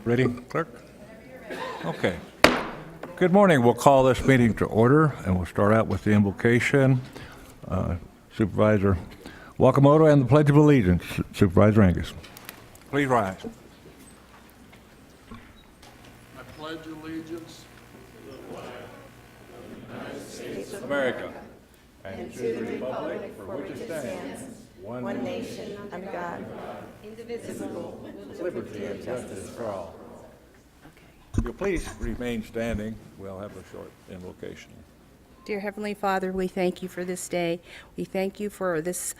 Ready, clerk? Okay. Good morning. We'll call this meeting to order, and we'll start out with the invocation. Supervisor Wakamoto and the Pledge of Allegiance. Supervisor Angus. Please rise. I pledge allegiance to the flag of the United States of America, and to the republic for which it stands, one nation, under God, indivisible, with liberty and justice for all. If you'll please remain standing, we'll have a short invocation. Dear Heavenly Father, we thank you for this day. We thank you for this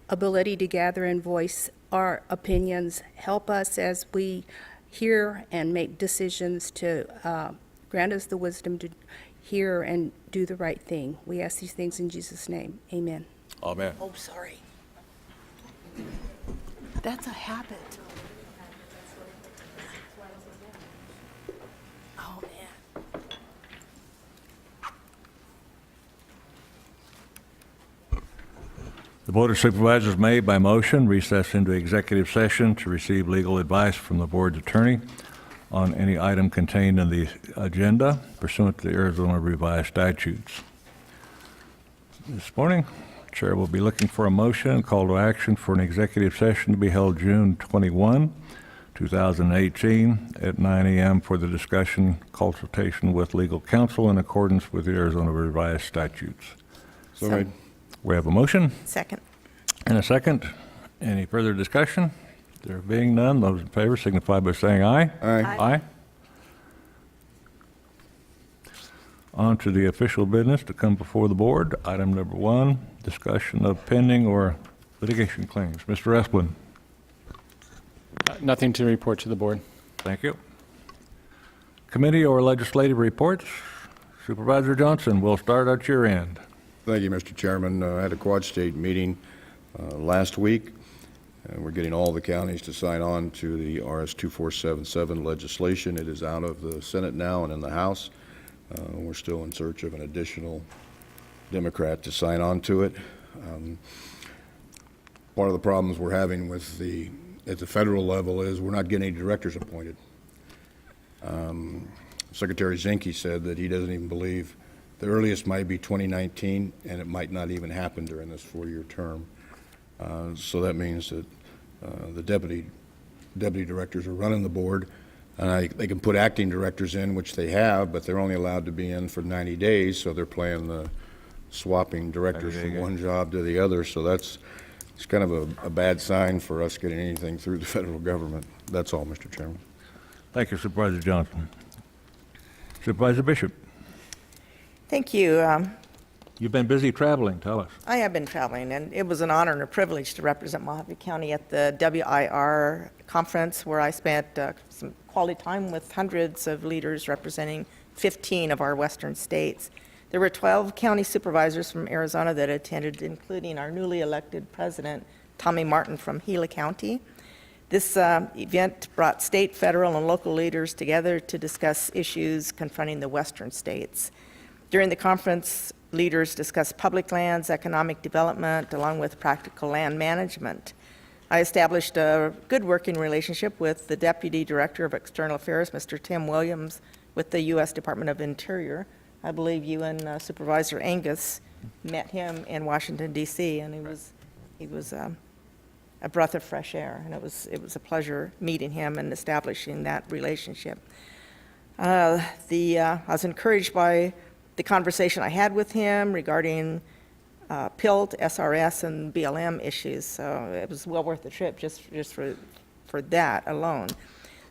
ability to gather and voice our opinions. Help us as we hear and make decisions to grant us the wisdom to hear and do the right thing. We ask these things in Jesus' name. Amen. Amen. Oh, sorry. That's a habit. Oh, man. The Board of Supervisors may, by motion, recess into executive session to receive legal advice from the board's attorney on any item contained in the agenda pursuant to the Arizona Revised Statutes. This morning, Chair will be looking for a motion and call to action for an executive session to be held June 21, 2018 at 9 a.m. for the discussion consultation with legal counsel in accordance with the Arizona Revised Statutes. So We have a motion Second. and a second. Any further discussion? There being none, those in favor signify by saying aye. Aye. Aye. On to the official business to come before the board. Item number 1, discussion of pending or litigation claims. Mr. Esplin. Nothing to report to the board. Thank you. Committee or legislative reports? Supervisor Johnson, we'll start at your end. Thank you, Mr. Chairman. I had a Quad State meeting last week. We're getting all the counties to sign on to the RS 2477 legislation. It is out of the Senate now and in the House. We're still in search of an additional Democrat to sign on to it. Part of the problems we're having with at the federal level is we're not getting any directors appointed. Secretary Zinke said that he doesn't even believe the earliest might be 2019, and it might not even happen during this 4-year term. So that means that the deputy directors are running the board, and they can put acting directors in, which they have, but they're only allowed to be in for 90 days, so they're playing the swapping directors from one job to the other. So it's kind of a bad sign for us getting anything through the federal government. That's all, Mr. Chairman. Thank you, Supervisor Johnson. Supervisor Bishop. Thank you. You've been busy traveling. Tell us. I have been traveling, and it was an honor and a privilege to represent Mojave County at the WIR conference, where I spent some quality time with hundreds of leaders representing 15 of our western states. There were 12 county supervisors from Arizona that attended, including our newly elected president, Tommy Martin from Gila County. This event brought state, federal, and local leaders together to discuss issues confronting the western states. During the conference, leaders discussed public lands, economic development, along with practical land management. I established a good working relationship with the Deputy Director of External Affairs, Mr. Tim Williams, with the U.S. Department of Interior. I believe you and Supervisor Angus met him in Washington, D.C., and he was a breath of fresh air, and it was a pleasure meeting him and establishing that relationship. I was encouraged by the conversation I had with him regarding PILT, SRS, and BLM issues, so it was well worth the trip just for that alone.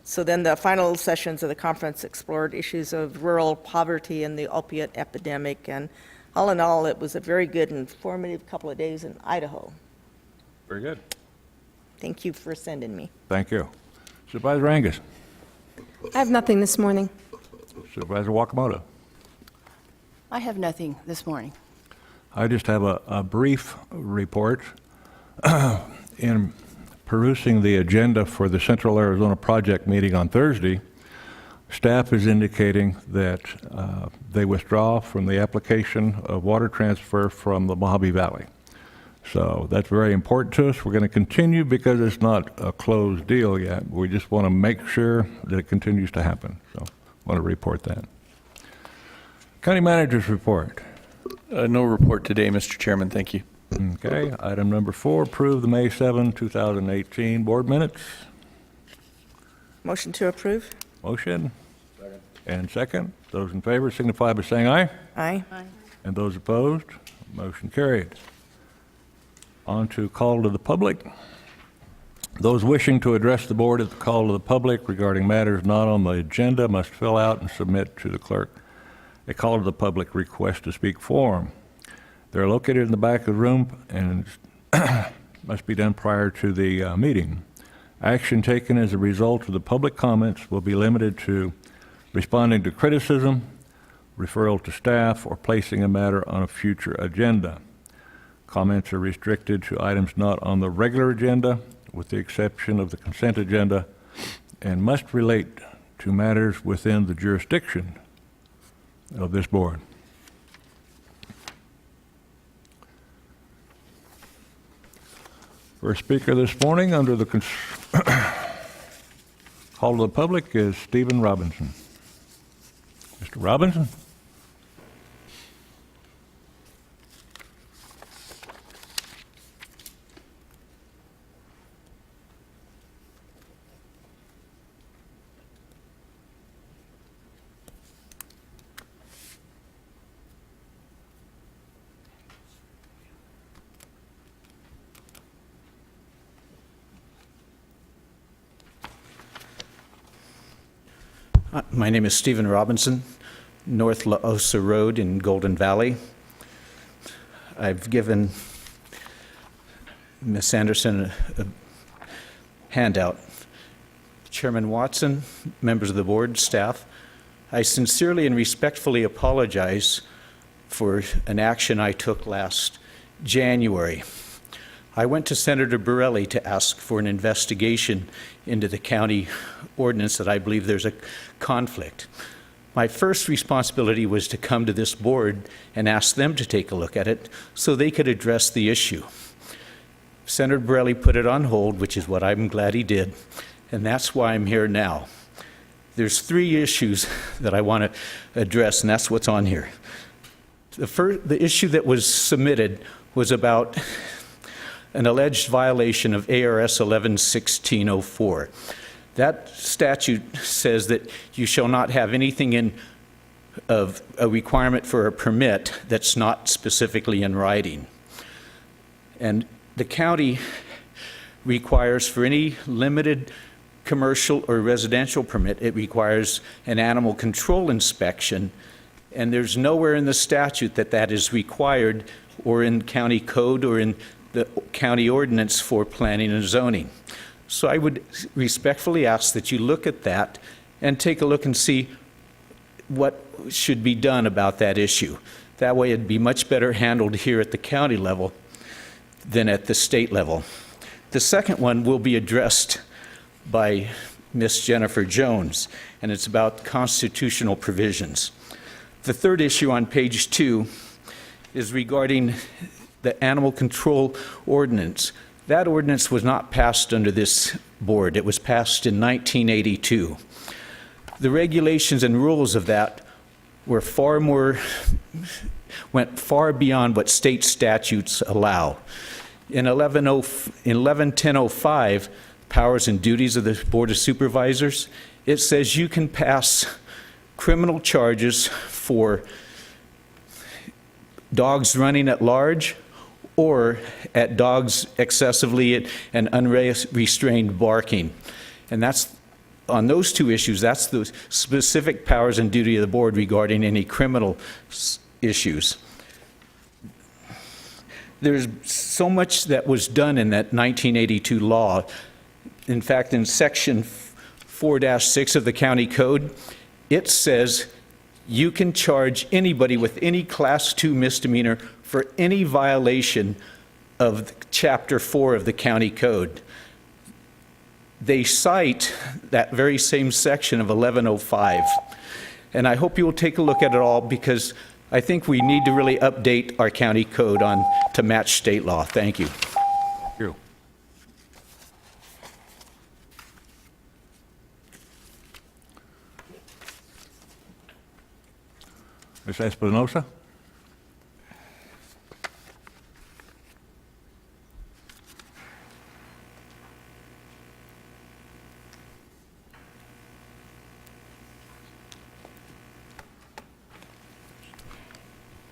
So then the final sessions of the conference explored issues of rural poverty and the opiate epidemic, and all in all, it was a very good and informative couple of days in Idaho. Very good. Thank you for sending me. Thank you. Supervisor Angus. I have nothing this morning. Supervisor Wakamoto. I have nothing this morning. I just have a brief report. In perusing the agenda for the Central Arizona Project meeting on Thursday, staff is indicating that they withdraw from the application of water transfer from the Mojave Valley. So that's very important to us. We're going to continue because it's not a closed deal yet. We just want to make sure that it continues to happen. So I want to report that. County Manager's report. No report today, Mr. Chairman. Thank you. Okay, item number 4, approve the May 7, 2018 board minutes. Motion to approve? Motion? And second. Those in favor signify by saying aye. Aye. And those opposed, motion carried. On to call to the public. Those wishing to address the board at the call to the public regarding matters not on the agenda must fill out and submit to the clerk a call to the public request to speak form. They're located in the back of the room and must be done prior to the meeting. Action taken as a result of the public comments will be limited to responding to criticism, referral to staff, or placing a matter on a future agenda. Comments are restricted to items not on the regular agenda, with the exception of the consent agenda, and must relate to matters within the jurisdiction of this board. First speaker this morning under the call to the public is Stephen Robinson. Mr. Robinson? My name is Stephen Robinson, North La Osa Road in Golden Valley. I've given Ms. Anderson a handout. Chairman Watson, members of the board, staff, I sincerely and respectfully apologize for an action I took last January. I went to Senator Borelli to ask for an investigation into the county ordinance that I believe there's a conflict. My first responsibility was to come to this board and ask them to take a look at it so they could address the issue. Senator Borelli put it on hold, which is what I'm glad he did, and that's why I'm here now. There's 3 issues that I want to address, and that's what's on here. The issue that was submitted was about an alleged violation of ARS 11-1604. That statute says that you shall not have anything of a requirement for a permit that's not specifically in writing. And the county requires for any limited commercial or residential permit, it requires an animal control inspection, and there's nowhere in the statute that that is required or in county code or in the county ordinance for planning and zoning. So I would respectfully ask that you look at that and take a look and see what should be done about that issue. That way it'd be much better handled here at the county level than at the state level. The second one will be addressed by Ms. Jennifer Jones, and it's about constitutional provisions. The third issue on page 2 is regarding the animal control ordinance. That ordinance was not passed under this board. It was passed in 1982. The regulations and rules of that were went far beyond what state statutes allow. In 111005, powers and duties of the Board of Supervisors, it says you can pass criminal charges for dogs running at large or at dogs excessively and unrestrained barking. And that's, on those two issues, that's the specific powers and duty of the board regarding any criminal issues. There's so much that was done in that 1982 law. In fact, in section 4-6 of the county code, it says you can charge anybody with any class 2 misdemeanor for any violation of chapter 4 of the county code. They cite that very same section of 1105. And I hope you will take a look at it all, because I think we need to really update our county code to match state law. Thank you. Thank you. Ms. Espinosa?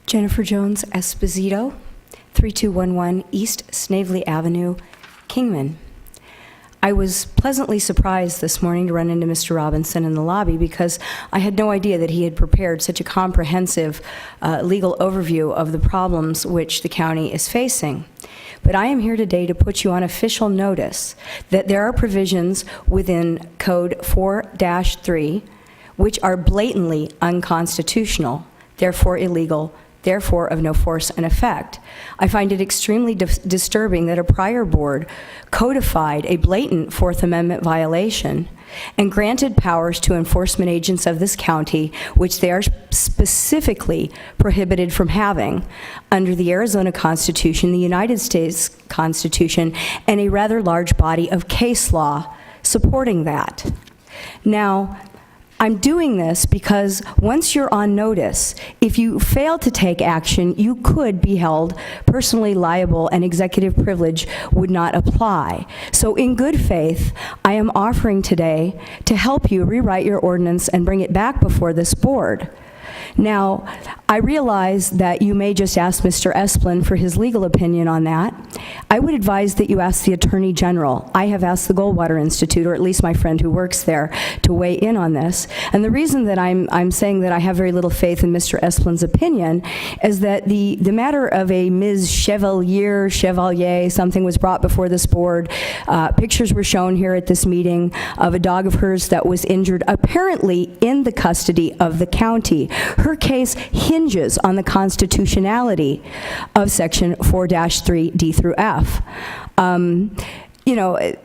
Jennifer Jones Esposito, 3211 East Snavely Avenue, Kingman. I was pleasantly surprised this morning to run into Mr. Robinson in the lobby, because I had no idea that he had prepared such a comprehensive legal overview of the problems which the county is facing. But I am here today to put you on official notice that there are provisions within Code 4-3 which are blatantly unconstitutional, therefore illegal, therefore of no force and effect. I find it extremely disturbing that a prior board codified a blatant Fourth Amendment violation and granted powers to enforcement agents of this county, which they are specifically prohibited from having under the Arizona Constitution, the United States Constitution, and a rather large body of case law supporting that. Now, I'm doing this because once you're on notice, if you fail to take action, you could be held personally liable and executive privilege would not apply. So in good faith, I am offering today to help you rewrite your ordinance and bring it back before this board. Now, I realize that you may just ask Mr. Esplin for his legal opinion on that. I would advise that you ask the Attorney General. I have asked the Goldwater Institute, or at least my friend who works there, to weigh in on this. And the reason that I'm saying that I have very little faith in Mr. Esplin's opinion is that the matter of a Ms. Chevalier, something was brought before this board. Pictures were shown here at this meeting of a dog of hers that was injured, apparently in the custody of the county. Her case hinges on the constitutionality of Section 4-3 D through F. You know,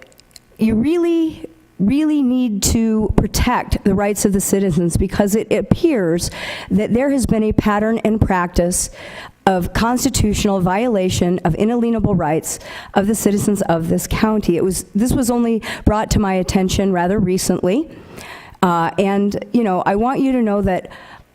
you really need to protect the rights of the citizens, because it appears that there has been a pattern and practice of constitutional violation of inalienable rights of the citizens of this county. This was only brought to my attention rather recently, and you know, I want you to know that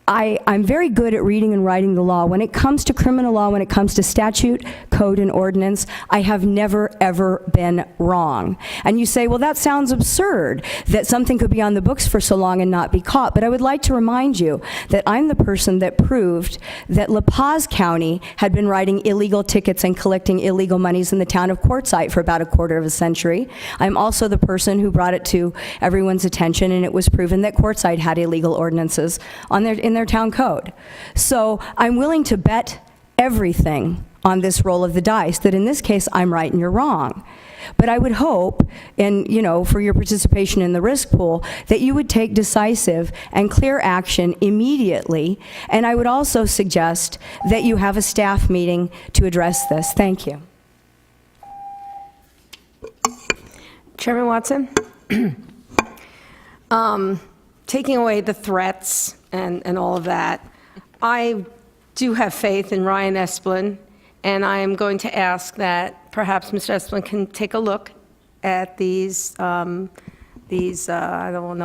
I'm very good at reading and writing the law. When it comes to criminal law, when it comes to statute, code, and ordinance, I have never, ever been wrong. And you say, well, that sounds absurd, that something could be on the books for so long and not be caught. But I would like to remind you that I'm the person that proved that La Paz County had been writing illegal tickets and collecting illegal monies in the town of Quartzsite for about a quarter of a century. I'm also the person who brought it to everyone's attention, and it was proven that Quartzsite had illegal ordinances in their town code. So I'm willing to bet everything on this roll of the dice that in this case I'm right and you're wrong. But I would hope, and you know, for your participation in the risk pool, that you would take decisive and clear action immediately. And I would also suggest that you have a staff meeting to address this. Thank you. Chairman Watson? Taking away the threats and all of that, I do have faith in Ryan Esplin, and I am going to ask that perhaps Mr. Esplin can take a look at these I don't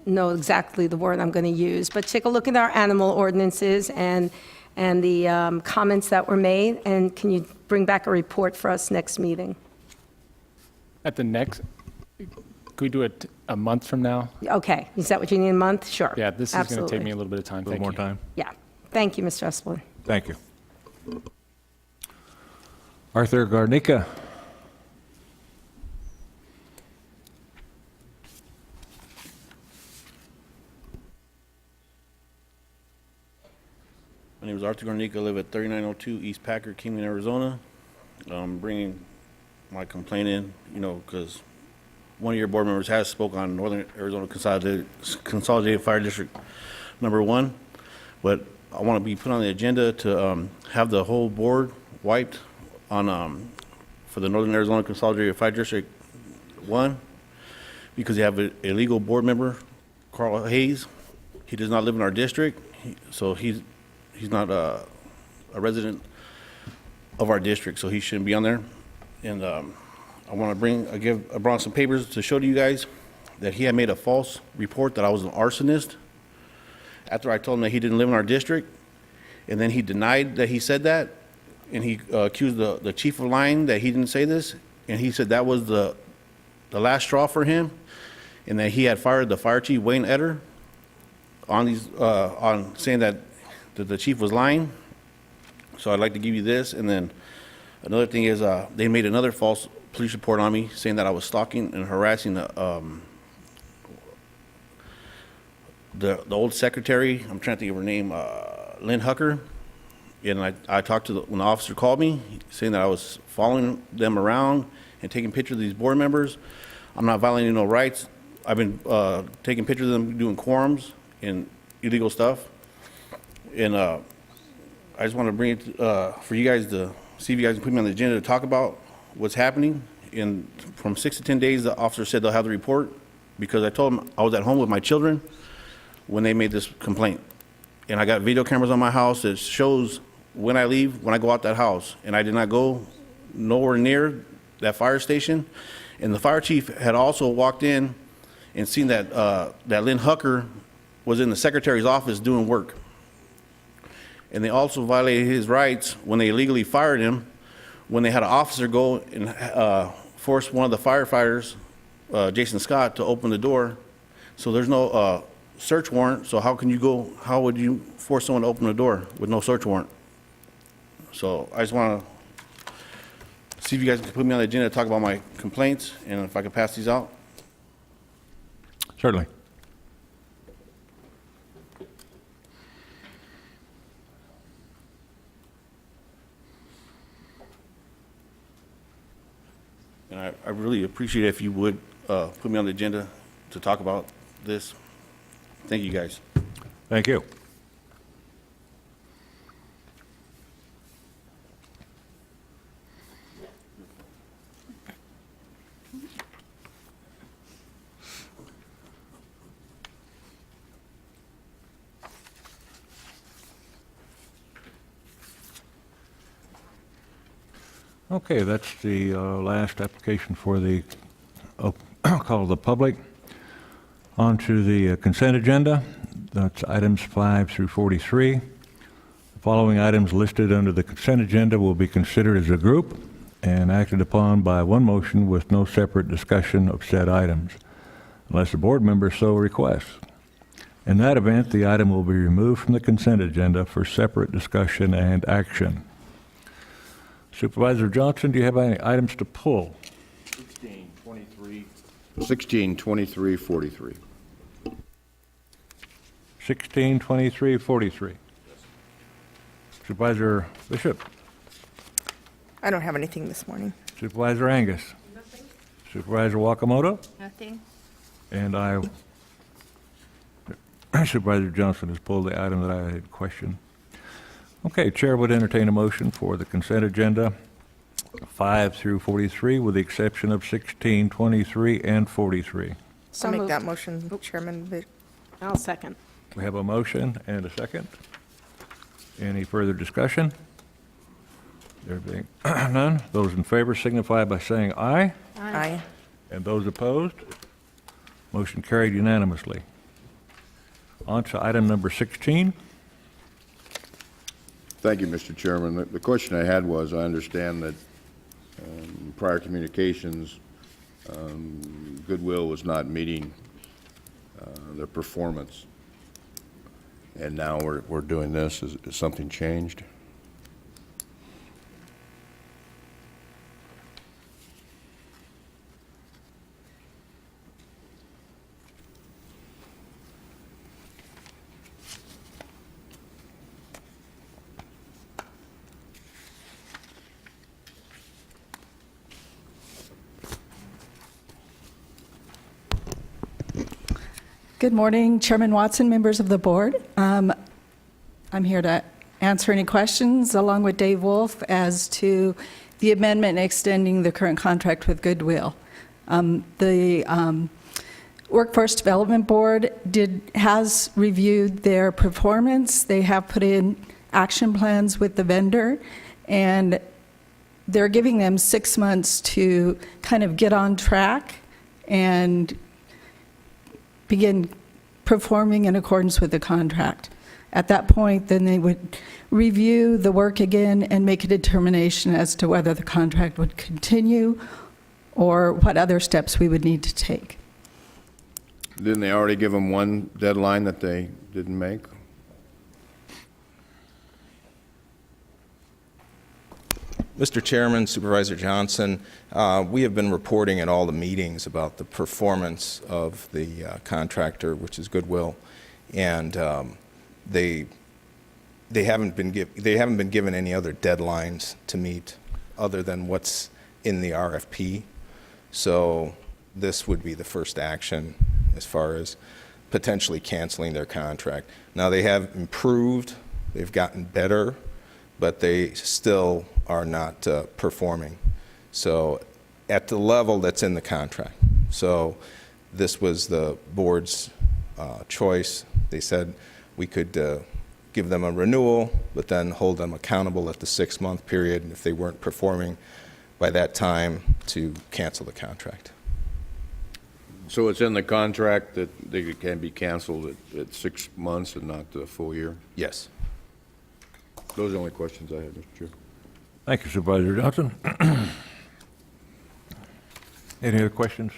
know exactly the word I'm going to use, but take a look at our animal ordinances and the comments that were made, and can you bring back a report for us next meeting? At the next, could we do it a month from now? Okay, is that what you need, a month? Sure. Yeah, this is going to take Absolutely. me a little bit of time. A little more time? Yeah, thank you, Mr. Esplin. Thank you. Arthur Garnica. My name is Arthur Garnica. I live at 3902 East Packard, Kingman, Arizona. I'm bringing my complaint in, because one of your board members has spoke on Northern Arizona Consolidated Fire District number 1, but I want to be put on the agenda to have the whole board wiped on for the Northern Arizona Consolidated Fire District 1 because you have an illegal board member, Carl Hayes. He does not live in our district, so he's not a resident of our district, so he shouldn't be on there. And I brought some papers to show to you guys that he had made a false report that I was an arsonist after I told him that he didn't live in our district. And then he denied that he said that, and he accused the chief of lying that he didn't say this, and he said that was the last straw for him, and that he had fired the fire chief, Wayne Etter, on saying that the chief was lying. So I'd like to give you this. And then another thing is they made another false police report on me saying that I was stalking and harassing the old secretary. I'm trying to think of her name, Lynn Hucker. And I talked to when the officer called me saying that I was following them around and taking pictures of these board members. I'm not violating no rights. I've been taking pictures of them doing quorums and illegal stuff. And I just want to bring it for you guys to see if you guys can put me on the agenda to talk about what's happening. And from 6 to 10 days, the officer said they'll have the report because I told them I was at home with my children when they made this complaint. And I got video cameras on my house that shows when I leave, when I go out that house. And I did not go nowhere near that fire station. And the fire chief had also walked in and seen that that Lynn Hucker was in the secretary's office doing work. And they also violated his rights when they illegally fired him, when they had an officer go and force one of the firefighters, Jason Scott, to open the door. So there's no search warrant, so how would you force someone to open the door with no search warrant? So I just want to see if you guys can put me on the agenda to talk about my complaints, and if I could pass these out. Certainly. And I really appreciate it if you would put me on the agenda to talk about this. Thank you, guys. Thank you. Okay, that's the last application for the call of the public. On to the consent agenda. That's items 5 through 43. The following items listed under the consent agenda will be considered as a group and acted upon by one motion with no separate discussion of said items, unless the board member so requests. In that event, the item will be removed from the consent agenda for separate discussion and action. Supervisor Johnson, do you have any items to pull? 16, 23, 43. 16, 23, 43. Supervisor Bishop. I don't have anything this morning. Supervisor Angus. Nothing. Supervisor Wakamoto. Nothing. And Supervisor Johnson has pulled the item that I had questioned. Okay, Chair would entertain a motion for the consent agenda 5 through 43 with the exception of 16, 23, and 43. So I'll make moved. that motion, Chairman. I'll second. We have a motion and a second. Any further discussion? There being none, those in favor signify by saying aye. Aye. And those opposed? Motion carried unanimously. On to item number 16. Thank you, Mr. Chairman. The question I had was, I understand that prior communications, Goodwill was not meeting their performance, and now we're doing this. Is something changed? Good morning, Chairman Watson, members of the board. I'm here to answer any questions along with Dave Wolf as to the amendment extending the current contract with Goodwill. The Workforce Development Board has reviewed their performance. They have put in action plans with the vendor, and they're giving them 6 months to kind of get on track and begin performing in accordance with the contract. At that point, then they would review the work again and make a determination as to whether the contract would continue or what other steps we would need to take. Didn't they already give them one deadline that they didn't make? Mr. Chairman, Supervisor Johnson, we have been reporting at all the meetings about the performance of the contractor, which is Goodwill, and they haven't been given any other deadlines to meet other than what's in the RFP. So this would be the first action as far as potentially canceling their contract. Now, they have improved, they've gotten better, but they still are not performing. So at the level that's in the contract. So this was the board's choice. They said we could give them a renewal, but then hold them accountable at the 6-month period, and if they weren't performing by that time, to cancel the contract. So it's in the contract that they can be canceled at 6 months and not the full year? Yes. Those are the only questions I have, Mr. Chair. Thank you, Supervisor Johnson. Any other questions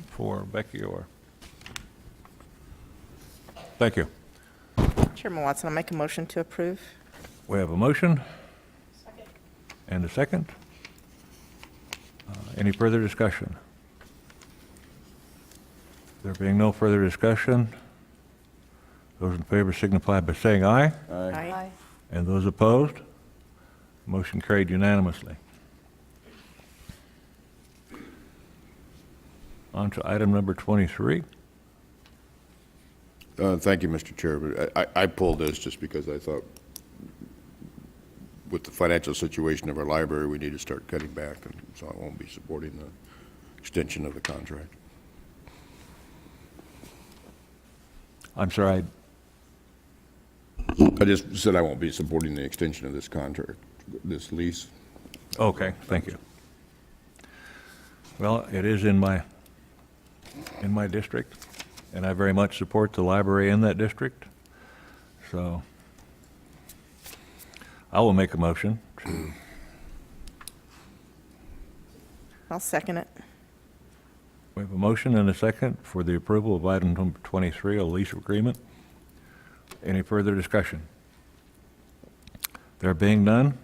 for Becky or? Thank you. Chairman Watson, I'll make a motion to approve. We have a motion. Second. And a second. Any further discussion? There being no further discussion, those in favor signify by saying aye. Aye. And those opposed? Motion carried unanimously. On to item number 23. Thank you, Mr. Chair, but I pulled this just because I thought with the financial situation of our library, we need to start cutting back, and so I won't be supporting the extension of the contract. I'm sorry, I just said I won't be supporting the extension of this contract, this lease. okay, thank you. Well, it is in my district, and I very much support the library in that district. So I will make a motion to, I'll second it. we have a motion and a second for the approval of item number 23, a lease agreement. Any further discussion? There being none,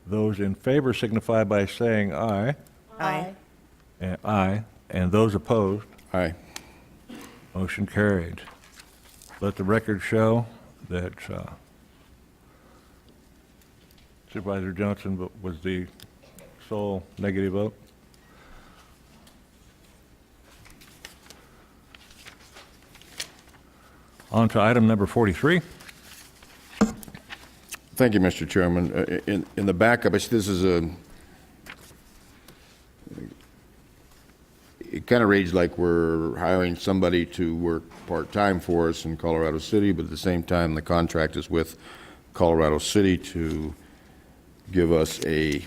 those in favor signify by saying aye. Aye. Aye, and those opposed, Aye. motion carried. Let the record show that Supervisor Johnson was the sole negative vote. On to item number 43. Thank you, Mr. Chairman. In the backup, this is it kind of reads like we're hiring somebody to work part-time for us in Colorado City, but at the same time, the contract is with Colorado City to give us a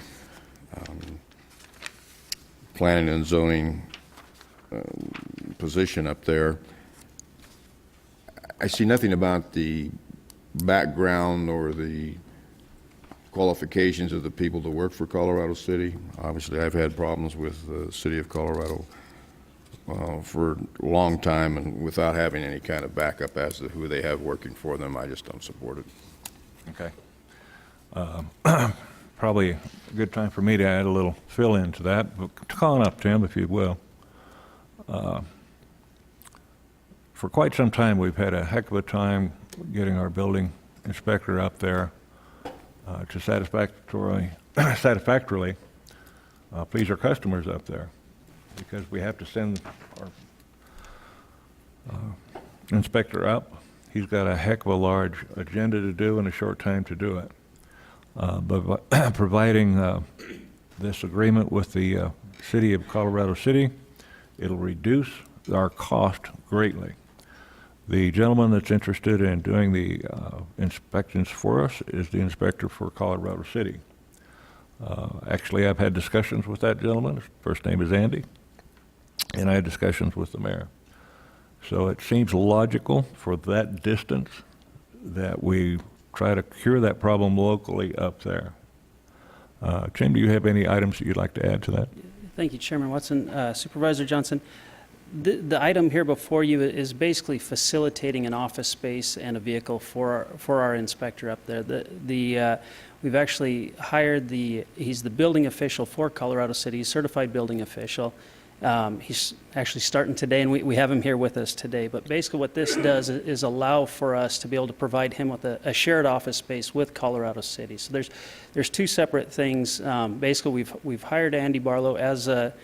planning and zoning position up there. I see nothing about the background or the qualifications of the people to work for Colorado City. Obviously, I've had problems with the city of Colorado for a long time, and without having any kind of backup as to who they have working for them, I just don't support it. Okay. Probably a good time for me to add a little fill-in to that. But come on up, Tim, if you will. For quite some time, we've had a heck of a time getting our building inspector up there to satisfactorily please our customers up there, because we have to send Inspector up. He's got a heck of a large agenda to do in a short time to do it. But by providing this agreement with the City of Colorado City, it'll reduce our cost greatly. The gentleman that's interested in doing the inspections for us is the inspector for Colorado City. Actually, I've had discussions with that gentleman. His first name is Andy, and I had discussions with the mayor. So it seems logical for that distance that we try to cure that problem locally up there. Jim, do you have any items that you'd like to add to that? Thank you, Chairman Watson. Supervisor Johnson, the item here before you is basically facilitating an office space and a vehicle for our inspector up there. We've actually hired he's the building official for Colorado City, he's certified building official. He's actually starting today, and we have him here with us today. But basically what this does is allow for us to be able to provide him with a shared office space with Colorado City. So there's two separate things. Basically, we've hired Andy Barlow as a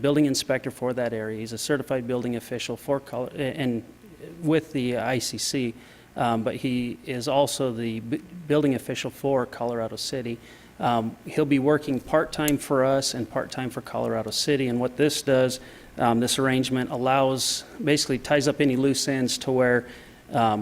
building inspector for that area. He's a certified building official and with the ICC, but he is also the building official for Colorado City. He'll be working part-time for us and part-time for Colorado City, and what this does, this arrangement basically ties up any loose ends to where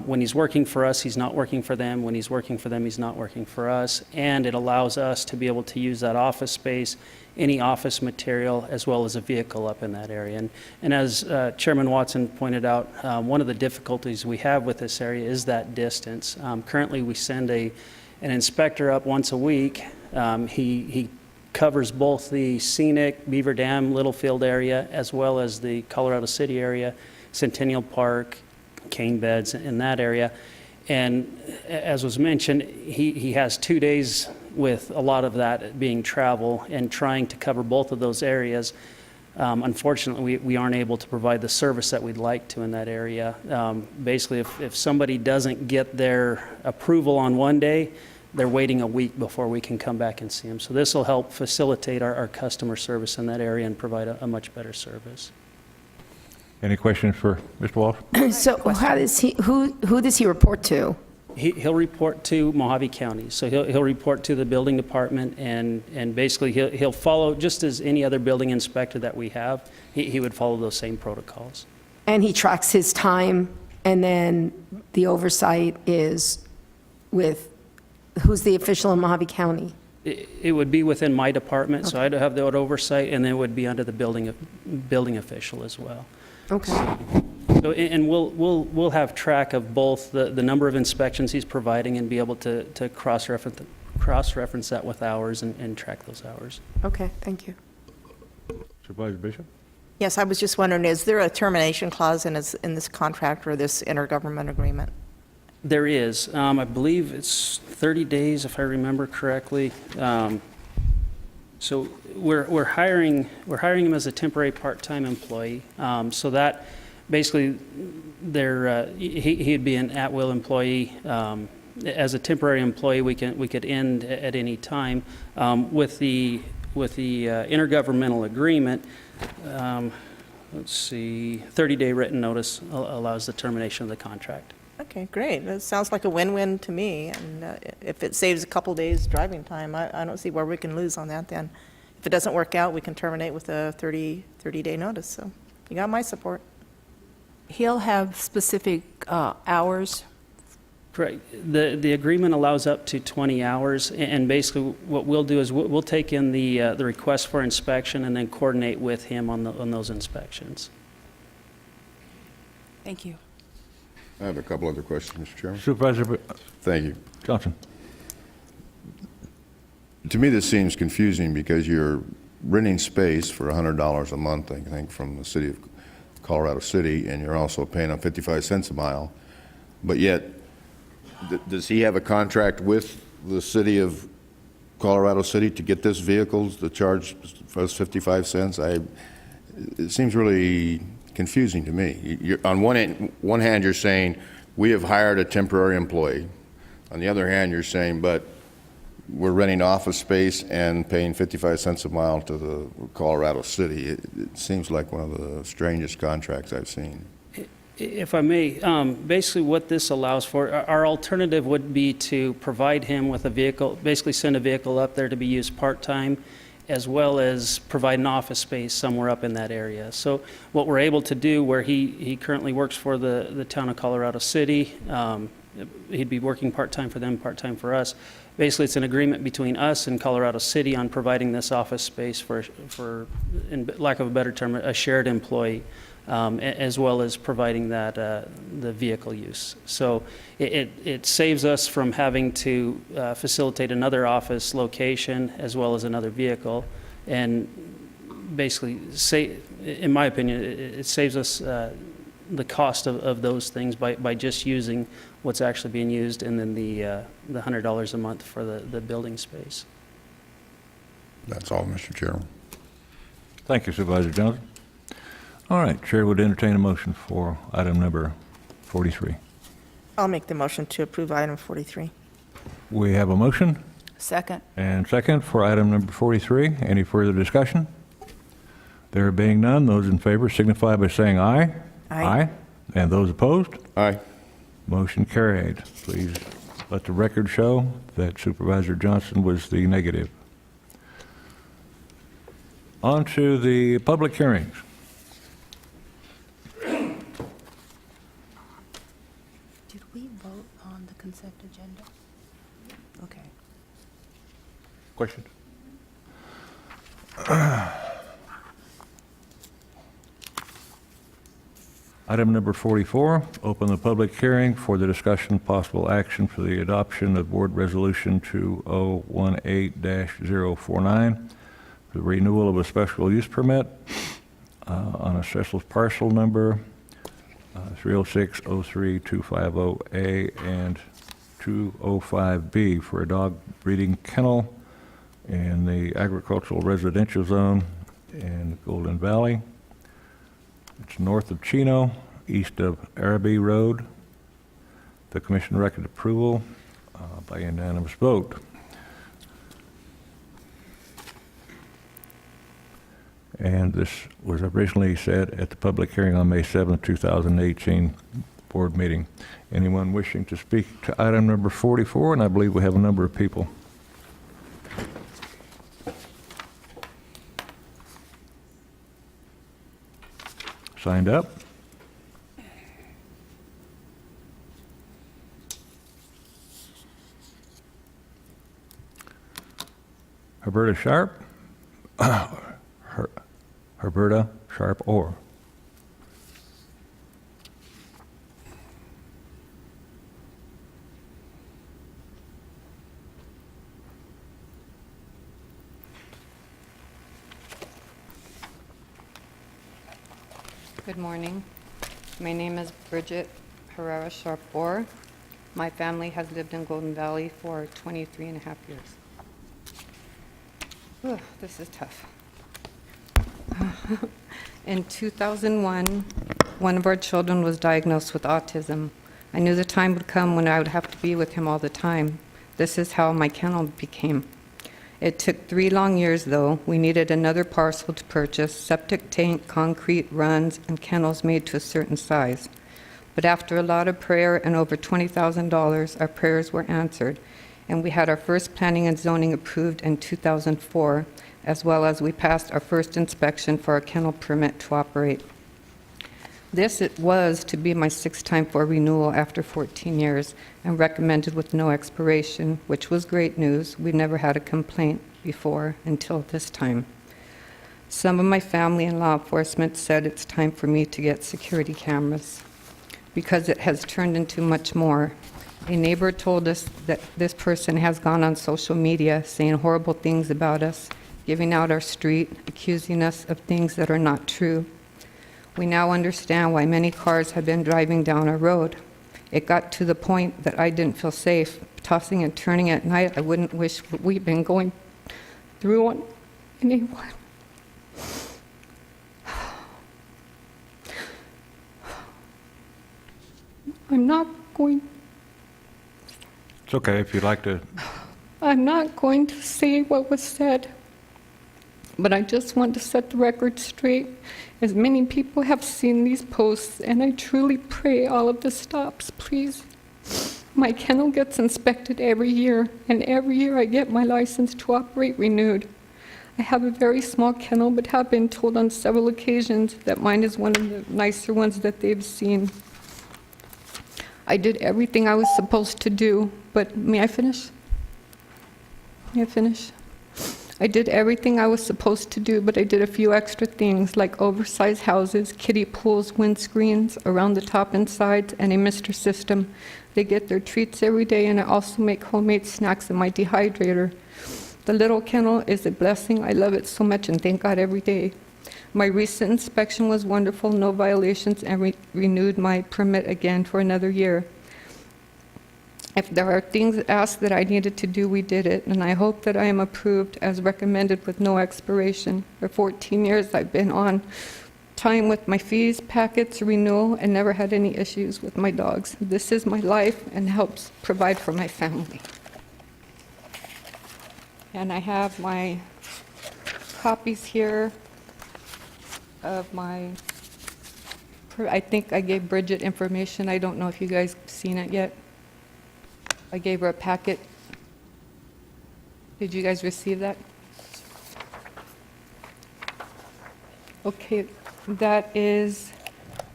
when he's working for us, he's not working for them. When he's working for them, he's not working for us, and it allows us to be able to use that office space, any office material, as well as a vehicle up in that area. And as Chairman Watson pointed out, one of the difficulties we have with this area is that distance. Currently, we send an inspector up once a week. He covers both the scenic Beaver Dam, Littlefield area, as well as the Colorado City area, Centennial Park, cane beds in that area. And as was mentioned, he has 2 days with a lot of that being travel and trying to cover both of those areas. Unfortunately, we aren't able to provide the service that we'd like to in that area. Basically, if somebody doesn't get their approval on one day, they're waiting a week before we can come back and see them. So this will help facilitate our customer service in that area and provide a much better service. Any questions for Mr. Walsh? So who does he report to? He'll report to Mojave County. So he'll report to the building department, and basically he'll follow, just as any other building inspector that we have, he would follow those same protocols. And he tracks his time, and then the oversight is with, who's the official in Mojave County? It would be within my department, so I'd have the oversight, and then it would be under the building official as well. Okay. So, and we'll have track of both the number of inspections he's providing and be able to cross-reference that with hours and track those hours. Okay, thank you. Supervisor Bishop? Yes, I was just wondering, is there a termination clause in this contract or this intergovernment agreement? There is. I believe it's 30 days, if I remember correctly. So we're hiring him as a temporary part-time employee. So that basically he'd be an at-will employee. As a temporary employee, we could end at any time. With the intergovernmental agreement, let's see, 30-day written notice allows the termination of the contract. Okay, great. That sounds like a win-win to me, and if it saves a couple days driving time, I don't see where we can lose on that then. If it doesn't work out, we can terminate with a 30-day notice, so you got my support. He'll have specific hours. Correct. The agreement allows up to 20 hours, and basically what we'll do is we'll take in the request for inspection and then coordinate with him on those inspections. Thank you. I have a couple other questions, Mr. Chairman. Supervisor Thank you. Johnson? To me, this seems confusing because you're renting space for $100 a month, I think, from the city of Colorado City, and you're also paying them 55 cents a mile. But yet, does he have a contract with the city of Colorado City to get this vehicle to charge us 55 cents? It seems really confusing to me. On one hand, you're saying, we have hired a temporary employee. On the other hand, you're saying, but we're renting office space and paying 55 cents a mile to the Colorado City. It seems like one of the strangest contracts I've seen. If I may, basically what this allows for, our alternative would be to provide him with a vehicle, basically send a vehicle up there to be used part-time, as well as provide an office space somewhere up in that area. So what we're able to do, where he currently works for the town of Colorado City, he'd be working part-time for them, part-time for us. Basically, it's an agreement between us and Colorado City on providing this office space for, in lack of a better term, a shared employee, as well as providing that, the vehicle use. So it saves us from having to facilitate another office location as well as another vehicle. And basically, in my opinion, it saves us the cost of those things by just using what's actually being used, and then the $100 a month for the building space. That's all, Mr. Chairman. Thank you, Supervisor Johnson. All right, Chair would entertain a motion for item number 43. I'll make the motion to approve item 43. We have a motion Second. and second for item number 43. Any further discussion? There being none, those in favor signify by saying aye. Aye. And those opposed? Aye. Motion carried. Please let the record show that Supervisor Johnson was the negative. On to the public hearings. Did we vote on the consent agenda? Okay. Questions? Item number 44, open the public hearing for the discussion of possible action for the adoption of Board Resolution 2018-049, the renewal of a special use permit on a special parcel number 306-03-250A and 205B for a dog breeding kennel in the agricultural residential zone in Golden Valley. It's north of Chino, east of Araby Road. The commission recommended approval by unanimous vote. And this was originally said at the public hearing on May 7th, 2018 board meeting. Anyone wishing to speak to item number 44? And I believe we have a number of people. Signed up. Herberta Sharp? Herberta Sharp Orr. Good morning. My name is Bridget Herrera Sharp-Orr. My family has lived in Golden Valley for 23 and a half years. Whew, this is tough. In 2001, one of our children was diagnosed with autism. I knew the time would come when I would have to be with him all the time. This is how my kennel became. It took 3 long years, though. We needed another parcel to purchase, septic tank, concrete runs, and kennels made to a certain size. But after a lot of prayer and over $20,000, our prayers were answered, and we had our first planning and zoning approved in 2004, as well as we passed our first inspection for a kennel permit to operate. This it was to be my 6th time for renewal after 14 years and recommended with no expiration, which was great news. We never had a complaint before until this time. Some of my family and law enforcement said it's time for me to get security cameras because it has turned into much more. A neighbor told us that this person has gone on social media saying horrible things about us, giving out our street, accusing us of things that are not true. We now understand why many cars have been driving down our road. It got to the point that I didn't feel safe. Tossing and turning at night, I wouldn't wish what we've been going through on anyone. I'm not going It's okay if you'd like to. I'm not going to say what was said, But I just want to set the record straight, as many people have seen these posts, and I truly pray all of this stops, please. My kennel gets inspected every year, and every year I get my license to operate renewed. I have a very small kennel, but have been told on several occasions that mine is one of the nicer ones that they've seen. I did everything I was supposed to do, but may I finish? May I finish? I did everything I was supposed to do, but I did a few extra things like oversized houses, kiddie pools, windscreens around the top and sides, and a mister system. They get their treats every day, and I also make homemade snacks in my dehydrator. The little kennel is a blessing. I love it so much and thank God every day. My recent inspection was wonderful, no violations, and renewed my permit again for another year. If there are things asked that I needed to do, we did it, and I hope that I am approved as recommended with no expiration. For 14 years, I've been on time with my fees, packets, renewal, and never had any issues with my dogs. This is my life and helps provide for my family. And I have my copies here of my, I think I gave Bridget information. I don't know if you guys have seen it yet. I gave her a packet. Did you guys receive that? Okay, that is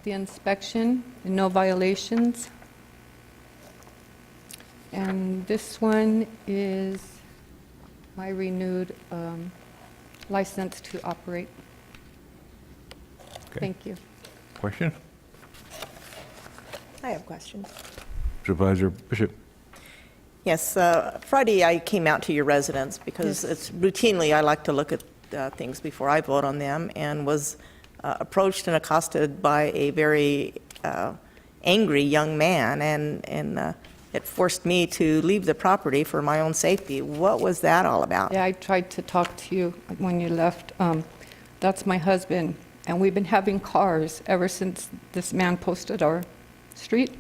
the inspection, and no violations. And this one is my renewed license to operate. Okay. Thank you. Question? I have questions. Supervisor Bishop? Yes, Friday I came out to your residence because it's routinely I like to look at things before I vote on them, and was approached and accosted by a very angry young man, and it forced me to leave the property for my own safety. What was that all about? Yeah, I tried to talk to you when you left. That's my husband, and we've been having cars ever since this man posted our street,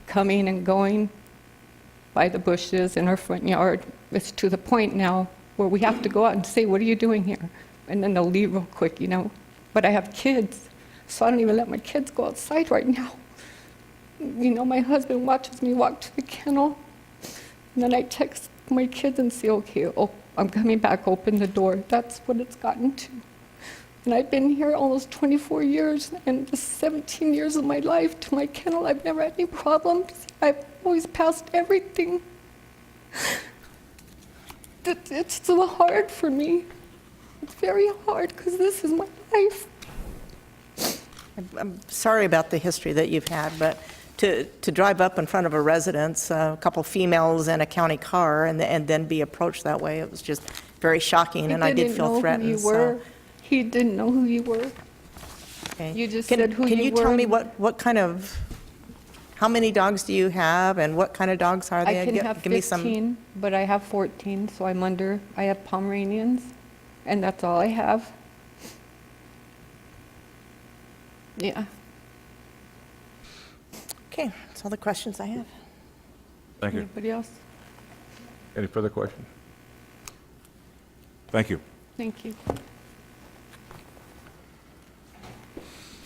coming and going by the bushes in our front yard. It's to the point now where we have to go out and say, what are you doing here? And then they'll leave real quick, you know. But I have kids, so I don't even let my kids go outside right now. You know, my husband watches me walk to the kennel, and then I text my kids and say, okay, I'm coming back, open the door. That's what it's gotten to. And I've been here almost 24 years, and the 17 years of my life to my kennel, I've never had any problems. I've always passed everything. It's so hard for me. It's very hard because this is my life. I'm sorry about the history that you've had, but to drive up in front of a residence, a couple females and a county car, and then be approached that way, it was just very shocking, and I did feel threatened. He didn't know who you were. Okay. You just said who you were. Can you tell me what kind of, how many dogs do you have, and what kind of dogs are they? I can have 15, but I have 14, so I have Pomeranians, and that's all I have. Yeah. Okay, that's all the questions I have. Thank you. Anybody else? Any further questions? Thank you. Thank you.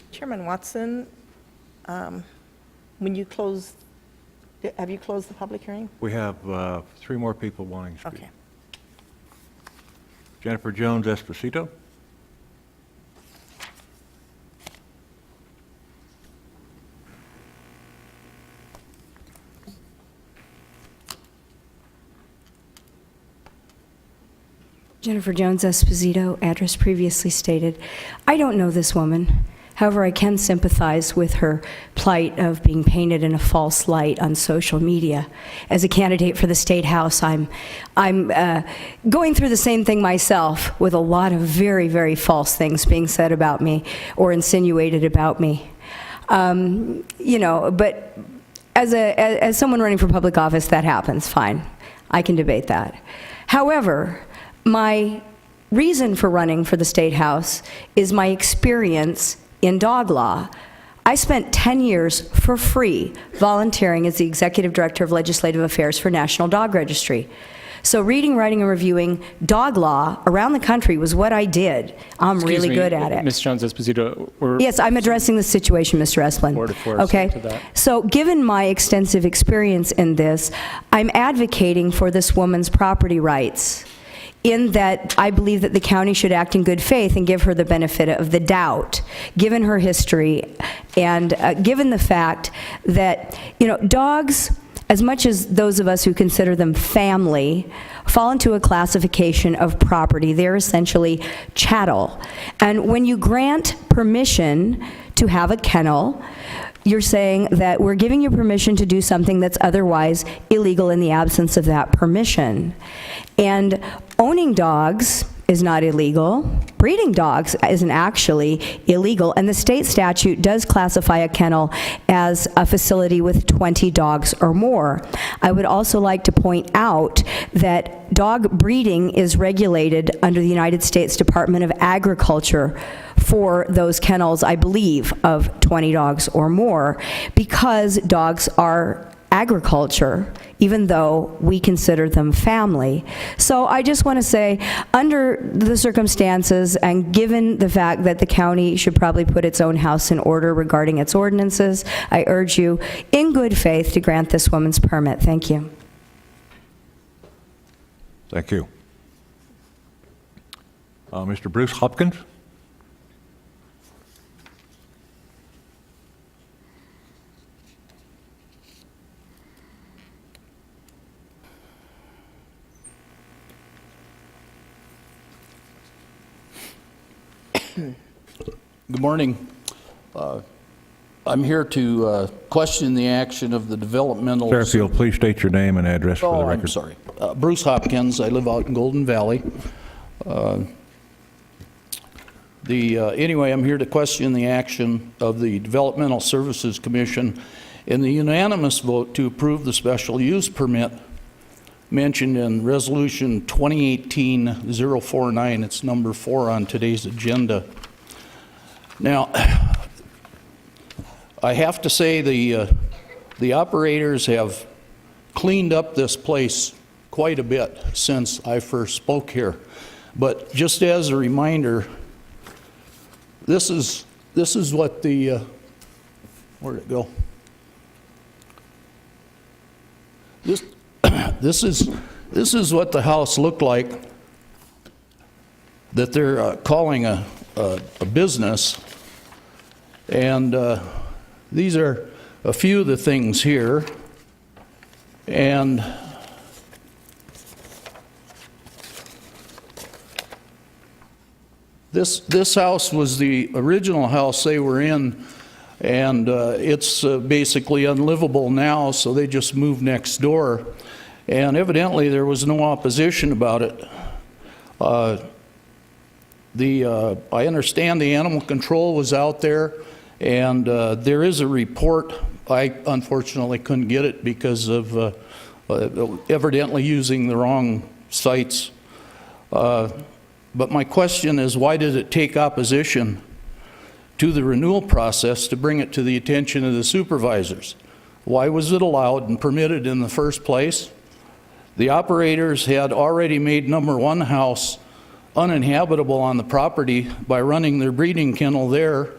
Chairman Watson, when you close, have you closed the public hearing? We have 3 more people wanting to speak. Okay. Jennifer Jones Esposito. Jennifer Jones Esposito, address previously stated. I don't know this woman. However, I can sympathize with her plight of being painted in a false light on social media. As a candidate for the State House, I'm going through the same thing myself, with a lot of very, very false things being said about me or insinuated about me. You know, but as someone running for public office, that happens, fine. I can debate that. However, my reason for running for the State House is my experience in dog law. I spent 10 years for free volunteering as the Executive Director of Legislative Affairs for National Dog Registry. So reading, writing, and reviewing dog law around the country was what I did. I'm Excuse really me, good at it. Ms. Jones-Esposito, we're... Yes, I'm addressing the situation, Mr. Esplin. Board of Forestry Okay? to that. So given my extensive experience in this, I'm advocating for this woman's property rights, in that I believe that the county should act in good faith and give her the benefit of the doubt, given her history, and given the fact that, dogs, as much as those of us who consider them family, fall into a classification of property. They're essentially chattel. And when you grant permission to have a kennel, you're saying that we're giving you permission to do something that's otherwise illegal in the absence of that permission. And owning dogs is not illegal. Breeding dogs isn't actually illegal, and the state statute does classify a kennel as a facility with 20 dogs or more. I would also like to point out that dog breeding is regulated under the United States Department of Agriculture for those kennels, I believe, of 20 dogs or more, because dogs are agriculture, even though we consider them family. So I just want to say, under the circumstances and given the fact that the county should probably put its own house in order regarding its ordinances, I urge you in good faith to grant this woman's permit. Thank you. Thank you. Mr. Bruce Hopkins? Good morning. I'm here to question the action of the developmental... Sir, if you'll please state your name and address for the record. I'm sorry. Bruce Hopkins. I live out in Golden Valley. Anyway, I'm here to question the action of the Developmental Services Commission in the unanimous vote to approve the special use permit mentioned in Resolution 2018-049. It's number 4 on today's agenda. Now, I have to say the operators have cleaned up this place quite a bit since I first spoke here. But just as a reminder, this is what the where'd it go? This is what the house looked like that they're calling a business, and these are a few of the things here, and this house was the original house they were in, and it's basically unlivable now, so they just moved next door. And evidently there was no opposition about it. I understand the animal control was out there, and there is a report. I unfortunately couldn't get it because of evidently using the wrong sites. But my question is, why did it take opposition to the renewal process to bring it to the attention of the supervisors? Why was it allowed and permitted in the first place? The operators had already made number 1 house uninhabitable on the property by running their breeding kennel there.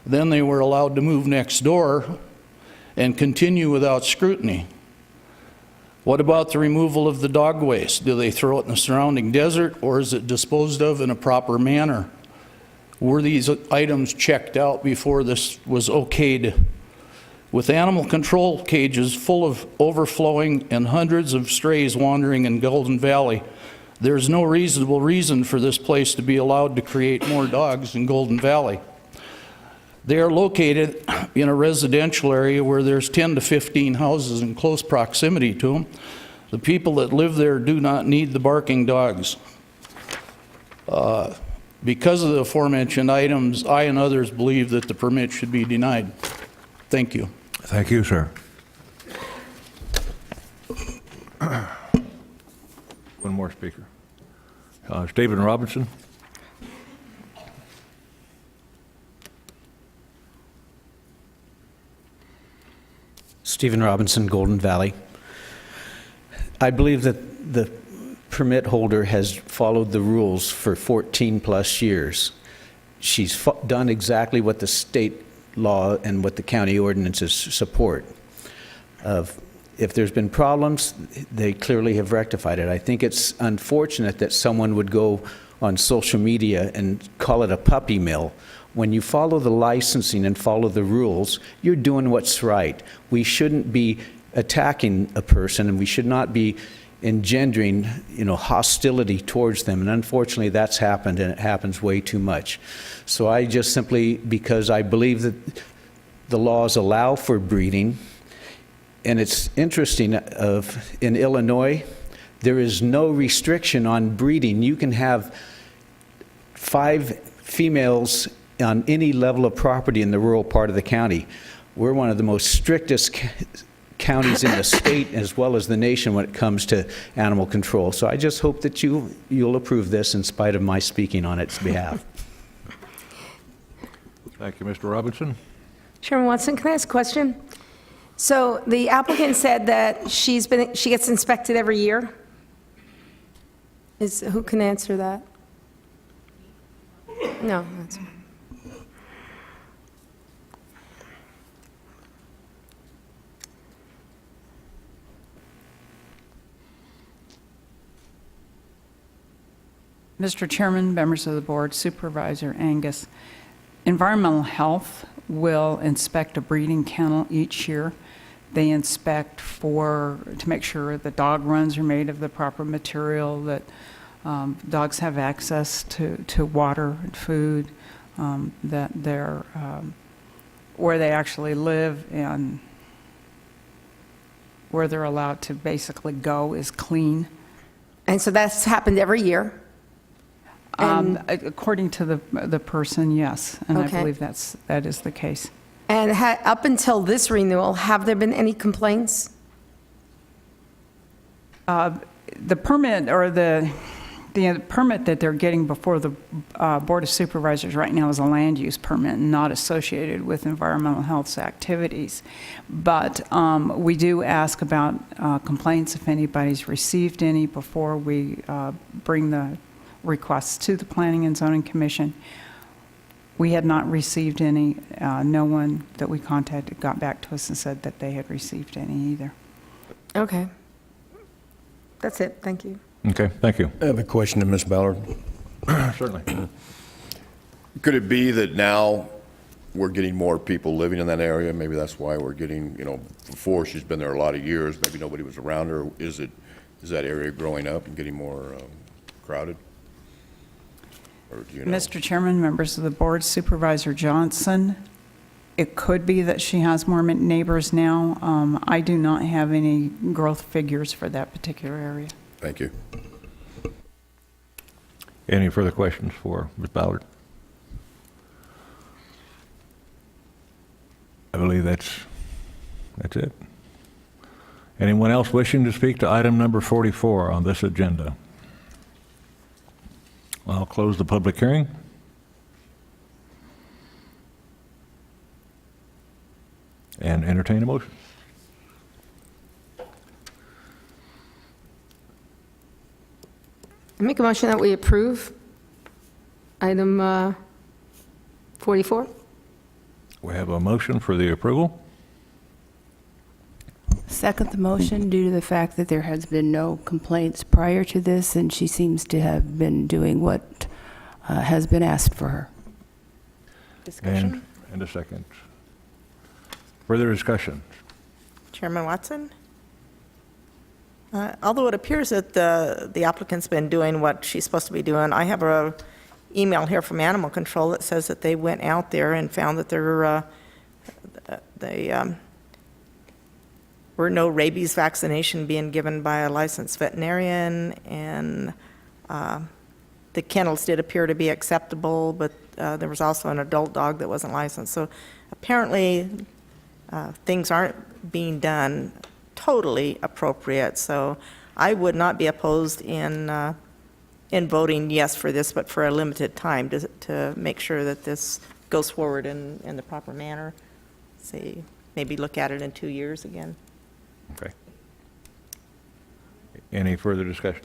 Then they were allowed to move next door and continue without scrutiny. What about the removal of the dog waste? Do they throw it in the surrounding desert, or is it disposed of in a proper manner? Were these items checked out before this was okayed? With animal control cages full of overflowing and hundreds of strays wandering in Golden Valley, there's no reasonable reason for this place to be allowed to create more dogs in Golden Valley. They are located in a residential area where there's 10 to 15 houses in close proximity to them. The people that live there do not need the barking dogs. Because of the aforementioned items, I and others believe that the permit should be denied. Thank you. Thank you, sir. One more speaker. Stephen Robinson. Stephen Robinson, Golden Valley. I believe that the permit holder has followed the rules for 14-plus years. She's done exactly what the state law and what the county ordinances support. If there's been problems, they clearly have rectified it. I think it's unfortunate that someone would go on social media and call it a puppy mill. When you follow the licensing and follow the rules, you're doing what's right. We shouldn't be attacking a person, and we should not be engendering, hostility towards them. And unfortunately, that's happened, and it happens way too much. So I just simply, because I believe that the laws allow for breeding, and it's interesting, in Illinois, there is no restriction on breeding. You can have 5 females on any level of property in the rural part of the county. We're one of the most strictest counties in the state as well as the nation when it comes to animal control. So I just hope that you'll approve this in spite of my speaking on its behalf. Thank you, Mr. Robinson. Chairman Watson, can I ask a question? So the applicant said that she gets inspected every year? Who can answer that? No, that's fine. Mr. Chairman, members of the board, Supervisor Angus, Environmental Health will inspect a breeding kennel each year. They inspect to make sure the dog runs are made of the proper material, that dogs have access to water and food, that they're where they actually live and where they're allowed to basically go is clean. And so that's happened every year? According to the person, yes, and Okay. I believe that is the case. And up until this renewal, have there been any complaints? The permit or the permit that they're getting before the Board of Supervisors right now is a land use permit, not associated with environmental health activities. But we do ask about complaints if anybody's received any before we bring the requests to the Planning and Zoning Commission. We had not received any. No one that we contacted got back to us and said that they had received any either. Okay. That's it. Thank you. Okay, thank you. I have a question to Ms. Ballard. Certainly. Could it be that now we're getting more people living in that area? Maybe that's why we're getting, before she's been there a lot of years, maybe nobody was around her. Is that area growing up and getting more crowded? Or do you know? Mr. Chairman, members of the board, Supervisor Johnson, it could be that she has more neighbors now. I do not have any growth figures for that particular area. Thank you. Any further questions for Ms. Ballard? I believe that's it. Anyone else wishing to speak to item number 44 on this agenda? I'll close the public hearing. And entertain a motion. I make a motion that we approve item 44. We have a motion for the approval. Second the motion due to the fact that there has been no complaints prior to this, and she seems to have been doing what has been asked for her. Discussion? And a second. Further discussion. Chairman Watson? Although it appears that the applicant's been doing what she's supposed to be doing, I have a email here from Animal Control that says that they went out there and found that there were no rabies vaccination being given by a licensed veterinarian, and the kennels did appear to be acceptable, but there was also an adult dog that wasn't licensed. So apparently things aren't being done totally appropriate. So I would not be opposed in voting yes for this, but for a limited time to make sure that this goes forward in the proper manner. See, maybe look at it in 2 years again. Okay. Any further discussion?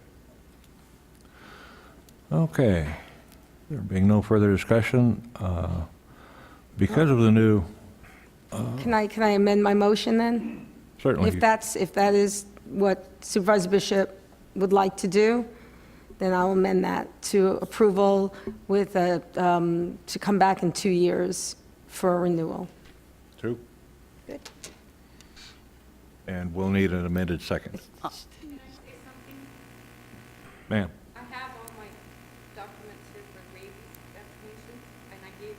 Okay. There being no further discussion, because of the new, Can I amend my motion then? certainly. If that is what Supervisor Bishop would like to do, then I'll amend that to approval with to come back in 2 years for a renewal. 2, Good. and we'll need an amended second. Ma'am? I have all my documents here for rabies vaccination, and I gave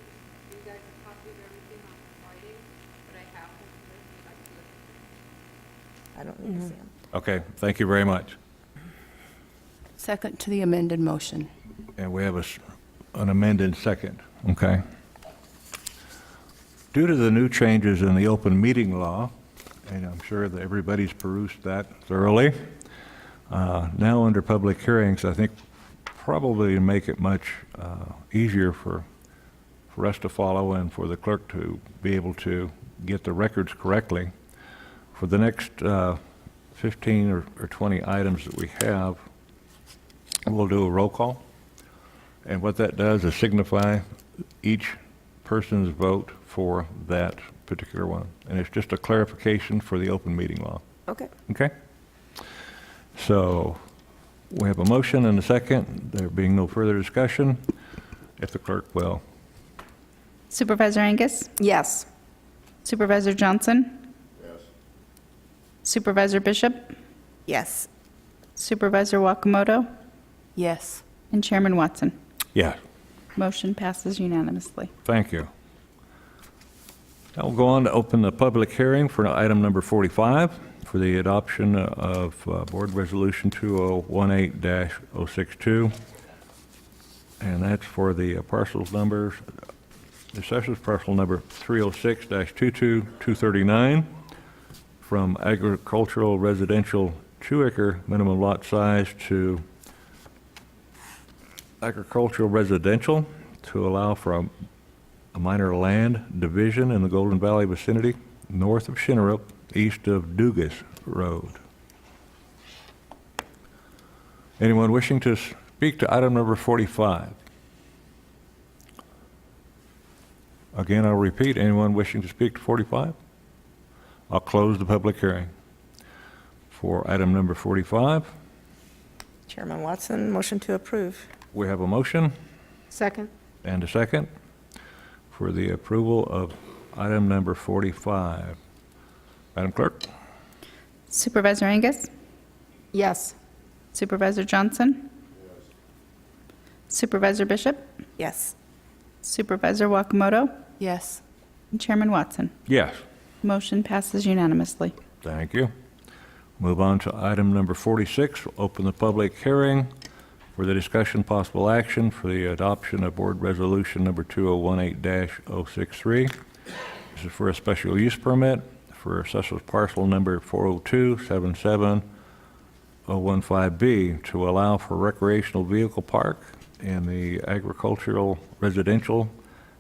you guys a copy of everything on Friday, but I have them here if you'd like to look at them. I don't need to see them. Okay, thank you very much. Second to the amended motion. And we have an amended second, okay? Due to the new changes in the open meeting law, and I'm sure that everybody's perused that thoroughly, now under public hearings, I think probably to make it much easier for us to follow and for the clerk to be able to get the records correctly, for the next 15 or 20 items that we have, we'll do a roll call. And what that does is signify each person's vote for that particular one. And it's just a clarification for the open meeting law. Okay. Okay? So we have a motion and a second. There being no further discussion, if the clerk will. Supervisor Angus? Yes. Supervisor Johnson? Yes. Supervisor Bishop? Yes. Supervisor Wakamoto? Yes. And Chairman Watson? Yes. Motion passes unanimously. Thank you. Now we'll go on to open the public hearing for item number 45 for the adoption of Board Resolution 2018-062. And that's for the parcels numbers, the assessor's parcel number 306-22239 from agricultural residential 2-acre minimum lot size to agricultural residential to allow for a minor land division in the Golden Valley vicinity, north of Shinnerup, east of Dugas Road. Anyone wishing to speak to item number 45? Again, I'll repeat, anyone wishing to speak to 45? I'll close the public hearing. For item number 45, Chairman Watson, motion to approve. we have a motion Second. and a second for the approval of item number 45. Madam Clerk? Supervisor Angus? Yes. Supervisor Johnson? Supervisor Bishop? Yes. Supervisor Wakamoto? Yes. And Chairman Watson? Yes. Motion passes unanimously. Thank you. Move on to item number 46. Open the public hearing for the discussion possible action for the adoption of Board Resolution number 2018-063. This is for a special use permit for assessor's parcel number 402-77015B to allow for recreational vehicle park in the agricultural residential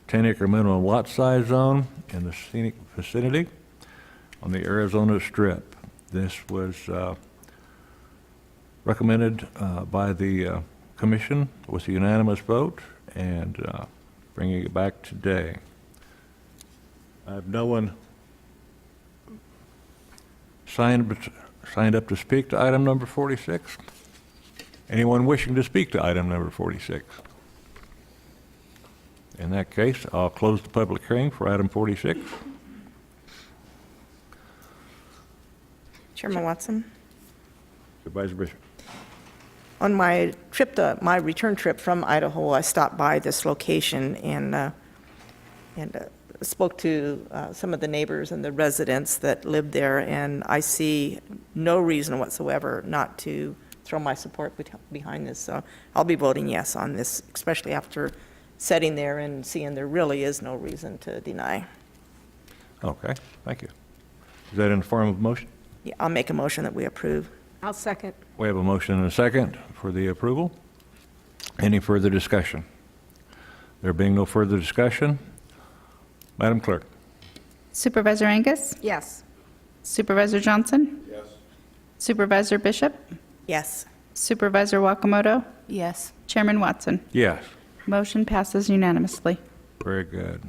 10-acre minimum lot size zone in the scenic vicinity on the Arizona Strip. This was recommended by the commission with a unanimous vote and bringing it back today. I have no one signed up to speak to item number 46. Anyone wishing to speak to item number 46? In that case, I'll close the public hearing for item 46. Chairman Watson? Supervisor Bishop. On my trip, my return trip from Idaho, I stopped by this location and spoke to some of the neighbors and the residents that lived there, and I see no reason whatsoever not to throw my support behind this. So I'll be voting yes on this, especially after sitting there and seeing there really is no reason to deny. Okay, thank you. Is that in the form of a motion? Yeah, I'll make a motion that we approve. I'll second. We have a motion and a second for the approval. Any further discussion? There being no further discussion, Madam Clerk? Supervisor Angus? Yes. Supervisor Johnson? Yes. Supervisor Bishop? Yes. Supervisor Wakamoto? Yes. Chairman Watson? Yes. Motion passes unanimously. Very good.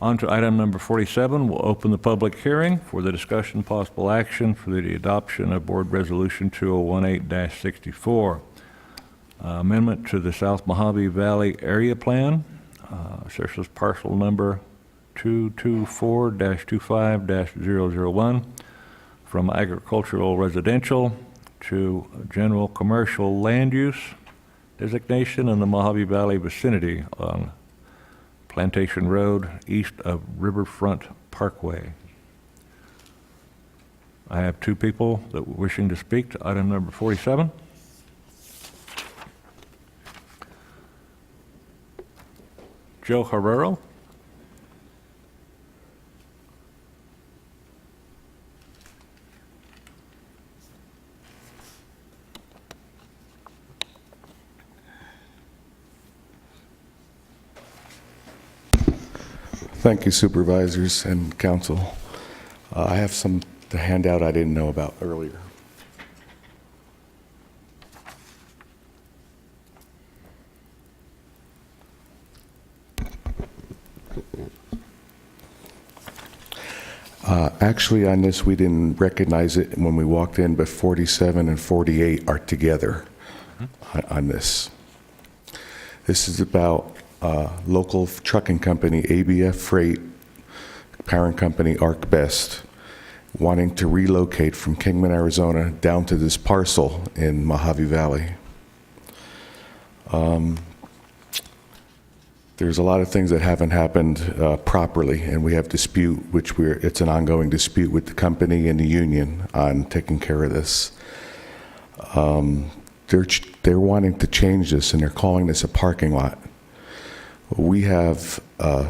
On to item number 47. We'll open the public hearing for the discussion and possible action for the adoption of Board Resolution 2018-64, amendment to the South Mojave Valley Area Plan. This parcel number 224-25-001 from agricultural residential to general commercial land use designation in the Mojave Valley vicinity on Plantation Road, east of Riverfront Parkway. I have two people that were wishing to speak to item number 47. Joe Herrero. Thank you, Supervisors and Council. I have the handout I didn't know about earlier. Actually, on this, we didn't recognize it when we walked in, but 47 and 48 are together on this. This is about local trucking company, ABF Freight, parent company ArcBest, wanting to relocate from Kingman, Arizona, down to this parcel in Mojave Valley. There's a lot of things that haven't happened properly, and we have dispute, it's an ongoing dispute with the company and the union on taking care of this. They're wanting to change this, and they're calling this a parking lot. We have a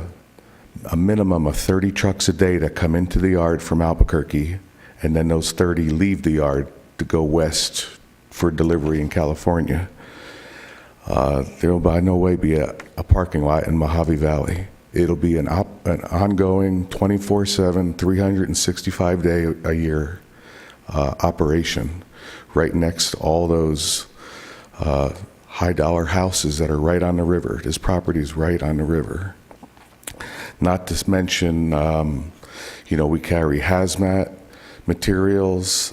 minimum of 30 trucks a day that come into the yard from Albuquerque, and then those 30 leave the yard to go west for delivery in California. There will by no way be a parking lot in Mojave Valley. It'll be an ongoing 24/7, 365-day-a-year operation right next to all those high-dollar houses that are right on the river. This property is right on the river. Not to mention, we carry hazmat materials,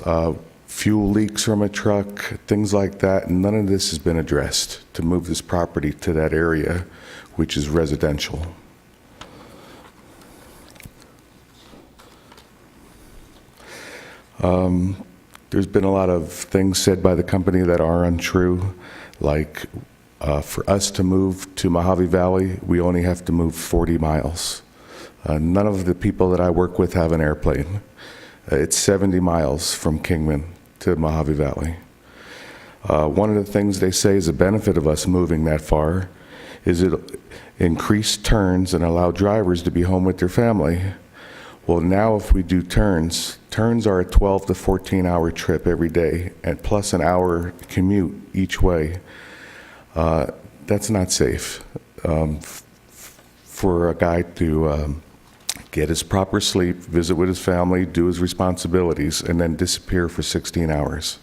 fuel leaks from a truck, things like that. And none of this has been addressed to move this property to that area, which is residential. There's been a lot of things said by the company that are untrue, like for us to move to Mojave Valley, we only have to move 40 miles. None of the people that I work with have an airplane. It's 70 miles from Kingman to Mojave Valley. One of the things they say is a benefit of us moving that far is it increase turns and allow drivers to be home with their family. Well, now if we do turns are a 12 to 14 hour trip every day, and plus an hour commute each way. That's not safe for a guy to get his proper sleep, visit with his family, do his responsibilities, and then disappear for 16 hours.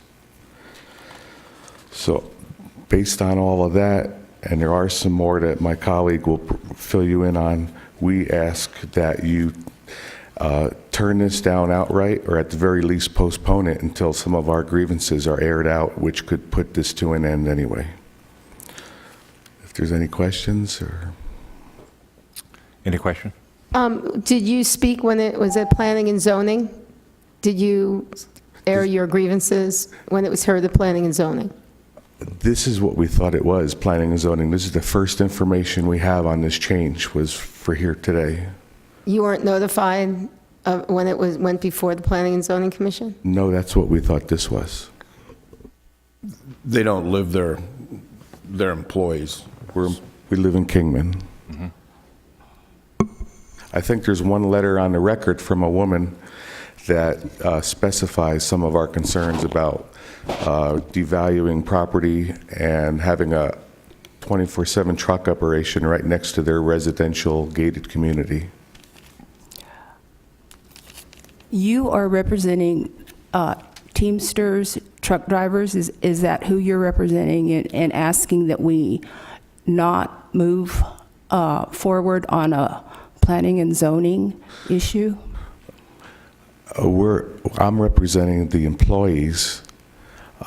So based on all of that, and there are some more that my colleague will fill you in on, we ask that you turn this down outright, or at the very least postpone it until some of our grievances are aired out, which could put this to an end anyway. If there's any questions, or... Any question? Did you speak when it was at planning and zoning? Did you air your grievances when it was heard at planning and zoning? This is what we thought it was, planning and zoning. This is the first information we have on this change, was for here today. You weren't notified of when it went before the Planning and Zoning Commission? No, that's what we thought this was. They don't live there, they're employees. We live in Kingman. Mm-hmm. I think there's one letter on the record from a woman that specifies some of our concerns about devaluing property and having a 24/7 truck operation right next to their residential gated community. You are representing Teamsters, truck drivers? Is that who you're representing and asking that we not move forward on a planning and zoning issue? I'm representing the employees.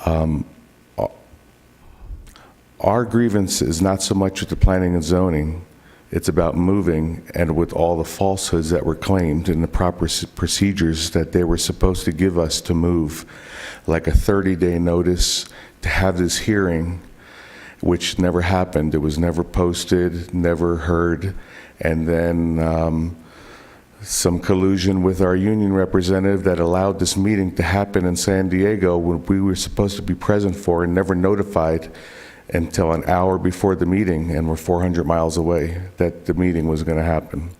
Our grievance is not so much with the planning and zoning, it's about moving, and with all the falsehoods that were claimed and the proper procedures that they were supposed to give us to move, like a 30-day notice to have this hearing, which never happened. It was never posted, never heard, and then some collusion with our union representative that allowed this meeting to happen in San Diego when we were supposed to be present for and never notified until an hour before the meeting, and we're 400 miles away, that the meeting was going to happen.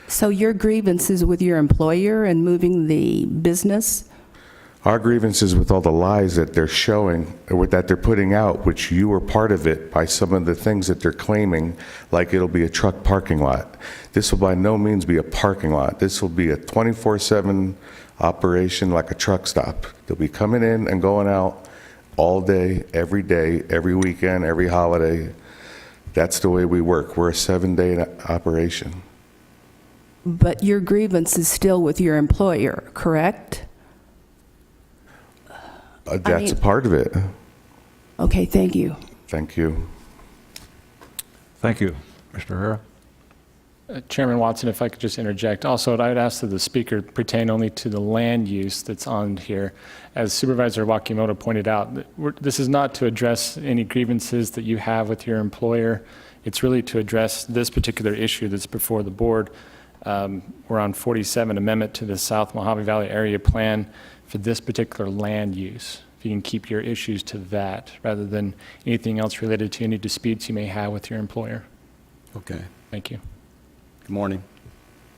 So your grievance is with your employer and moving the business? Our grievance is with all the lies that they're showing, or that they're putting out, which you were part of it by some of the things that they're claiming, like it'll be a truck parking lot. This will by no means be a parking lot. This will be a 24/7 operation like a truck stop. They'll be coming in and going out all day, every weekend, every holiday. That's the way we work. We're a 7-day operation. But your grievance is still with your employer, correct? That's a part of it. Okay, thank you. Thank you. Thank you. Mr. Herrera? Chairman Watson, if I could just interject. Also, I would ask that the speaker pertain only to the land use that's on here. As Supervisor Wakimoto pointed out, this is not to address any grievances that you have with your employer. It's really to address this particular issue that's before the board. We're on 47, amendment to the South Mojave Valley Area Plan for this particular land use. If you can keep your issues to that rather than anything else related to any disputes you may have with your employer. Okay. Thank you. Good morning.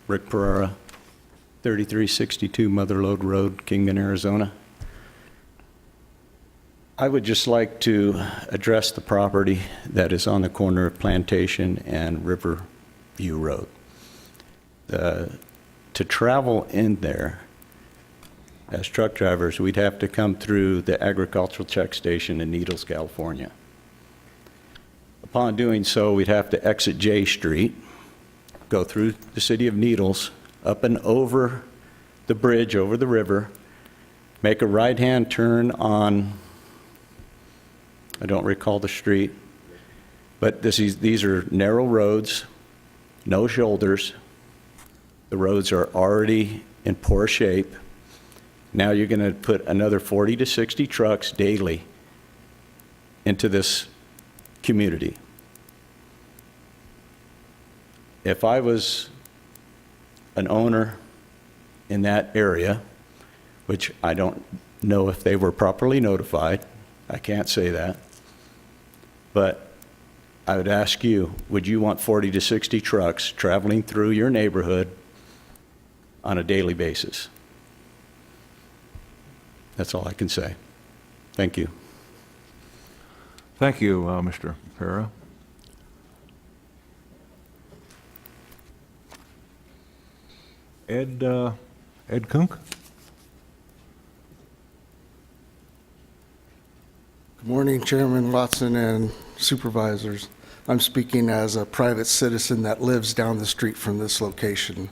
Rick Pereira, 3362 Motherlode Road, Kingman, Arizona. I would just like to address the property that is on the corner of Plantation and Riverview Road. To travel in there, as truck drivers, we'd have to come through the agricultural check station in Needles, California. Upon doing so, we'd have to exit J Street, go through the city of Needles, up and over the bridge over the river, make a right-hand turn on, I don't recall the street, but these are narrow roads, no shoulders. The roads are already in poor shape. Now you're going to put another 40 to 60 trucks daily into this community. If I was an owner in that area, which I don't know if they were properly notified, I can't say that, but I would ask you, would you want 40 to 60 trucks traveling through your neighborhood on a daily basis? That's all I can say. Thank you. Thank you, Mr. Herrera. Ed Kunk? Good morning, Chairman Watson and Supervisors. I'm speaking as a private citizen that lives down the street from this location.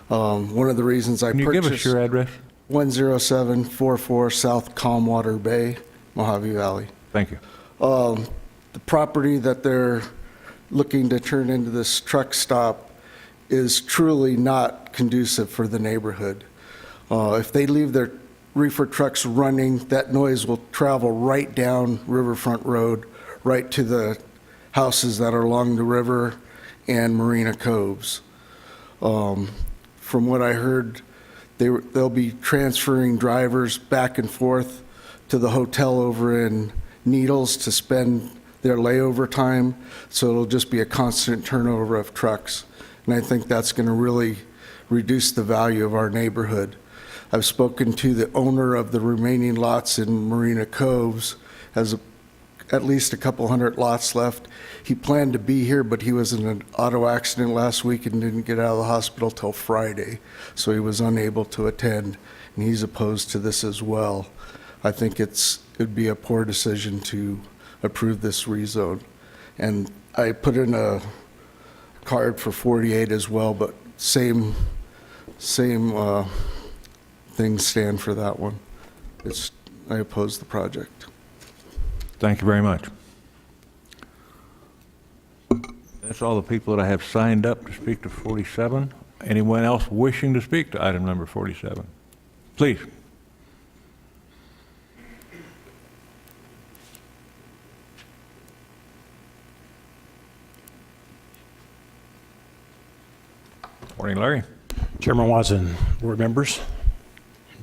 One of the reasons I Can you purchased... give us your address? 10744 South Calmwater Bay, Mojave Valley. Thank you. The property that they're looking to turn into this truck stop is truly not conducive for the neighborhood. If they leave their reefer trucks running, that noise will travel right down Riverfront Road, right to the houses that are along the river and Marina Coves. From what I heard, they'll be transferring drivers back and forth to the hotel over in Needles to spend their layover time, so it'll just be a constant turnover of trucks. And I think that's going to really reduce the value of our neighborhood. I've spoken to the owner of the remaining lots in Marina Coves, has at least a couple hundred lots left. He planned to be here, but he was in an auto accident last week and didn't get out of the hospital till Friday, so he was unable to attend, and he's opposed to this as well. I think it'd be a poor decision to approve this rezone. And I put in a card for 48 as well, but same things stand for that one. I oppose the project. Thank you very much. That's all the people that I have signed up to speak to 47. Anyone else wishing to speak to item number 47? Please. Morning, Larry. Chairman Watson, board members,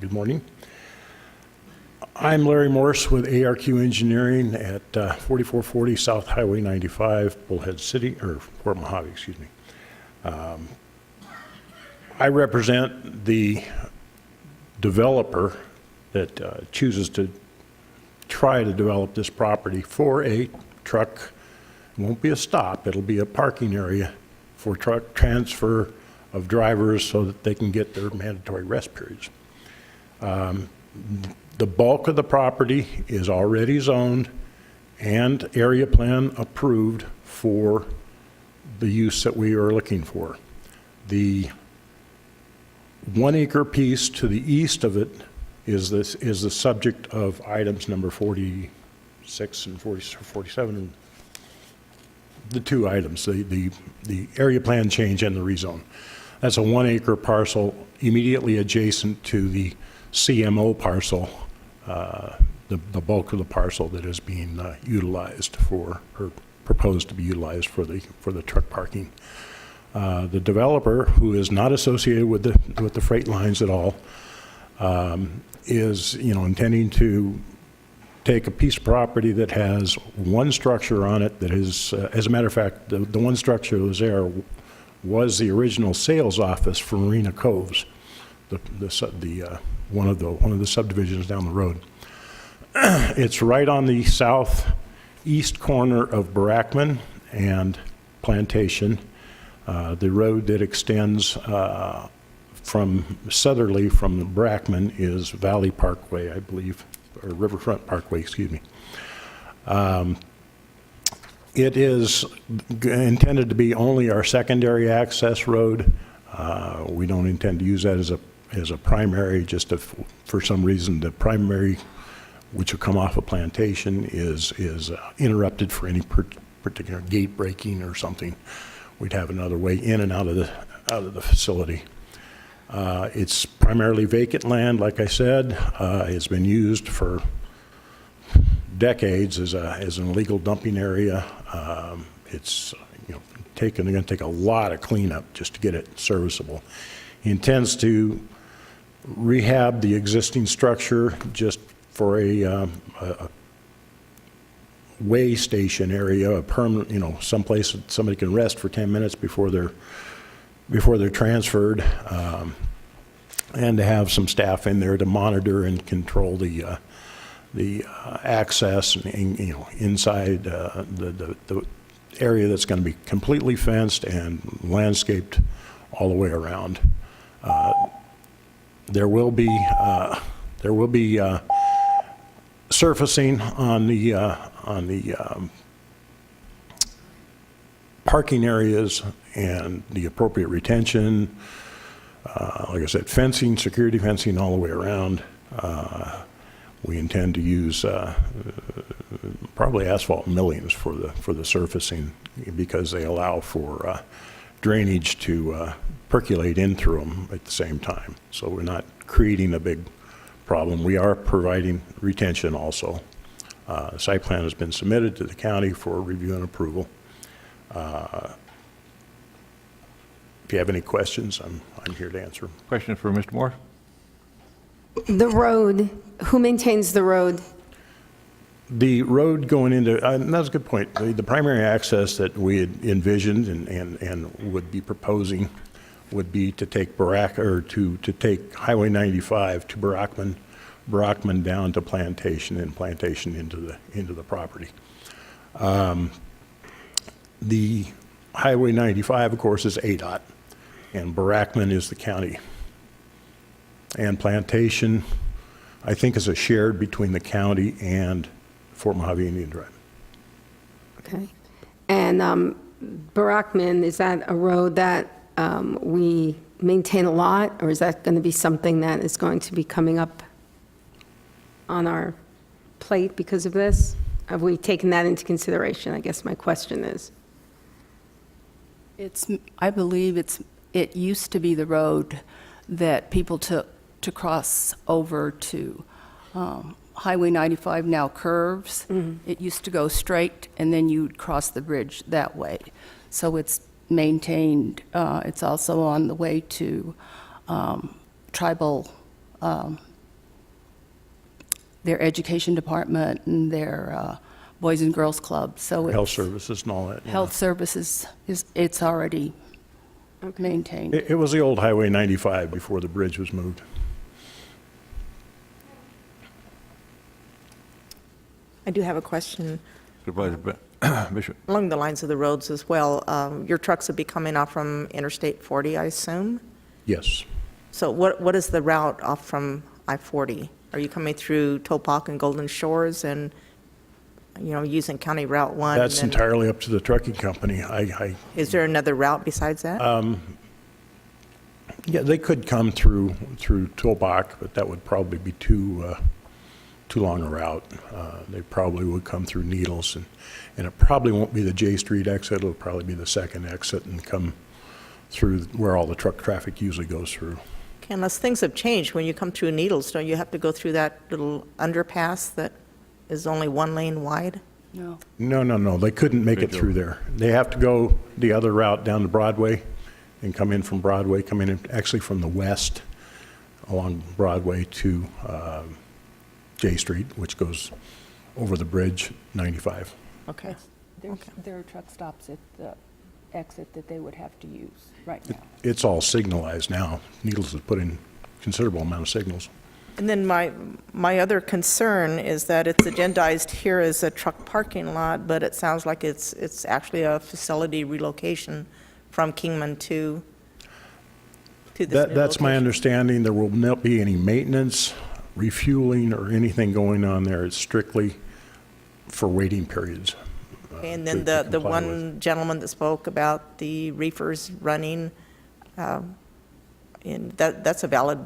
good morning. I'm Larry Morse with ARQ Engineering at 4440 South Highway 95, Bullhead City, or Fort Mojave, excuse me. I represent the developer that chooses to try to develop this property for a truck. It won't be a stop, it'll be a parking area for truck transfer of drivers so that they can get their mandatory rest periods. The bulk of the property is already zoned and area plan approved for the use that we are looking for. The 1 acre piece to the east of it is the subject of items number 46 and 47, and the two items, the area plan change and the rezone. That's a 1 acre parcel immediately adjacent to the CMO parcel, the bulk of the parcel that is being utilized for, or proposed to be utilized for the truck parking. The developer, who is not associated with the freight lines at all, is intending to take a piece of property that has one structure on it that is, as a matter of fact, the one structure that was there was the original sales office for Marina Coves, one of the subdivisions down the road. It's right on the southeast corner of Barackman and Plantation. The road that extends from southerly from Barackman is Valley Parkway, I believe, or Riverfront Parkway, excuse me. It is intended to be only our secondary access road. We don't intend to use that as a primary, just if for some reason the primary, which will come off a Plantation, is interrupted for any particular gate breaking or something. We'd have another way in and out of the facility. It's primarily vacant land, like I said. It's been used for decades as an illegal dumping area. It's going to take a lot of cleanup just to get it serviceable. He intends to rehab the existing structure just for a way station area, a permanent, someplace that somebody can rest for 10 minutes before they're transferred, and to have some staff in there to monitor and control the access and inside the area that's going to be completely fenced and landscaped all the way around. There will be surfacing on the parking areas and the appropriate retention. Like I said, fencing, security fencing all the way around. We intend to use probably asphalt millings for the surfacing because they allow for drainage to percolate in through them at the same time. So we're not creating a big problem. We are providing retention also. Site plan has been submitted to the county for review and approval. If you have any questions, I'm here to answer. Question for Mr. Moore? The road, who maintains the road? The road going into, that's a good point. The primary access that we had envisioned and would be proposing would be to take to take Highway 95 to Barackman down to Plantation, and Plantation into the property. The Highway 95, of course, is ADOT, and Barackman is the county. And Plantation, I think, is a shared between the county and Fort Mojave Indian Tribe. Okay. And Barackman, is that a road that we maintain a lot, or is that going to be something that is going to be coming up on our plate because of this? Have we taken that into consideration, I guess my question is? I believe it used to be the road that people took to cross over to Highway 95 now curves. It used to go straight, and then you'd cross the bridge that way. So it's maintained. It's also on the way to tribal, their education department and their Boys and Girls Club. So it's Health services and all that. yeah. health services it's already maintained. It was the old Highway 95 before the bridge was moved. I do have a question Supervisor Bishop. along the lines of the roads as well. Your trucks would be coming off from Interstate 40, I assume? Yes. So what is the route off from I-40? Are you coming through Topak and Golden Shores and, using County Route 1? That's and then- entirely up to the trucking company. Is there another route besides that? Yeah, they could come through Toolbach, but that would probably be too long a route. They probably would come through Needles, and it probably won't be the J Street exit. It'll probably be the second exit and come through where all the truck traffic usually goes through. Okay, unless things have changed, when you come through Needles, don't you have to go through that little underpass that is only one lane wide? No. No. They couldn't make it through there. They have to go the other route down to Broadway and come in from Broadway, come in actually from the west along Broadway to J Street, which goes over the bridge, 95. Okay. There are truck stops at the exit that they would have to use right now. It's all signalized now. Needles has put in considerable amount of signals. And then my other concern is that it's agendized here as a truck parking lot, but it sounds like it's actually a facility relocation from Kingman to this new That's my location. understanding. There will not be any maintenance, refueling, or anything going on there. It's strictly for waiting periods. And then to the comply with. one gentleman that spoke about the reefers running, and that's a valid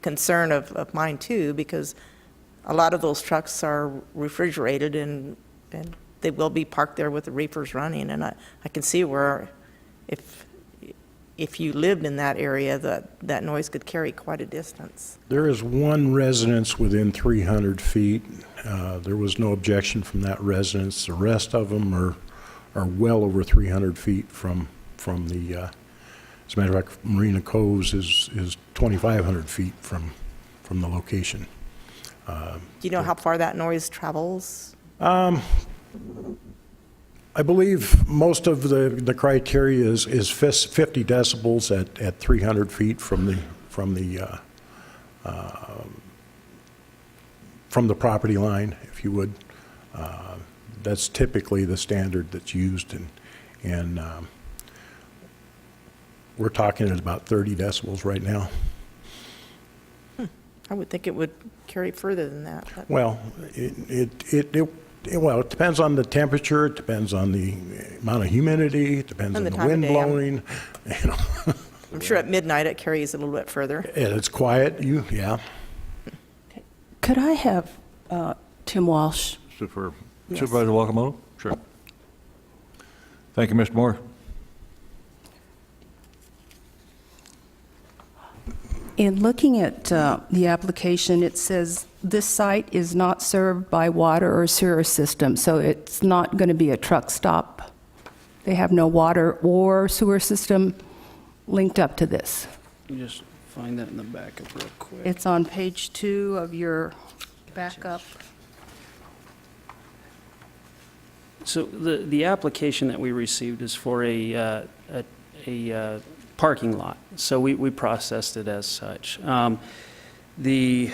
concern of mine too, because a lot of those trucks are refrigerated and they will be parked there with the reefers running. And I can see where if you lived in that area, that noise could carry quite a distance. There is one residence within 300 feet. There was no objection from that residence. The rest of them are well over 300 feet from the, as a matter of fact, Marina Coves is 2,500 feet from the location. Do you know how far that noise travels? I believe most of the criteria is 50 decibels at 300 feet from the property line, if you would. That's typically the standard that's used, and we're talking at about 30 decibels right now. I would think it would carry further than that. But Well, it depends on the temperature, it depends on the amount of humidity, it depends on And the the time of wind day, blowing. I'm sure at midnight it carries a little bit further. And it's quiet, yeah. Could I have Tim Walsh? Supervisor Yes. Wakamoto? Sure. Thank you, Mr. Moore. In looking at the application, it says this site is not served by water or sewer system, so it's not going to be a truck stop. They have no water or sewer system linked up to this. Let me just find that in the backup real quick. It's on page 2 of your backup. So the application that we received is for a parking lot, so we processed it as such. The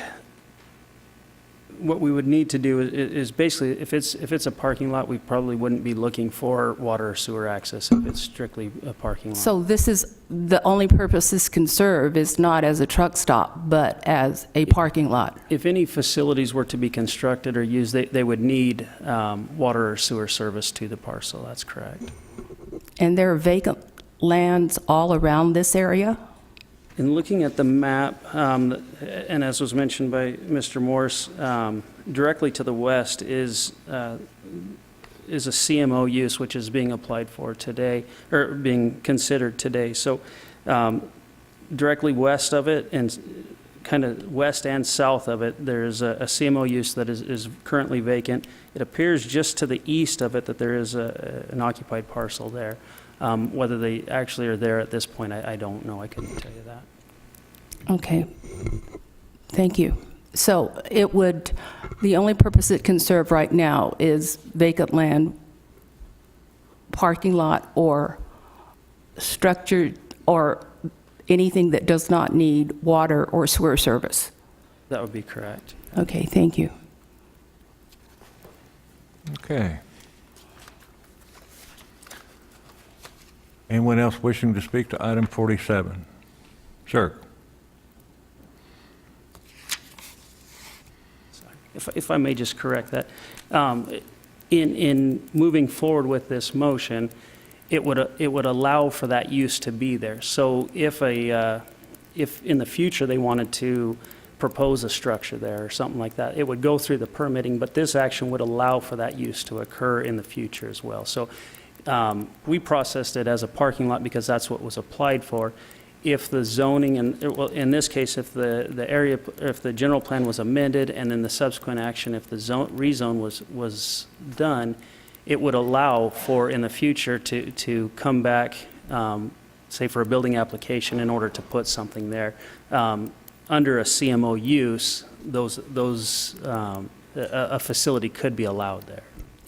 what we would need to do is basically, if it's a parking lot, we probably wouldn't be looking for water or sewer access if it's strictly a parking lot. So this is, the only purpose this can serve is not as a truck stop, but as a parking lot? If any facilities were to be constructed or used, they would need water or sewer service to the parcel, that's correct. And there are vacant lands all around this area? In looking at the map, and as was mentioned by Mr. Morse, directly to the west is a CMO use, which is being applied for today, or being considered today. So directly west of it, and kind of west and south of it, there's a CMO use that is currently vacant. It appears just to the east of it that there is an occupied parcel there. Whether they actually are there at this point, I don't know. I couldn't tell you that. Okay. Thank you. So it would, the only purpose it can serve right now is vacant land, parking lot, or structured, or anything that does not need water or sewer service? That would be correct. Okay, thank you. Okay. Anyone else wishing to speak to item 47? Sir? If I may just correct that. In moving forward with this motion, it would allow for that use to be there. So if in the future they wanted to propose a structure there or something like that, it would go through the permitting, but this action would allow for that use to occur in the future as well. So we processed it as a parking lot because that's what was applied for. If the zoning, and well, in this case, if the general plan was amended, and then the subsequent action, if the rezone was done, it would allow for in the future to come back, say for a building application, in order to put something there. Under a CMO use, a facility could be allowed there.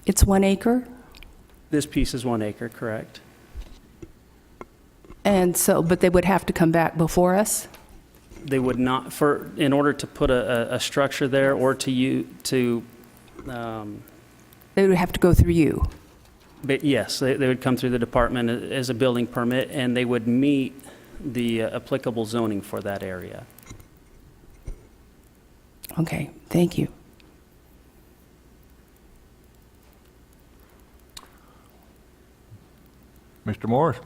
It's 1 acre? This piece is 1 acre, correct? And so, but they would have to come back before us? They would not, in order to put a structure there or They would have to go through you? but yes, they would come through the department as a building permit, and they would meet the applicable zoning for that area. Okay, thank you. Mr. Morris?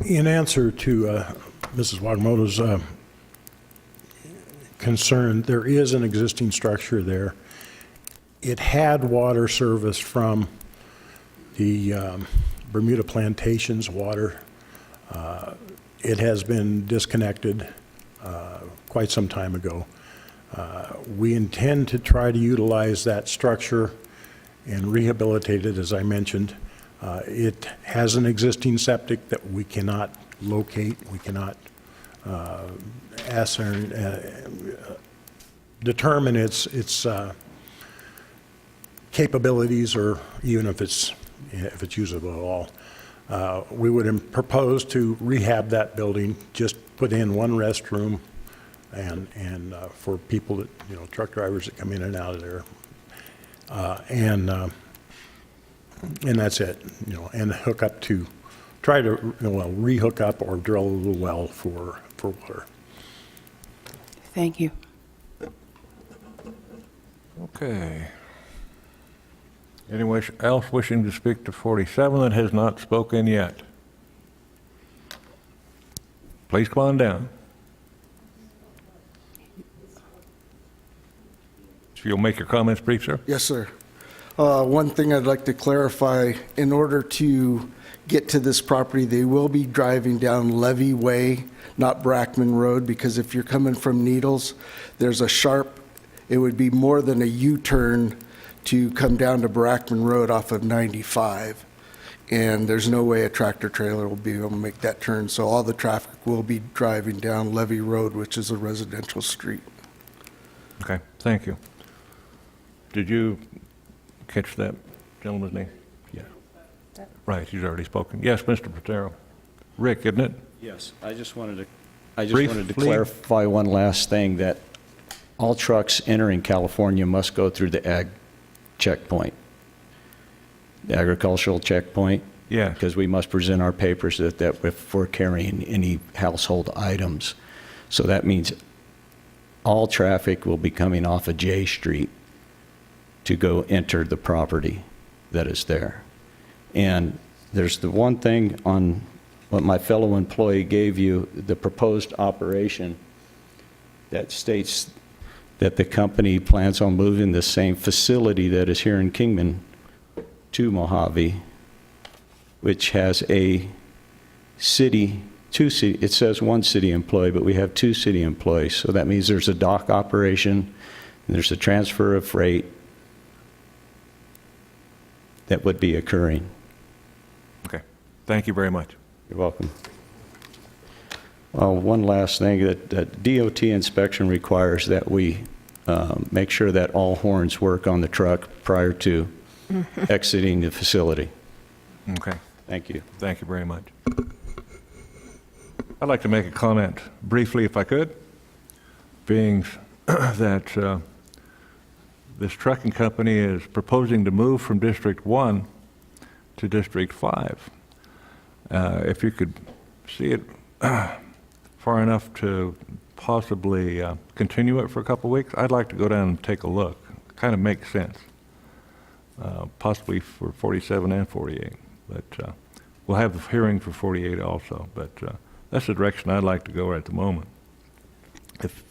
In answer to Mrs. Wagamoto's concern, there is an existing structure there. It had water service from the Bermuda Plantations water. It has been disconnected quite some time ago. We intend to try to utilize that structure and rehabilitate it, as I mentioned. It has an existing septic that we cannot locate. We cannot determine its capabilities, or even if it's usable at all. We would propose to rehab that building, just put in one restroom, and for people that, truck drivers that come in and out of there, and that's it, and hook up to, try to, rehook up or drill a little well for water. Thank you. Okay. Anyone else wishing to speak to 47 that has not spoken yet? Please come on down. So you'll make your comments brief, sir? Yes, sir. One thing I'd like to clarify, in order to get to this property, they will be driving down Levy Way, not Brackman Road, because if you're coming from Needles, there's a sharp, it would be more than a U-turn to come down to Brackman Road off of 95. And there's no way a tractor trailer will be able to make that turn. So all the traffic will be driving down Levy Road, which is a residential street. Okay, thank you. Did you catch that gentleman's name? Yeah. Right, he's already spoken. Yes, Mr. Patero. Rick, isn't it? Yes, I just wanted to Briefly. clarify one last thing, that all trucks entering California must go through the ag checkpoint, the agricultural checkpoint. Yeah. Because we must present our papers that if we're carrying any household items. So that means all traffic will be coming off of J Street to go enter the property that is there. And there's the one thing on what my fellow employee gave you, the proposed operation, that states that the company plans on moving the same facility that is here in Kingman to Mojave, which has a city, it says one city employee, but we have 2 city employees. So that means there's a dock operation, and there's a transfer of freight that would be occurring. Okay. Thank you very much. You're welcome. Well, one last thing, that DOT inspection requires that we make sure that all horns work on the truck prior to exiting the facility. Okay. Thank you. Thank you very much. I'd like to make a comment briefly, if I could, being that this trucking company is proposing to move from District 1 to District 5. If you could see it far enough to possibly continue it for a couple of weeks, I'd like to go down and take a look. Kind of makes sense, possibly for 47 and 48. But we'll have the hearing for 48 also. But that's the direction I'd like to go at the moment. If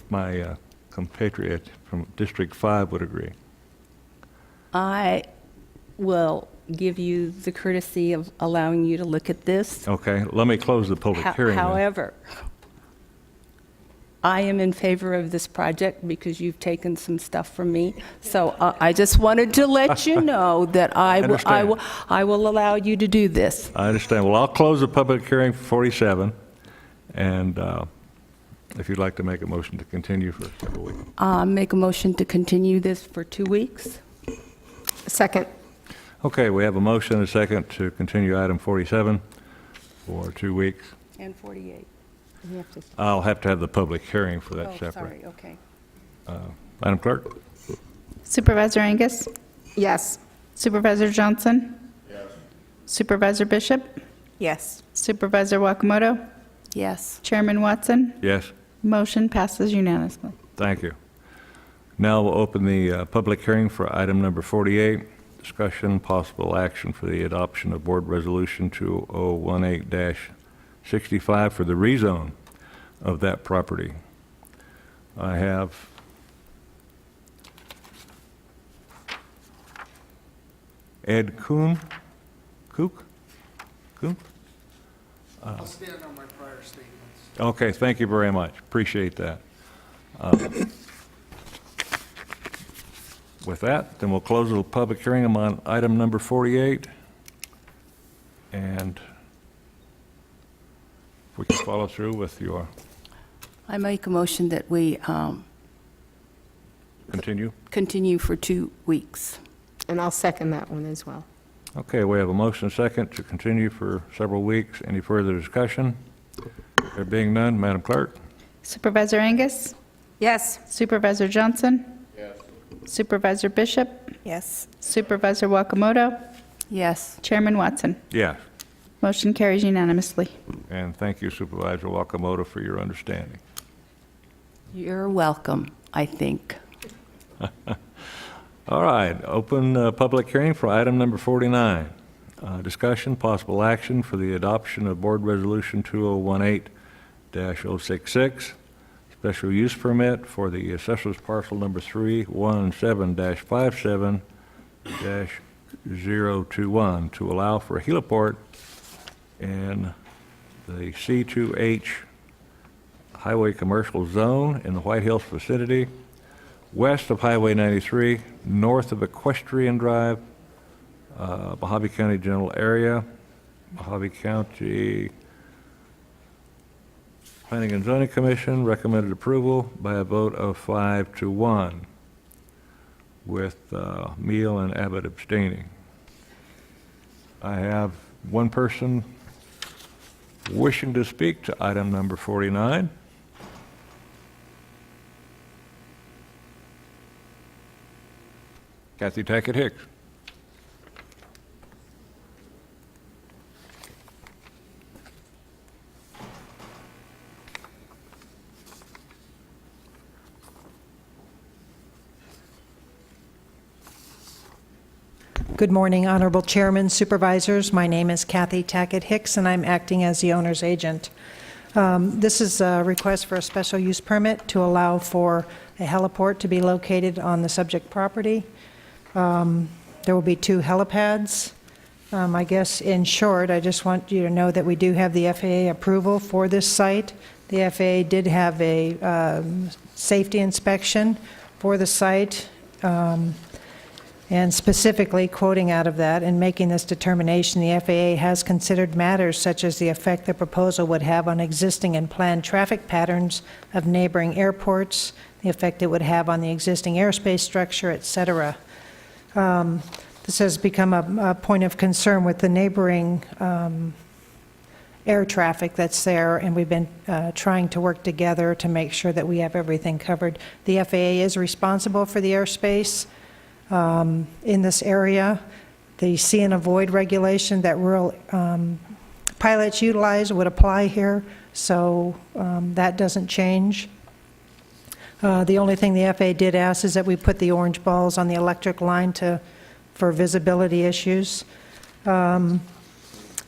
my compatriot from District 5 would agree. I will give you the courtesy of allowing you to look at this. Okay, let me close the public hearing then. However, I am in favor of this project because you've taken some stuff from me. So I just wanted to let you know that I understand. will allow you to do this. I understand. Well, I'll close the public hearing for 47, and if you'd like to make a motion to continue for several weeks. Make a motion to continue this for 2 weeks. Second. Okay, we have a motion and a second to continue item 47 for 2 weeks. And 48. You have to- I'll have to have the public hearing for that Oh, separate. sorry, okay. Madam Clerk? Supervisor Angus? Yes. Supervisor Johnson? Yes. Supervisor Bishop? Yes. Supervisor Wakamoto? Yes. Chairman Watson? Yes, Motion passes unanimously. thank you. Now we'll open the public hearing for item number 48, discussion, possible action for the adoption of Board Resolution 2018-65 for the rezone of that property. I have Ed Kuhn? Kook? I'll stand on my prior statements. Okay, thank you very much. Appreciate that. With that, then we'll close the public hearing on item number 48. And if we can follow through with your I make a motion that we continue. continue for 2 weeks. And I'll second that one as well. Okay, we have a motion second to continue for several weeks. Any further discussion? There being none, Madam Clerk? Supervisor Angus? Yes. Supervisor Johnson? Yes. Supervisor Bishop? Yes. Supervisor Wakamoto? Yes. Chairman Watson? Yes. Motion carries unanimously. And thank you, Supervisor Wakamoto, for your understanding. You're welcome, I think. All right, open public hearing for item number 49. Discussion, possible action for the adoption of Board Resolution 2018-066, special use permit for the assessor's parcel number 317-57-021 to allow for a heliport in the C2H Highway Commercial Zone in the White Hills vicinity, west of Highway 93, north of Equestrian Drive, Mojave County General Area, Mojave County Planning and Zoning Commission recommended approval by a vote of 5-1, with Meal and Abbott abstaining. I have one person wishing to speak to item number 49? Kathy Tackett Hicks. Good morning, Honorable Chairman, Supervisors. My name is Kathy Tackett Hicks, and I'm acting as the owner's agent. This is a request for a special use permit to allow for a heliport to be located on the subject property. There will be 2 helipads. I guess, in short, I just want you to know that we do have the FAA approval for this site. The FAA did have a safety inspection for the site, and specifically, quoting out of that, in making this determination, the FAA has considered matters such as the effect the proposal would have on existing and planned traffic patterns of neighboring airports, the effect it would have on the existing airspace structure, et cetera. This has become a point of concern with the neighboring air traffic that's there, and we've been trying to work together to make sure that we have everything covered. The FAA is responsible for the airspace in this area. The see and avoid regulation that rural pilots utilize would apply here, so that doesn't change. The only thing the FAA did ask is that we put the orange balls on the electric line for visibility issues.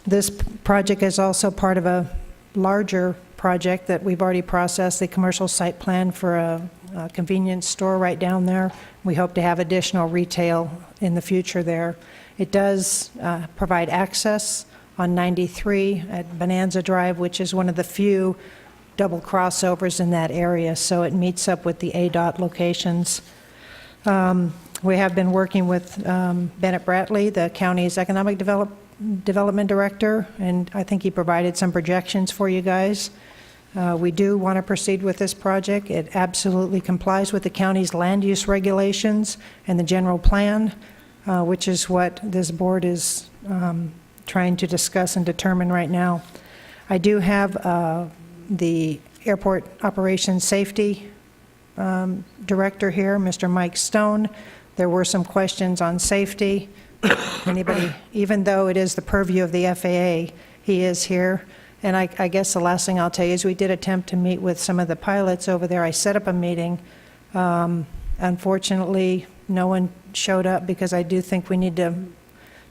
This project is also part of a larger project that we've already processed, the commercial site plan for a convenience store right down there. We hope to have additional retail in the future there. It does provide access on 93 at Bonanza Drive, which is one of the few double crossovers in that area, so it meets up with the ADOT locations. We have been working with Bennett Bratley, the county's economic development director, and I think he provided some projections for you guys. We do want to proceed with this project. It absolutely complies with the county's land use regulations and the general plan, which is what this board is trying to discuss and determine right now. I do have the Airport Operations Safety Director here, Mr. Mike Stone. There were some questions on safety. Anybody, even though it is the purview of the FAA, he is here. And I guess the last thing I'll tell you is we did attempt to meet with some of the pilots over there. I set up a meeting. Unfortunately, no one showed up because I do think we need to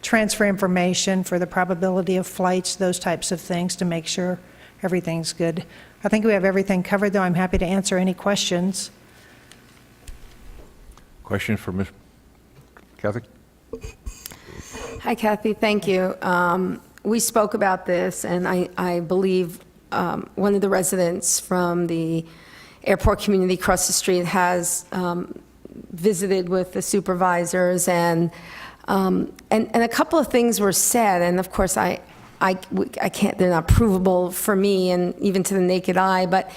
transfer information for the probability of flights, those types of things, to make sure everything's good. I think we have everything covered, though. I'm happy to answer any questions. Questions for Ms. Kathy? Hi, Kathy, thank you. We spoke about this, and I believe one of the residents from the airport community across the street has visited with the supervisors, and a couple of things were said, and of course I can't, they're not provable for me and even to the naked eye, but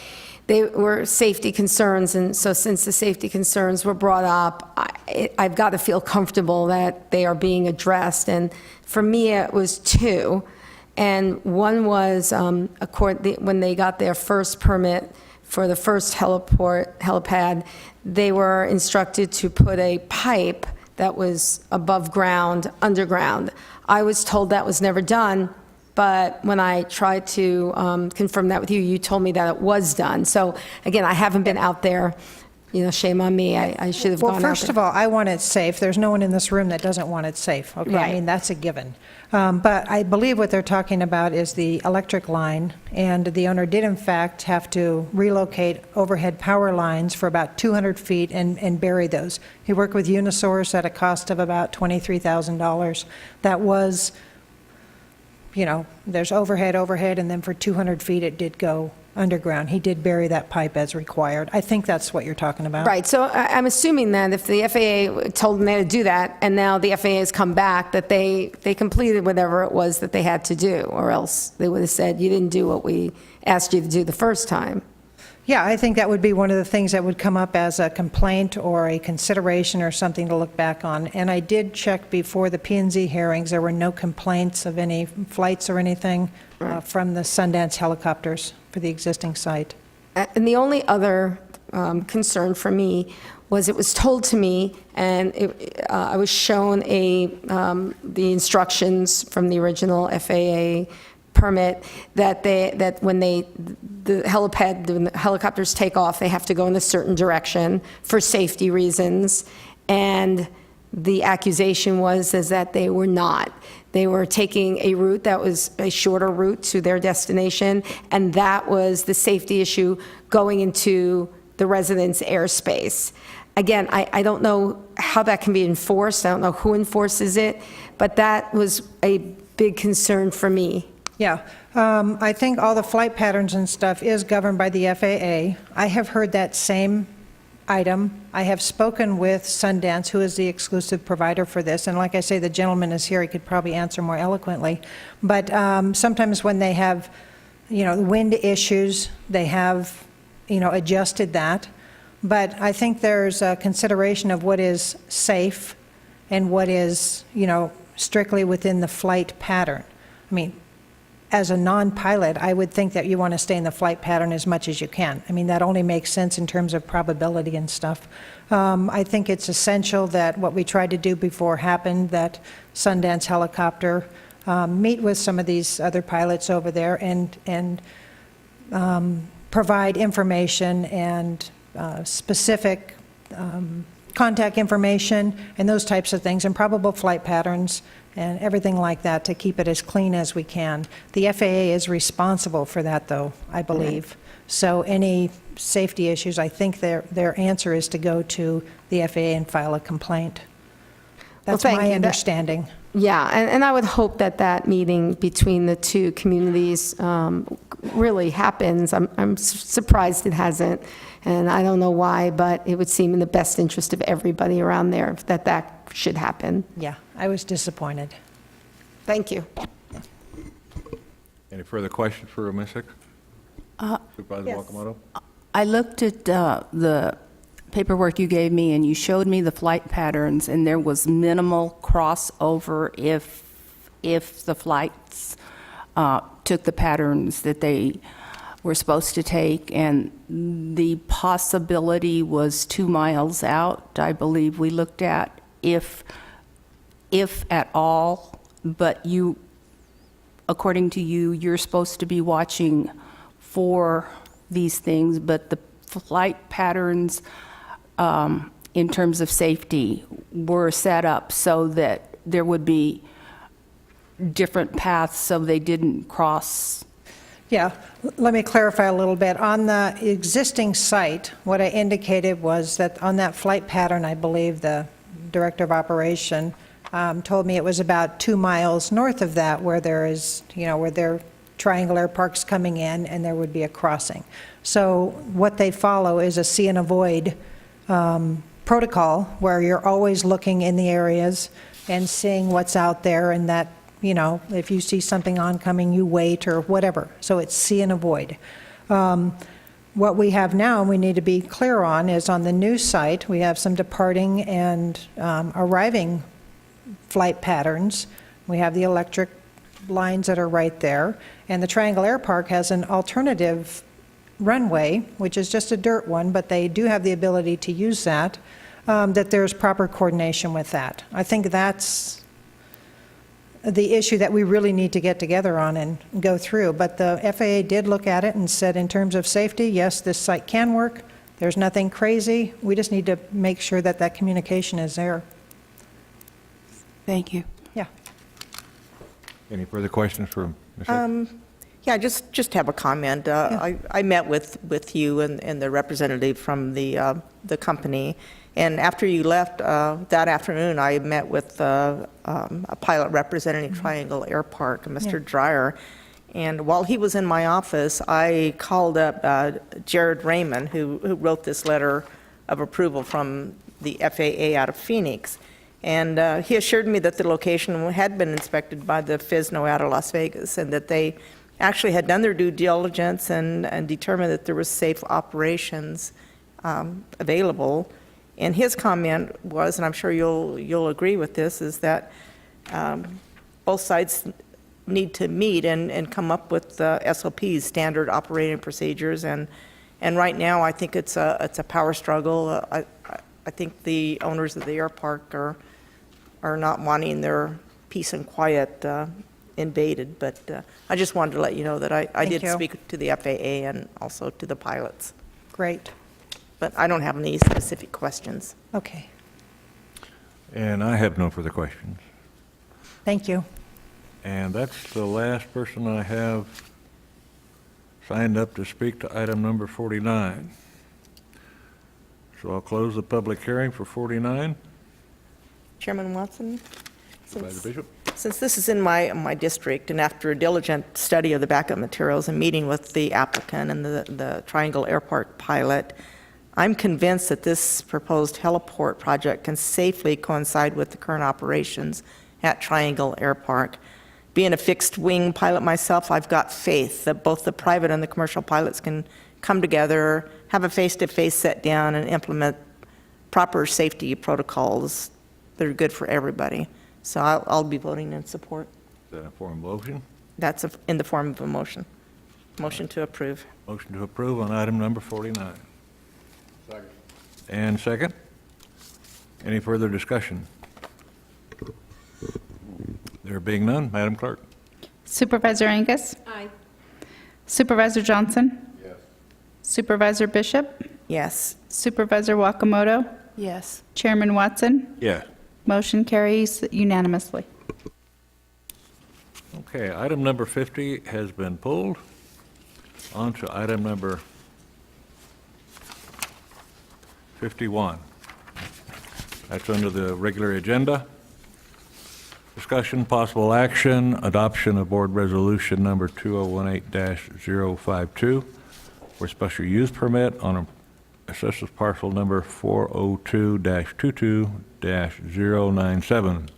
they were safety concerns, and so since the safety concerns were brought up, I've got to feel comfortable that they are being addressed. And for me, it was 2. And one was, when they got their first permit for the first helipad, they were instructed to put a pipe that was above ground, underground. I was told that was never done. But when I tried to confirm that with you, you told me that it was done. So again, I haven't been out there. You know, shame on me. I should have gone out there. Well, first of all, I want it safe. There's no one in this room that doesn't want it safe. Okay, Right. I mean, that's a given. But I believe what they're talking about is the electric line, and the owner did in fact have to relocate overhead power lines for about 200 feet and bury those. He worked with Unisource at a cost of about $23,000. That was, you know, there's overhead, and then for 200 feet it did go underground. He did bury that pipe as required. I think that's what you're talking about. Right, so I'm assuming that if the FAA told them they had to do that, and now the FAA has come back, that they completed whatever it was that they had to do, or else they would have said, you didn't do what we asked you to do the first time. Yeah, I think that would be one of the things that would come up as a complaint or a consideration or something to look back on. And I did check before the P&Z hearings, there were no complaints of any flights or anything from the Sundance helicopters for the existing site. And the only other concern for me was it was told to me, and I was shown the instructions from the original FAA permit that when the helicopters take off, they have to go in a certain direction for safety reasons. And the accusation was that they were not. They were taking a route that was a shorter route to their destination, and that was the safety issue going into the residents' airspace. Again, I don't know how that can be enforced. I don't know who enforces it, but that was a big concern for me. Yeah, I think all the flight patterns and stuff is governed by the FAA. I have heard that same item. I have spoken with Sundance, who is the exclusive provider for this, and like I say, the gentleman is here, he could probably answer more eloquently. But sometimes when they have, wind issues, they have, adjusted that. But I think there's a consideration of what is safe and what is, strictly within the flight pattern. I mean, as a non-pilot, I would think that you want to stay in the flight pattern as much as you can. I mean, that only makes sense in terms of probability and stuff. I think it's essential that what we tried to do before happened, that Sundance helicopter meet with some of these other pilots over there and provide information and specific contact information and those types of things, and probable flight patterns and everything like that to keep it as clean as we can. The FAA is responsible for that, though, I believe. So any safety issues, I think their answer is to go to the FAA and file a complaint. That's my understanding. Yeah, and I would hope that meeting between the two communities really happens. I'm surprised it hasn't, and I don't know why, but it would seem in the best interest of everybody around there that should happen. Yeah, I was disappointed. Thank you. Any further questions for Ms. Hicks? Supervisor yes. Wakamoto? I looked at the paperwork you gave me, and you showed me the flight patterns, and there was minimal crossover if the flights took the patterns that they were supposed to take, and the possibility was 2 miles out, I believe we looked at, if at all. But you, according to you, you're supposed to be watching for these things, but the flight patterns in terms of safety were set up so that there would be different paths so they didn't cross. Yeah, let me clarify a little bit. On the existing site, what I indicated was that on that flight pattern, I believe the Director of Operation told me it was about 2 miles north of that where there is, where their Triangle Air Park's coming in and there would be a crossing. So what they follow is a see and avoid protocol where you're always looking in the areas and seeing what's out there, and that, if you see something oncoming, you wait or whatever. So it's see and avoid. What we have now, and we need to be clear on, is on the new site, we have some departing and arriving flight patterns. We have the electric lines that are right there, and the Triangle Air Park has an alternative runway, which is just a dirt one, but they do have the ability to use that, that there's proper coordination with that. I think that's the issue that we really need to get together on and go through. But the FAA did look at it and said, in terms of safety, yes, this site can work. There's nothing crazy. We just need to make sure that that communication is there. Thank you. Yeah. Any further questions for Ms. Hicks? Yeah, just have a comment. I met with you and the representative from the company, and after you left that afternoon, I met with a pilot representing Triangle Air Park, Mr. Dreyer, and while he was in my office, I called up Jared Raymond, who wrote this letter of approval from the FAA out of Phoenix. And he assured me that the location had been inspected by the FSNO out of Las Vegas, and that they, actually had done their due diligence and determined that there was safe operations available. And his comment was, and I'm sure you'll agree with this, is that both sides need to meet and come up with SOPs, standard operating procedures. And right now, I think it's a power struggle. I think the owners of the airpark are not wanting their peace and quiet invaded. But I just wanted to let you know that I did speak to the FAA and also to the pilots. Great. But I don't have any specific questions. Okay. And I have no further questions. Thank you. And that's the last person I have signed up to speak to item number 49. So I'll close the public hearing for 49. Chairman Watson? Supervisor Bishop? Since this is in my district, and after a diligent study of the backup materials and meeting with the applicant and the Triangle Airport pilot, I'm convinced that this proposed heliport project can safely coincide with the current operations at Triangle Airport. Being a fixed-wing pilot myself, I've got faith that both the private and the commercial pilots can come together, have a face-to-face sit-down, and implement proper safety protocols that are good for everybody. So I'll be voting in support. Is that a form of motion? That's in the form of a motion. Motion to approve. Motion to approve on item number 49. Second. And second? Any further discussion? There being none, Madam Clerk? Supervisor Angus? Aye. Supervisor Johnson? Yes. Supervisor Bishop? Yes. Supervisor Wakamoto? Yes. Chairman Watson? Yes. Motion carries unanimously. Okay, item number 50 has been pulled. On to item number 51. That's under the regular agenda. Discussion, possible action, adoption of Board Resolution Number 2018-052 for special use permit on Assessors Parcel Number 402-22-097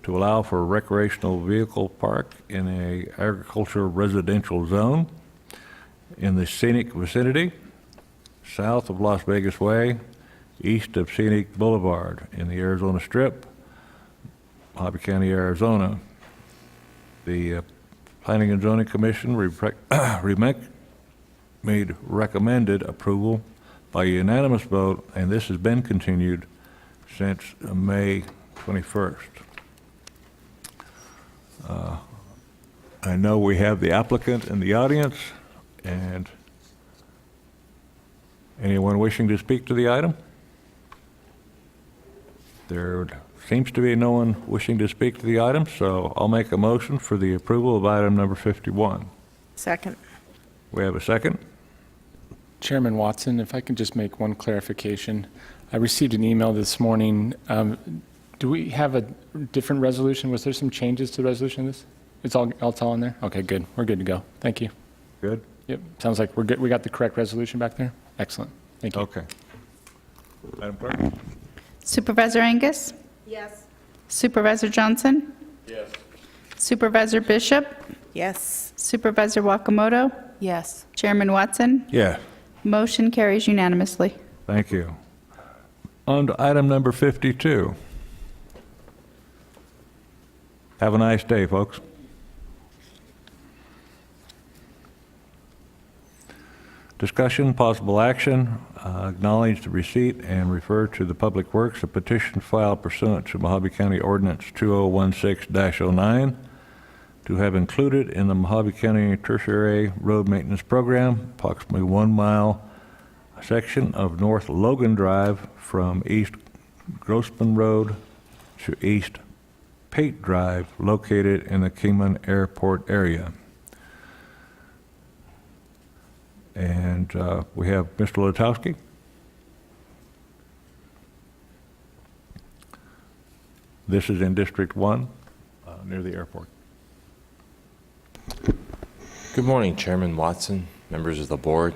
to allow for a recreational vehicle park in a agricultural residential zone in the scenic vicinity, south of Las Vegas Way, east of Scenic Boulevard in the Arizona Strip, Mojave County, Arizona. The Planning and Zoning Commission made recommended approval by unanimous vote, and this has been continued since May 21st. I know we have the applicant in the audience, and anyone wishing to speak to the item? There seems to be no one wishing to speak to the item, so I'll make a motion for the approval of item number 51. Second. We have a second? Chairman Watson, if I can just make one clarification. I received an email this morning. Do we have a different resolution? Was there some changes to the resolution of this? It's all in there? Okay, good. We're good to go. Thank you. Good? Yep, sounds like we're good. We got the correct resolution back there? Excellent. Thank you. Okay. Madam Clerk? Supervisor Angus? Yes. Supervisor Johnson? Yes. Supervisor Bishop? Yes. Supervisor Wakamoto? Yes. Chairman Watson? Yes. Motion carries unanimously. Thank you. On to item number 52. Have a nice day, folks. Discussion, possible action, acknowledge the receipt and refer to the Public Works a petition filed pursuant to Mojave County Ordinance 2016-09 to have included in the Mojave County Tertiary Road Maintenance Program approximately 1 mile section of North Logan Drive from East Grossman Road to East Pate Drive located in the Kingman Airport area. And we have Mr. Lutowski. This is in District 1, near the airport. Good morning, Chairman Watson, members of the board.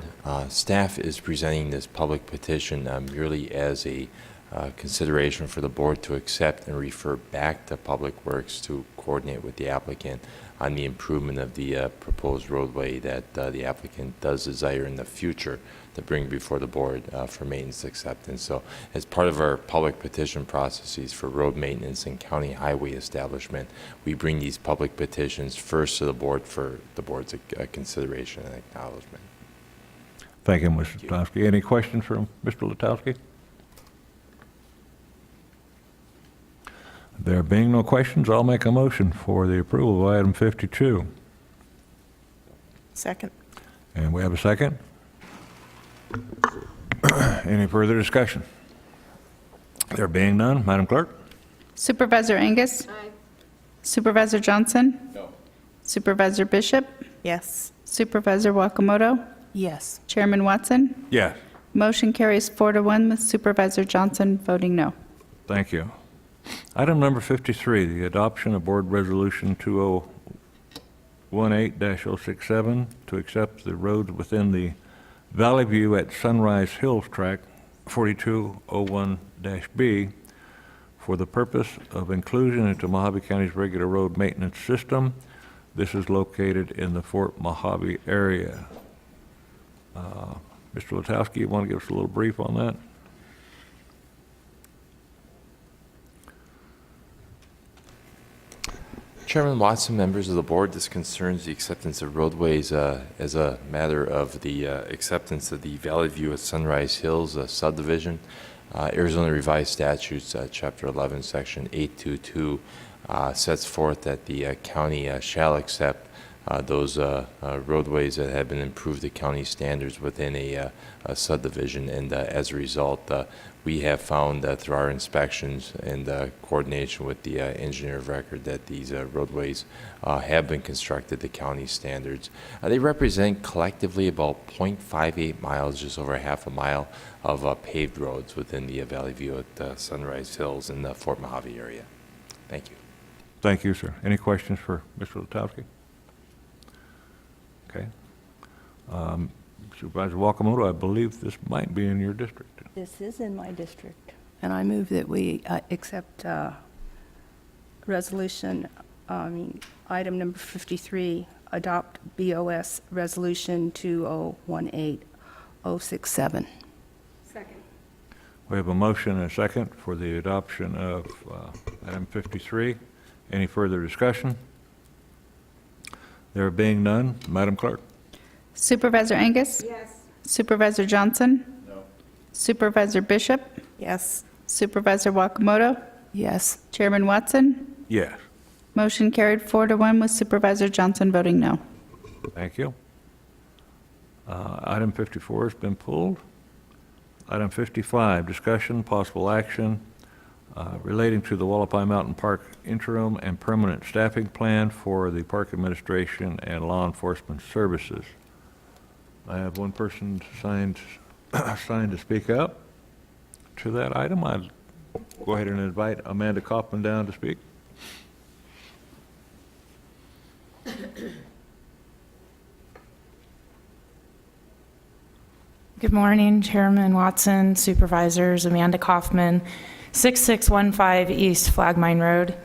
Staff is presenting this public petition merely as a consideration for the board to accept and refer back to Public Works to coordinate with the applicant on the improvement of the proposed roadway that the applicant does desire in the future to bring before the board for maintenance acceptance. So as part of our public petition processes for road maintenance and county highway establishment, we bring these public petitions first to the board for the board's consideration and acknowledgement. Thank you, Mr. Letowski. Any questions from Mr. Letowski? There being no questions, I'll make a motion for the approval of item 52. Second. And we have a second? Any further discussion? There being none, Madam Clerk? Supervisor Angus? Aye. Supervisor Johnson? No. Supervisor Bishop? Yes. Supervisor Wakamoto? Yes. Chairman Watson? Yes. Motion carries 4-1 with Supervisor Johnson voting no. Thank you. Item number 53, the adoption of Board Resolution 2018-067 to accept the roads within the Valley View at Sunrise Hills Tract 4201-B for the purpose of inclusion into Mojave County's regular road maintenance system. This is located in the Fort Mojave area. Mr. Letowski, you want to give us a little brief on that? Chairman Watson, members of the board, this concerns the acceptance of roadways as a matter of the acceptance of the Valley View at Sunrise Hills subdivision. Arizona Revised Statutes, Chapter 11, Section 822, sets forth that the county shall accept those roadways that have been improved to county standards within a subdivision, and as a result, we have found that through our inspections and coordination with the engineer of record that these roadways have been constructed to county standards. They represent collectively about 0.58 miles, just over half a mile of paved roads within the Valley View at Sunrise Hills in the Fort Mojave area. Thank you. Thank you, sir. Any questions for Mr. Letowski? Okay. Supervisor Wakamoto, I believe this might be in your district. This is in my district. And I move that we Accept resolution, item number 53, adopt BOS Resolution 2018-067. Second. We have a motion and a second for the adoption of item 53. Any further discussion? There being none, Madam Clerk? Supervisor Angus? Yes. Supervisor Johnson? No. Supervisor Bishop? Yes. Supervisor Wakamoto? Yes. Chairman Watson? Yes. Motion carried 4-1 with Supervisor Johnson voting no. Thank you. Item 54 has been pulled. Item 55, discussion, possible action relating to the Wallapai Mountain Park interim and permanent staffing plan for the park administration and law enforcement services. I have one person signed to speak up to that item. I'll go ahead and invite Amanda Kaufman down to speak. Good morning, Chairman Watson, Supervisors, Amanda Kaufman, 6615 East Flag Mine Road.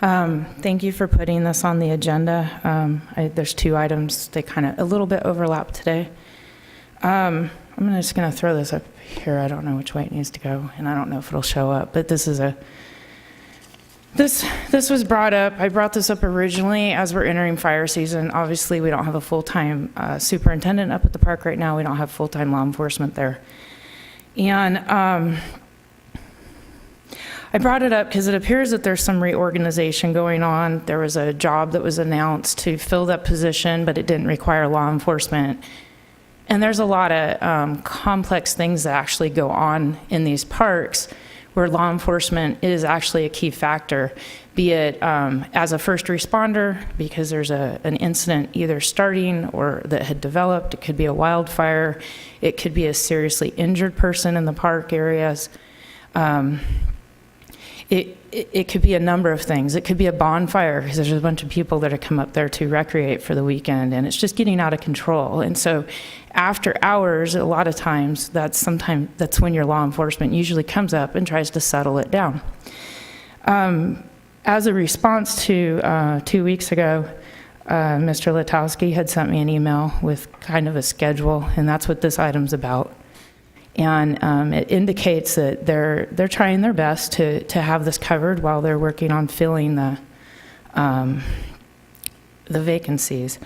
Thank you for putting this on the agenda. There's two items, they kind of a little bit overlap today. I'm just going to throw this up here. I don't know which way it needs to go, and I don't know if it'll show up, but this was brought up. I brought this up originally as we're entering fire season. Obviously, we don't have a full-time superintendent up at the park right now. We don't have full-time law enforcement there. And I brought it up because it appears that there's some reorganization going on. There was a job that was announced to fill that position, but it didn't require law enforcement. And there's a lot of complex things that actually go on in these parks where law enforcement is actually a key factor, be it as a first responder, because there's an incident either starting or that had developed. It could be a wildfire. It could be a seriously injured person in the park areas. it could be a number of things. It could be a bonfire, because there's a bunch of people that have come up there to recreate for the weekend, and it's just getting out of control. And so after hours, a lot of times, that's when your law enforcement usually comes up and tries to settle it down. As a response to 2 weeks ago, Mr. Letowski had sent me an email with kind of a schedule, and that's what this item's about. And it indicates that they're trying their best to have this covered while they're working on filling the vacancies.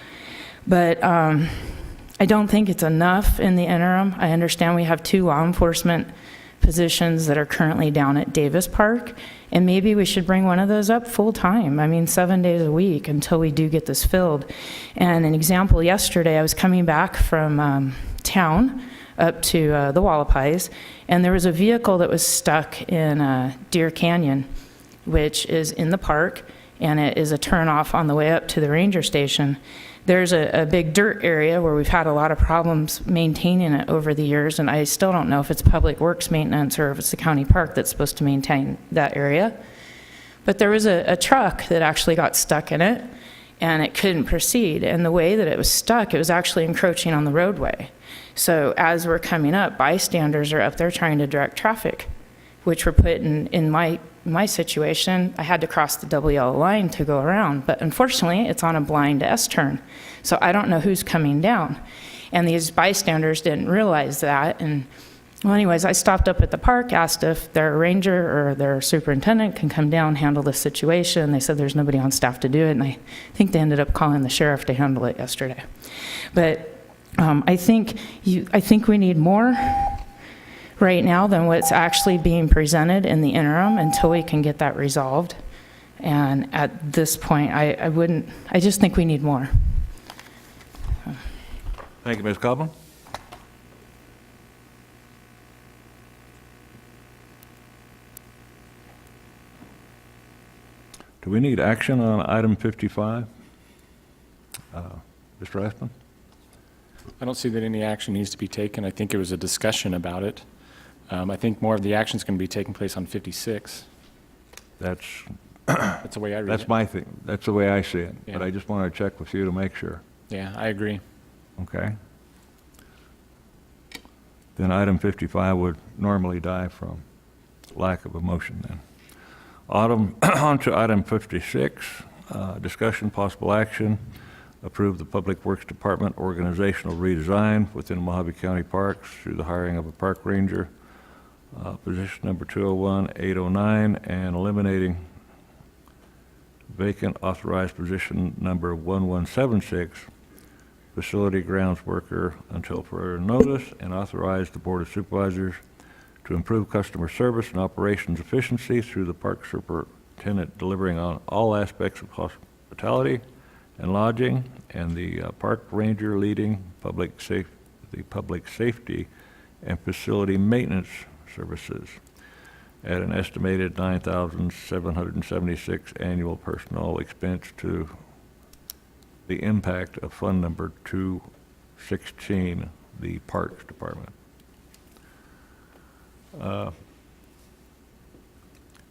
But I don't think it's enough in the interim. I understand we have 2 law enforcement positions that are currently down at Davis Park, and maybe we should bring one of those up full-time. I mean, 7 days a week until we do get this filled. And an example, yesterday I was coming back from town up to the Wallapies, and there was a vehicle that was stuck in Deer Canyon, which is in the park, and it is a turnoff on the way up to the ranger station. There's a big dirt area where we've had a lot of problems maintaining it over the years, and I still don't know if it's public works maintenance or if it's the county park that's supposed to maintain that area. But there was a truck that actually got stuck in it, and it couldn't proceed. And the way that it was stuck, it was actually encroaching on the roadway. So as we're coming up, bystanders are up there trying to direct traffic, which were put in my situation. I had to cross the double yellow line to go around, but unfortunately it's on a blind S-turn. So I don't know who's coming down. And these bystanders didn't realize that. And well, anyways, I stopped up at the park, asked if their ranger or their superintendent can come down, handle this situation. They said there's nobody on staff to do it, and I think they ended up calling the sheriff to handle it yesterday. But I think we need more right now than what's actually being presented in the interim until we can get that resolved. And at this point, I just think we need more. Thank you, Ms. Copeland. Do we need action on item 55? Mr. Aspen? I don't see that any action needs to be taken. I think it was a discussion about it. I think more of the action is going to be taking place on 56. That's the way I read it. That's my thing. That's the way I see it. Yeah. But I just want to check with you to make sure. Yeah, I agree. Okay? Then item 55 would normally die from lack of a motion then. On to item 56, discussion, possible action, approve the Public Works Department organizational redesign within Mojave County Parks through the hiring of a park ranger, position number 201-809, and eliminating vacant authorized position number 1176, facility grounds worker, until further notice, and authorize the Board of Supervisors to improve customer service and operations efficiency through the park superintendent delivering on all aspects of hospitality and lodging, and the park ranger leading the public safety and facility maintenance services at an estimated $9,776 annual personnel expense to the impact of Fund Number 216, the Parks Department.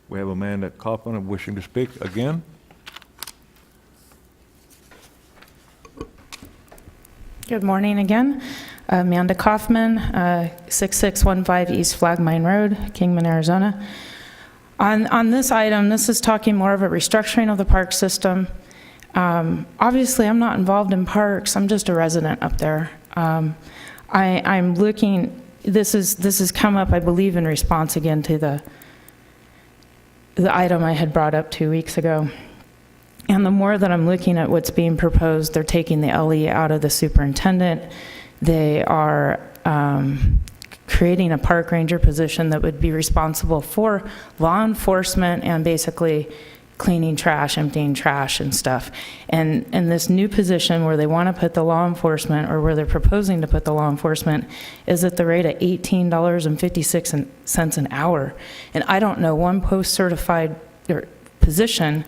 We have Amanda Kaufman wishing to speak again. Good morning again. Amanda Kaufman, 6615 East Flag Mine Road, Kingman, Arizona. On this item, this is talking more of a restructuring of the park system. Obviously, I'm not involved in parks. I'm just a resident up there. I'm looking. This has come up, I believe, in response again to the item I had brought up 2 weeks ago. And the more that I'm looking at what's being proposed, they're taking the LE out of the superintendent. They are creating a park ranger position that would be responsible for law enforcement and basically cleaning trash, emptying trash and stuff. And this new position where they want to put the law enforcement, or where they're proposing to put the law enforcement, is at the rate of $18.56 an hour. And I don't know one post-certified position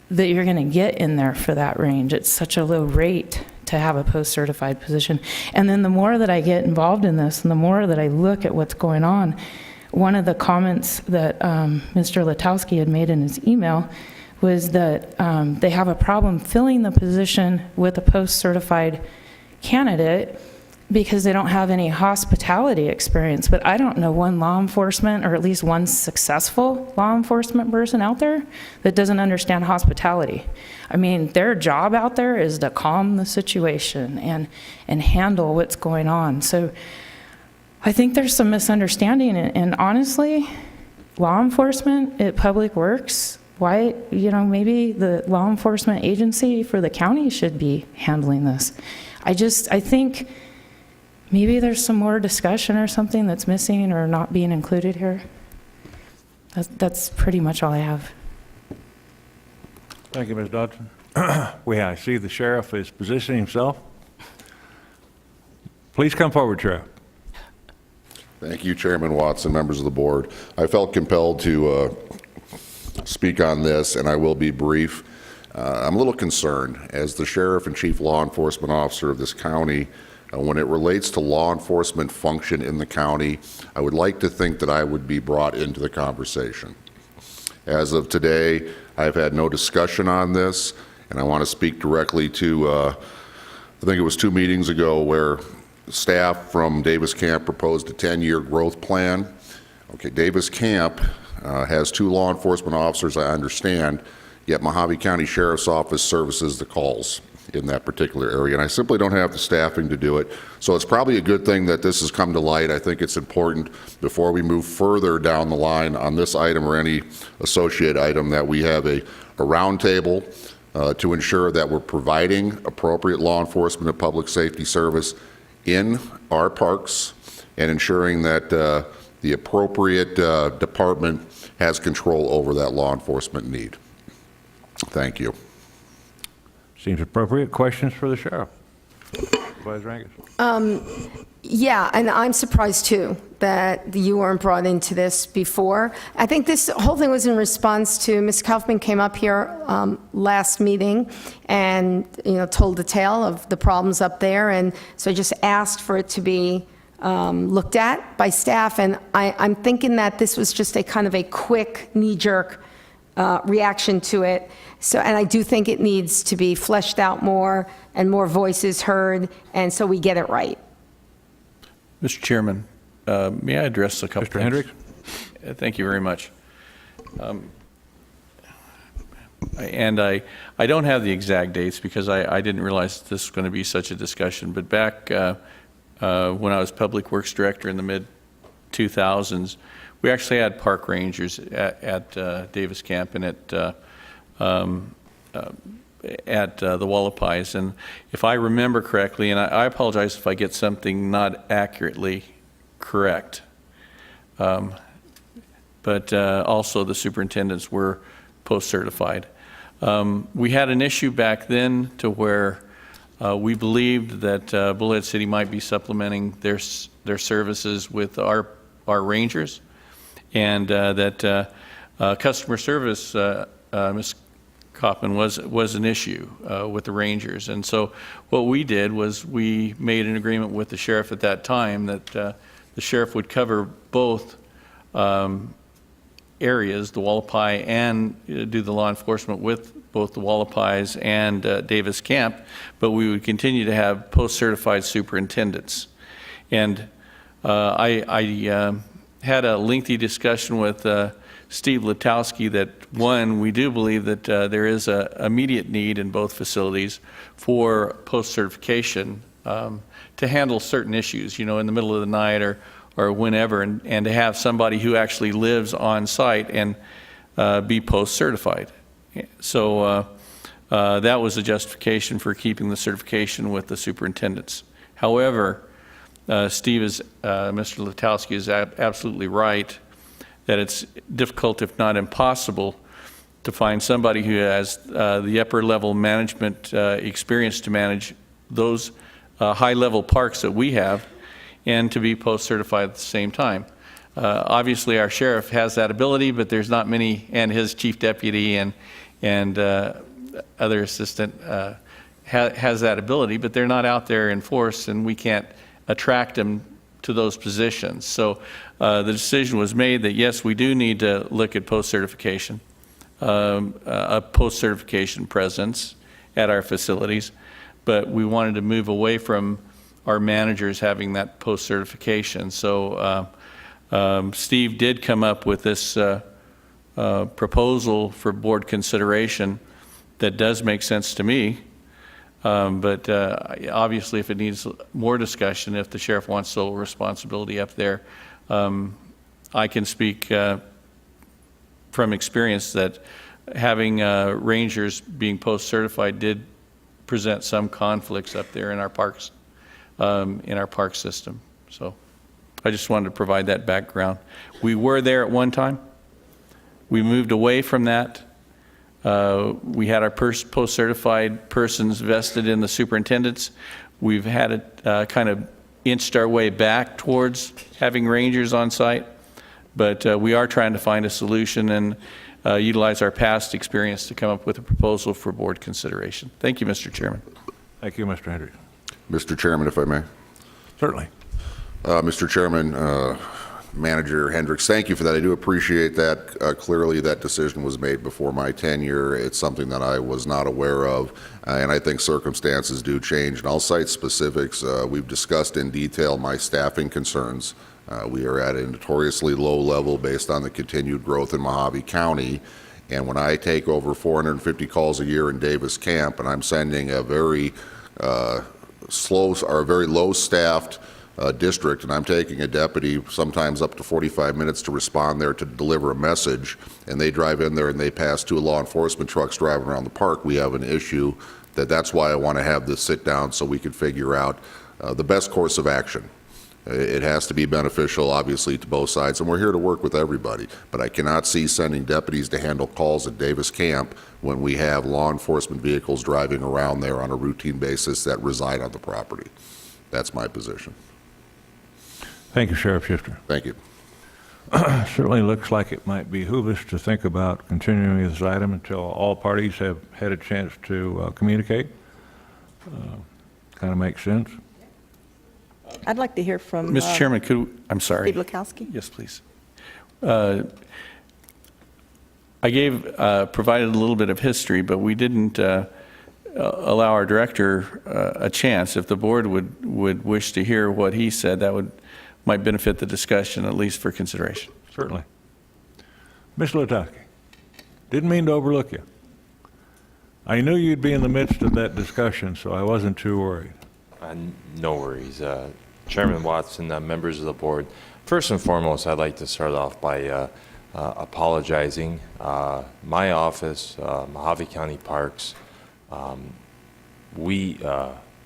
that you're going to get in there for that range. It's such a low rate to have a post-certified position. And then the more that I get involved in this, and the more that I look at what's going on, one of the comments that Mr. Letowski had made in his email was that they have a problem filling the position with a post-certified candidate because they don't have any hospitality experience. But I don't know one law enforcement, or at least one successful law enforcement person out there that doesn't understand hospitality. I mean, their job out there is to calm the situation and handle what's going on. So I think there's some misunderstanding, and honestly, law enforcement at Public Works, why, maybe the law enforcement agency for the county should be handling this. I think maybe there's some more discussion or something that's missing or not being included here. That's pretty much all I have. Thank you, Ms. Dodson. I see the sheriff is positioning himself. Please come forward, Sheriff. Thank you, Chairman Watson, members of the board. I felt compelled to speak on this, and I will be brief. I'm a little concerned as the sheriff and chief law enforcement officer of this county. When it relates to law enforcement function in the county, I would like to think that I would be brought into the conversation. As of today, I've had no discussion on this, and I want to speak directly to, I think it was 2 meetings ago where staff from Davis Camp proposed a 10-year growth plan. Okay, Davis Camp has 2 law enforcement officers, I understand, yet Mojave County Sheriff's Office services the calls in that particular area, and I simply don't have the staffing to do it. So it's probably a good thing that this has come to light. I think it's important before we move further down the line on this item or any associate item that we have a roundtable to ensure that we're providing appropriate law enforcement and public safety service in our parks and ensuring that the appropriate department has control over that law enforcement need. Thank you. Seems appropriate. Questions for the sheriff? Supervisor Angus. Yeah, and I'm surprised too that you weren't brought into this before. I think this whole thing was in response to Ms. Kaufman came up here last meeting and told the tale of the problems up there, and so I just asked for it to be looked at by staff, and I'm thinking that this was just a kind of a quick knee-jerk reaction to it. So, and I do think it needs to be fleshed out more and more voices heard, and so we get it right. Mr. Chairman, may I address a couple Mr. things? Hendricks? Thank you very much. And I don't have the exact dates because I didn't realize this was going to be such a discussion, but back when I was Public Works Director in the mid-2000s, we actually had park rangers at Davis Camp and at the Wallapais. And if I remember correctly, and I apologize if I get something not accurately correct, but also the superintendents were post-certified. We had an issue back then to where we believed that Bullhead City might be supplementing their services with our rangers, and that customer service, Ms. Kaufman, was an issue with the rangers. And so what we did was we made an agreement with the sheriff at that time that the sheriff would cover both areas, the Wallapai, and do the law enforcement with both the Wallapais and Davis Camp, but we would continue to have post-certified superintendents. And I had a lengthy discussion with Steve Letowski that, one, we do believe that there is an immediate need in both facilities for post-certification to handle certain issues, in the middle of the night or whenever, and to have somebody who actually lives on site and be post-certified. So that was a justification for keeping the certification with the superintendents. However, Mr. Letowski is absolutely right that it's difficult, if not impossible, to find somebody who has the upper level management experience to manage those high-level parks that we have and to be post-certified at the same time. Obviously, our sheriff has that ability, but there's not many, and his chief deputy and other assistant has that ability, but they're not out there in force, and we can't attract them to those positions. So the decision was made that, yes, we do need to look at post-certification, a post-certification presence at our facilities, but we wanted to move away from our managers having that post-certification. So Steve did come up with this proposal for board consideration that does make sense to me. But obviously, if it needs more discussion, if the sheriff wants sole responsibility up there, I can speak from experience that having rangers being post-certified did present some conflicts up there in our parks, in our park system. So I just wanted to provide that background. We were there at one time. We moved away from that. We had our post-certified persons vested in the superintendents. We've had it kind of inched our way back towards having rangers on site, but we are trying to find a solution and utilize our past experience to come up with a proposal for board consideration. Thank you, Mr. Chairman. Thank you, Mr. Hendricks. Mr. Chairman, if I may. Certainly. Mr. Chairman, Manager Hendricks, thank you for that. I do appreciate that. Clearly, that decision was made before my tenure. It's something that I was not aware of, and I think circumstances do change. And I'll cite specifics. We've discussed in detail my staffing concerns. We are at a notoriously low level based on the continued growth in Mojave County. And when I take over 450 calls a year in Davis Camp, and I'm sending a very very low-staffed district, and I'm taking a deputy sometimes up to 45 minutes to respond there to deliver a message, and they drive in there and they pass two law enforcement trucks driving around the park, we have an issue. That's why I want to have this sit down so we can figure out the best course of action. It has to be beneficial, obviously, to both sides, and we're here to work with everybody. But I cannot see sending deputies to handle calls at Davis Camp when we have law enforcement vehicles driving around there on a routine basis that reside on the property. That's my position. Thank you, Sheriff Shifter. Thank you. Certainly looks like it might behoove us to think about continuing this item until all parties have had a chance to communicate. Kind of makes sense. I'd like to hear from Mr. Chairman, I'm sorry. Steve Lukowski. Yes, please. I provided a little bit of history, but we didn't allow our director a chance. If the board would wish to hear what he said, that might benefit the discussion, at least for consideration. Certainly. Ms. Lutowski, didn't mean to overlook you. I knew you'd be in the midst of that discussion, so I wasn't too worried. No worries. Chairman Watson, members of the board, first and foremost, I'd like to start off by apologizing. My office, Mojave County Parks, we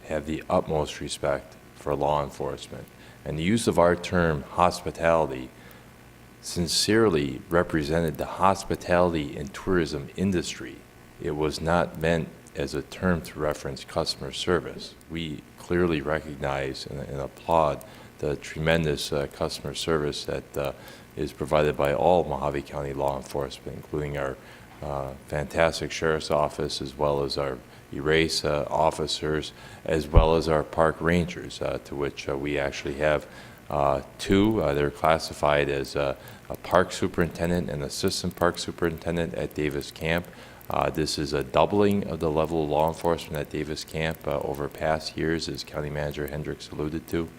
have the utmost respect for law enforcement. And the use of our term hospitality sincerely represented the hospitality and tourism industry. It was not meant as a term to reference customer service. We clearly recognize and applaud the tremendous customer service that is provided by all Mojave County law enforcement, including our fantastic sheriff's office, as well as our erase officers, as well as our park rangers, to which we actually have two. They're classified as a park superintendent and assistant park superintendent at Davis Camp. This is a doubling of the level of law enforcement at Davis Camp over past years, as County Manager Hendricks alluded to.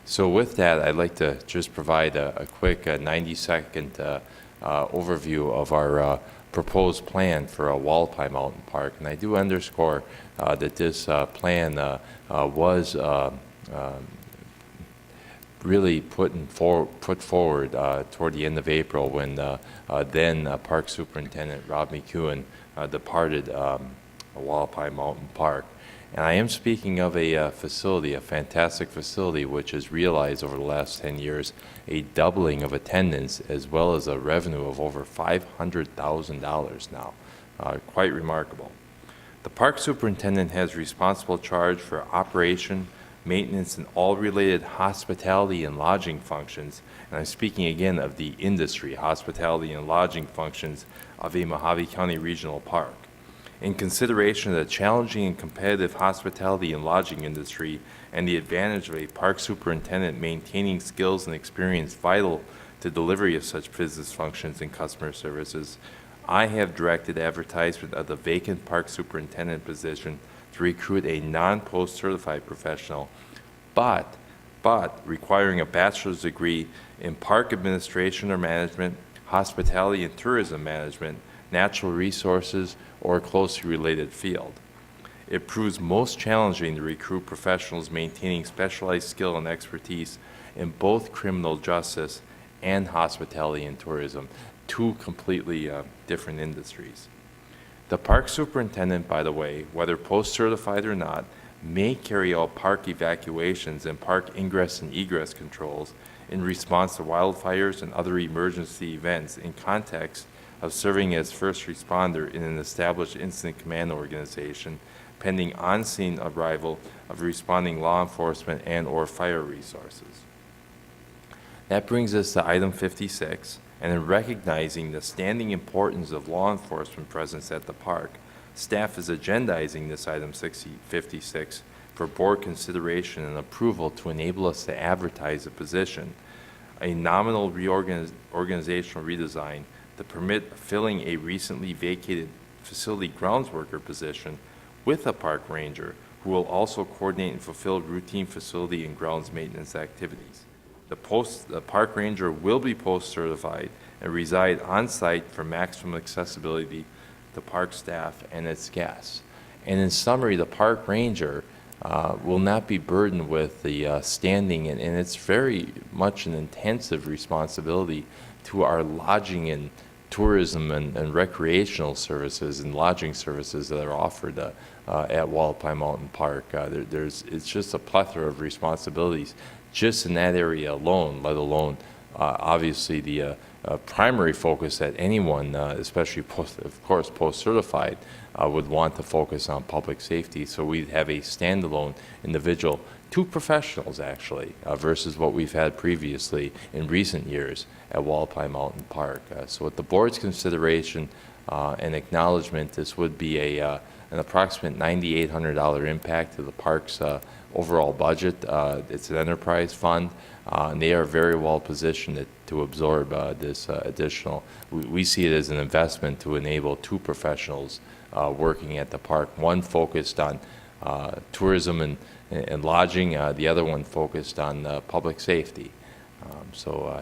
So with that, I'd like to just provide a quick 90-second overview of our proposed plan for a Wallapai Mountain Park. And I do underscore that this plan was really put forward toward the end of April when then Park Superintendent Rob McEwen departed Wallapai Mountain Park. And I am speaking of a facility, a fantastic facility, which has realized over the last 10 years a doubling of attendance as well as a revenue of over $500,000 now. Quite remarkable. The park superintendent has responsible charge for operation, maintenance, and all related hospitality and lodging functions. And I'm speaking again of the industry, hospitality and lodging functions of a Mojave County Regional Park. In consideration of the challenging and competitive hospitality and lodging industry and the advantage of a park superintendent maintaining skills and experience vital to delivery of such business functions and customer services, I have directed advertisement of the vacant park superintendent position to recruit a non-post certified professional, but requiring a bachelor's degree in park administration or management, hospitality and tourism management, natural resources, or a closely related field. It proves most challenging to recruit professionals maintaining specialized skill and expertise in both criminal justice and hospitality and tourism, two completely different industries. The park superintendent, by the way, whether post-certified or not, may carry out park evacuations and park ingress and egress controls in response to wildfires and other emergency events in context of serving as first responder in an established incident command organization, pending on-scene arrival of responding law enforcement and/or fire resources. That brings us to item 56, and in recognizing the standing importance of law enforcement presence at the park, staff is agendizing this item 56 for board consideration and approval to enable us to advertise a position, a nominal organizational redesign to permit filling a recently vacated facility grounds worker position with a park ranger who will also coordinate and fulfill routine facility and grounds maintenance activities. The park ranger will be post-certified and reside on-site for maximum accessibility to park staff and its guests. And in summary, the park ranger will not be burdened with the standing, and it's very much an intensive responsibility to our lodging and tourism and recreational services and lodging services that are offered at Wallapai Mountain Park. It's just a plethora of responsibilities just in that area alone, let alone obviously the primary that anyone, especially post-certified, would want to focus on public safety. So we'd have a standalone individual, two professionals actually, versus what we've had previously in recent years at Wallapai Mountain Park. So with the board's consideration and acknowledgement, this would be an approximate $9,800 impact to the park's overall budget. It's an enterprise fund, and they are very well positioned to absorb this additional. We see it as an investment to enable two professionals working at the park, one focused on tourism and lodging, the other one focused on public safety.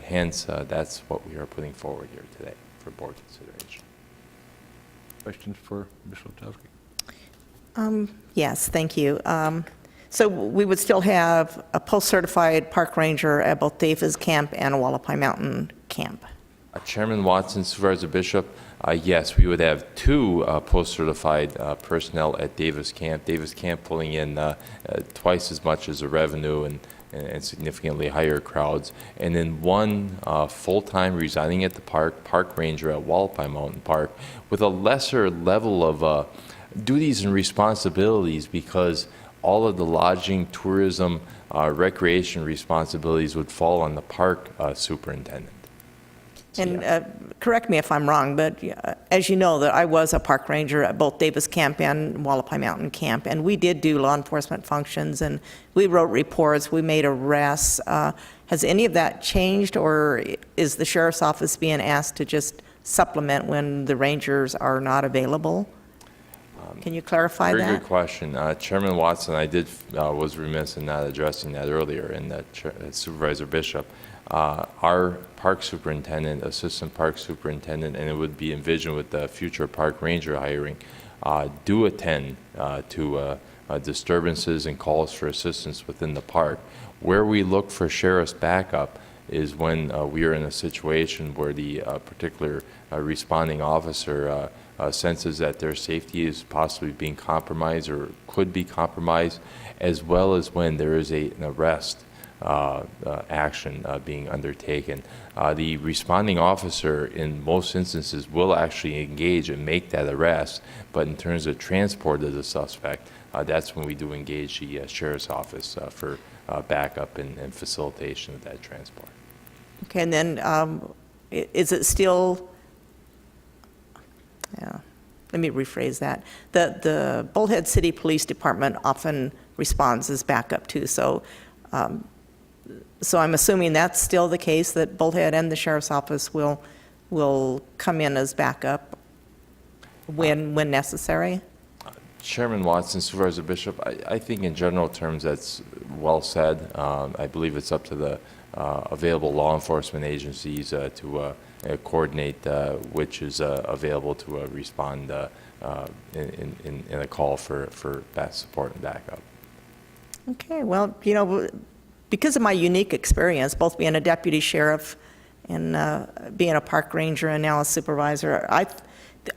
Hence, that's what we are putting forward here today for board consideration. Questions for Ms. Lutowski? Yes, thank you. So we would still have a post-certified park ranger at both Davis Camp and Wallapai Mountain Camp. Chairman Watson, Supervisor Bishop, yes, we would have two post-certified personnel at Davis Camp. Davis Camp pulling in twice as much as the revenue and significantly higher crowds, and then one full-time residing at the park ranger at Wallapai Mountain Park with a lesser level of duties and responsibilities because all of the lodging, tourism, recreation responsibilities would fall on the park superintendent. And correct me if I'm wrong, but as you know, that I was a park ranger at both Davis Camp and Wallapai Mountain Camp, and we did do law enforcement functions, and we wrote reports, we made arrests. Has any of that changed, or is the sheriff's office being asked to just supplement when the rangers are not available? Can you clarify that? Very good question. Chairman Watson, I was remiss in not addressing that earlier, and Supervisor Bishop. Our park superintendent, assistant park superintendent, and it would be envisioned with the future park ranger hiring, do attend to disturbances and calls for assistance within the park. Where we look for sheriff's backup is when we are in a situation where the particular responding officer senses that their safety is possibly being compromised or could be compromised, as well as when there is an arrest action being undertaken. The responding officer in most instances will actually engage and make that arrest, but in terms of transport of the suspect, that's when we do engage the sheriff's office for backup and facilitation of that transport. Okay, and then is it still, let me rephrase that. The Bullhead City Police Department often responds as backup too, so I'm assuming that's still the case, that Bullhead and the Sheriff's Office will come in as backup when necessary? Chairman Watson, Supervisor Bishop, I think in general terms that's well said. I believe it's up to the available law enforcement agencies to coordinate which is available to respond in a call for that support and backup. Okay, well, because of my unique experience, both being a deputy sheriff and being a park ranger and now a supervisor,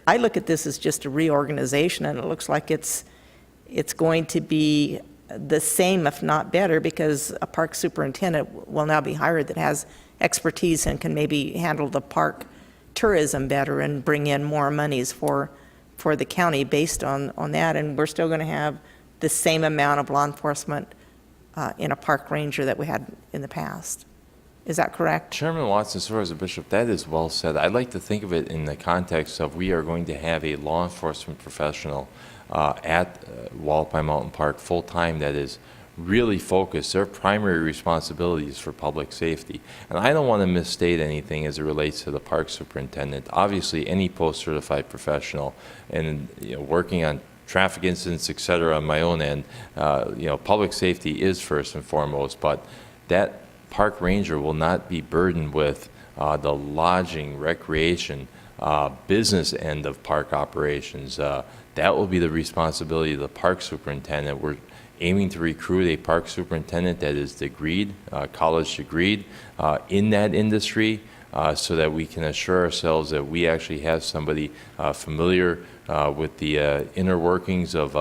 I look at this as just a reorganization, and it looks like it's going to be the same, if not better, because a park superintendent will now be hired that has expertise and can maybe handle the park tourism better and bring in more monies for the county based on that. And we're still going to have the same amount of law enforcement in a park ranger that we had in the past. Is that correct? Chairman Watson, Supervisor Bishop, that is well said. I'd like to think of it in the context of we are going to have a law enforcement professional at Wallapai Mountain Park full-time that is really focused. Their primary responsibility is for public safety. And I don't want to misstate anything as it relates to the park superintendent. Obviously, any post-certified professional and working on traffic incidents, et cetera, on my own end, public safety is first and foremost, but that park ranger will not be burdened with the lodging, recreation, business end of park operations. That will be the responsibility of the park superintendent. We're aiming to recruit a park superintendent that is degreed, college degreed in that industry, so that we can assure ourselves that we actually have somebody familiar with the inner workings of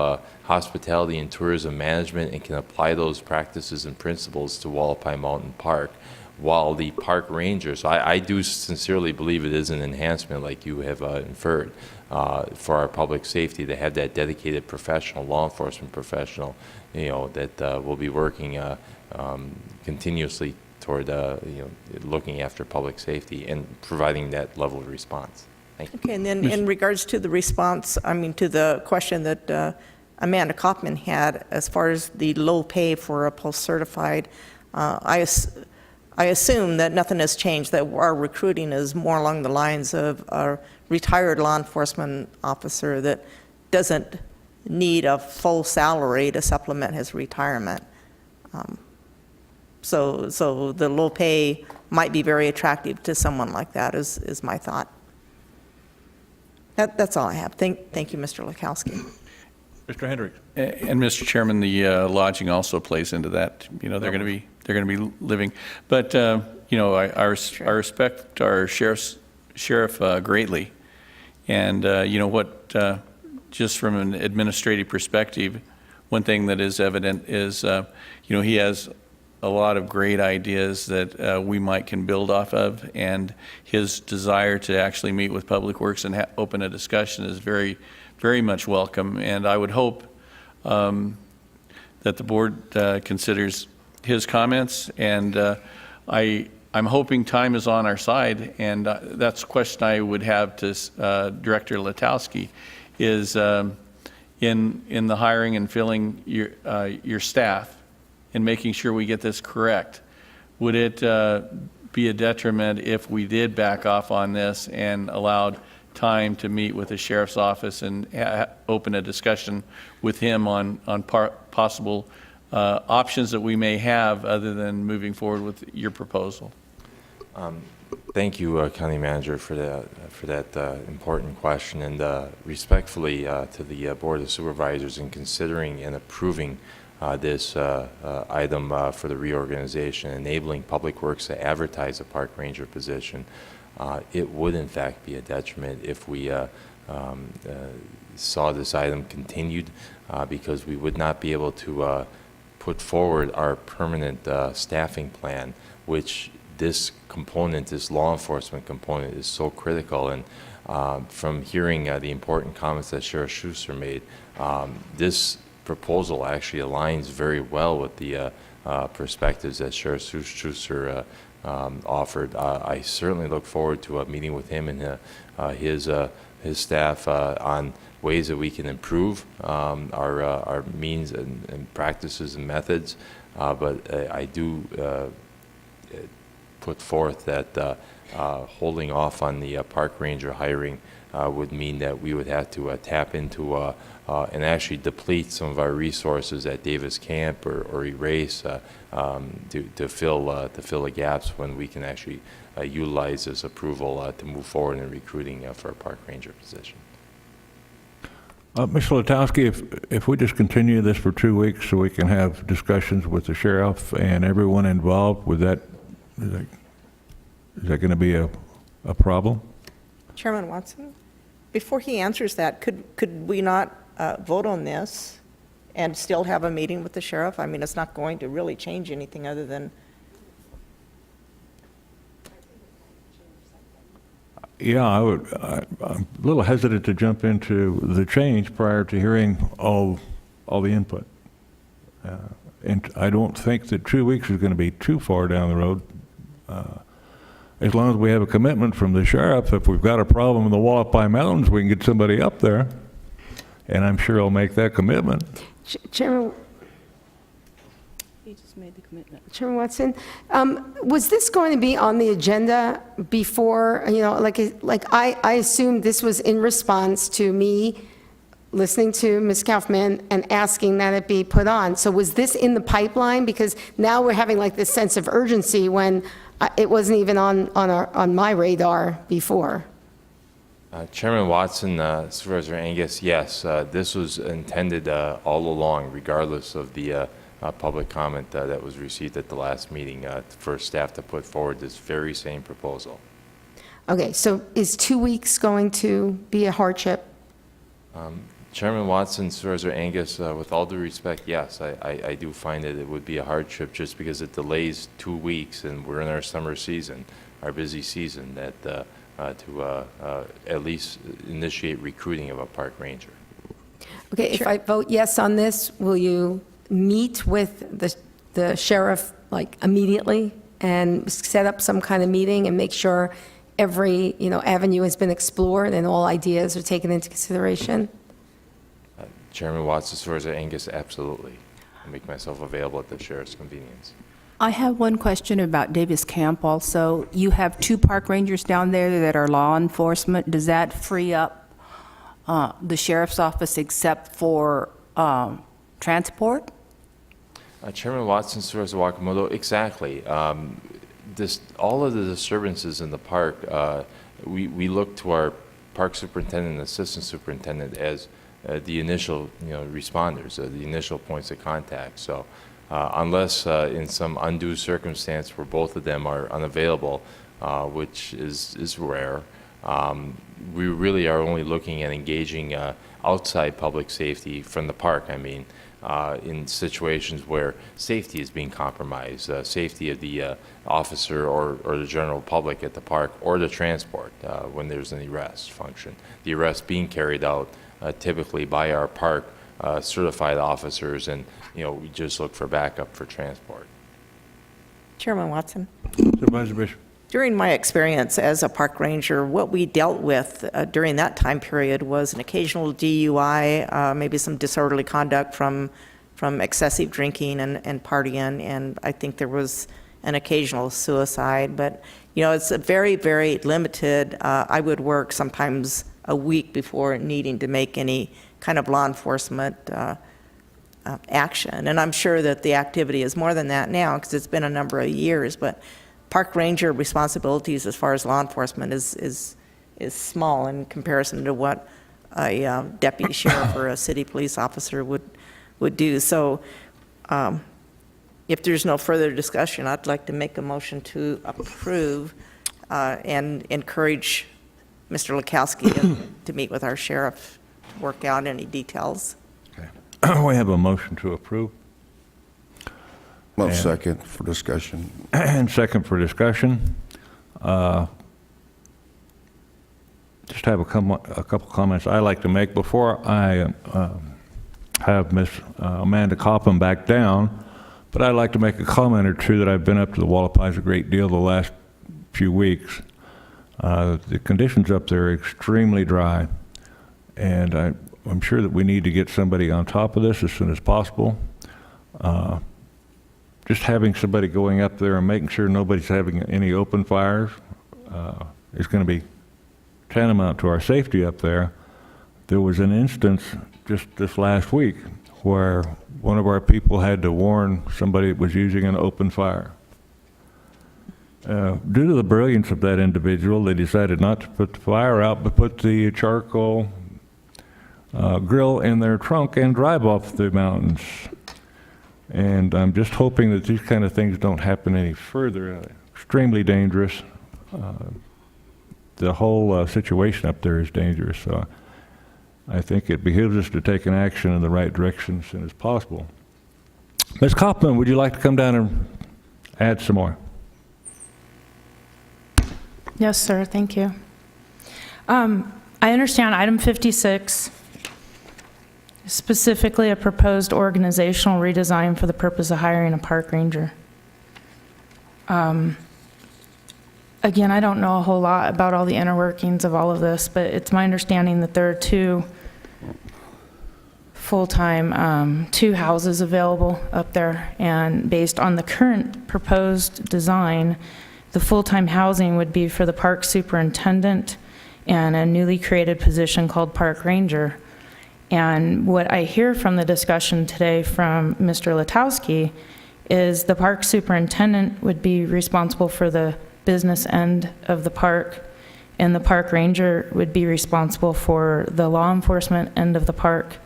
hospitality and tourism management and can apply those practices and principles to Wallapai Mountain Park. While the park ranger, so I do sincerely believe it is an enhancement, like you have inferred, for our public safety to have that dedicated professional, law enforcement professional, that will be working continuously toward looking after public safety and providing that level of response. Thank you. Okay, and then in regards to the response, to the question that Amanda Kaufman had as far as the low pay for a post-certified, I assume that nothing has changed, that our recruiting is more along the lines of a retired law enforcement officer that doesn't need a full salary to supplement his retirement. So the low pay might be very attractive to someone like that, is my thought. That's all I have. Thank you, Mr. Lukowski. Mr. Hendricks. And Mr. Chairman, the lodging also plays into that. They're going to be living. But I respect our sheriff greatly, and just from an administrative perspective, one thing that is evident is he has a lot of great ideas that we can build off of, and his desire to actually meet with Public Works and open a discussion is very, very much welcome. And I would hope that the board considers his comments, and I'm hoping time is on our side, and that's a question I would have to Director Letowski, is in the hiring and filling your staff and making sure we get this correct. Would it be a detriment if we did back off on this and allowed time to meet with the sheriff's office and open a discussion with him on possible options that we may have other than moving forward with your proposal? Thank you, County Manager, for that important question, and respectfully to the Board of Supervisors in considering and approving this item for the reorganization, enabling Public Works to advertise a park ranger position. It would in fact be a detriment if we saw this item continued, because we would not be able to put forward our permanent staffing plan, which this component, this law enforcement component, is so critical. And from hearing the important comments that Sheriff Schuster made, this proposal actually aligns very well with the perspectives that Sheriff Schuster offered. I certainly look forward to a meeting with him and his staff on ways that we can improve our means and practices and methods. But I do put forth that holding off on the park ranger hiring would mean that we would have to tap into and actually deplete some of our resources at Davis Camp or erase to fill the gaps when we can actually utilize this approval to move forward in recruiting for a park ranger position. Mr. Letowski, if we just continue this for 2 weeks so we can have discussions with the sheriff and everyone involved, is that going to be a problem? Chairman Watson, before he answers that, could we not vote on this and still have a meeting with the sheriff? I mean, it's not going to really change anything other than... Yeah, I'm a little hesitant to jump into the change prior to hearing all the input. And I don't think that 2 weeks is going to be too far down the road. As long as we have a commitment from the sheriff, if we've got a problem in the Wallapai Mountains, we can get somebody up there. And I'm sure he'll make that commitment. Chairman, He just made the commitment. Chairman Watson, was this going to be on the agenda before, I assumed this was in response to me listening to Ms. Kaufman and asking that it be put on. So was this in the pipeline? Because now we're having like this sense of urgency when it wasn't even on my radar before. Chairman Watson, Supervisor Angus, yes, this was intended all along, regardless of the public comment that was received at the last meeting, for staff to put forward this very same proposal. Okay, so is 2 weeks going to be a hardship? Chairman Watson, Supervisor Angus, with all due respect, yes, I do find that it would be a hardship just because it delays 2 weeks and we're in our summer season, our busy season, that to at least initiate recruiting of a park ranger. Okay, if I vote yes on this, will you meet with the sheriff like immediately and set up some kind of meeting and make sure every avenue has been explored and all ideas are taken into consideration? Chairman Watson, Supervisor Angus, absolutely. I'll make myself available at the sheriff's convenience. I have one question about Davis Camp also. You have 2 park rangers down there that are law enforcement. Does that free up the sheriff's office except for transport? Chairman Watson, Supervisor Wakamoto, exactly. All of the disturbances in the park, we look to our park superintendent and assistant superintendent as the initial responders, the initial points of contact. So unless in some undue circumstance where both of them are unavailable, which is rare, we really are only looking at engaging outside public safety from the park. I mean, in situations where safety is being compromised, safety of the officer or the general public at the park, or the transport when there's an arrest function. The arrest being carried out typically by our park certified officers, and we just look for backup for transport. Chairman Watson? Supervisor Bishop. During my experience as a park ranger, what we dealt with during that time period was an occasional DUI, maybe some disorderly conduct from excessive drinking and partying, and I think there was an occasional suicide. But, it's a very, very limited. I would work sometimes a week before needing to make any kind of law enforcement action. And I'm sure that the activity is more than that now because it's been a number of years, but park ranger responsibilities as far as law enforcement is small in comparison to what a deputy sheriff or a city police officer would do. So if there's no further discussion, I'd like to make a motion to approve and encourage Mr. Lekowski to meet with our sheriff to work out any details. Okay. We have a motion to approve. Well, And- second for discussion. And second for discussion. Just have a couple comments I'd like to make before I have Ms. Amanda Copham back down. But I'd like to make a comment or two that I've been up to the Wallapies a great deal the last few weeks. The conditions up there are extremely dry, and I'm sure that we need to get somebody on top of this as soon as possible. Just having somebody going up there and making sure nobody's having any open fires is going to be tantamount to our safety up there. There was an instance just this last week where one of our people had to warn somebody that was using an open fire. Due to the brilliance of that individual, they decided not to put the fire out, but put the charcoal grill in their trunk and drive off the mountains. And I'm just hoping that these kind of things don't happen any further. Extremely dangerous. The whole situation up there is dangerous. So I think it behooves us to take an action in the right direction as soon as possible. Ms. Kaufman, would you like to come down and add some more? Yes, sir, thank you. I understand item 56, specifically a proposed organizational redesign for the purpose of hiring a park ranger. Again, I don't know a whole lot about all the inner workings of all of this, but it's my understanding that there are two full-time, two houses available up there, and based on the current proposed design, the full-time housing would be for the park superintendent and a newly created position called park ranger. And what I hear from the discussion today from Mr. Letowski is the park superintendent would be responsible for the business end of the park, and the park ranger would be responsible for the law enforcement end of the park.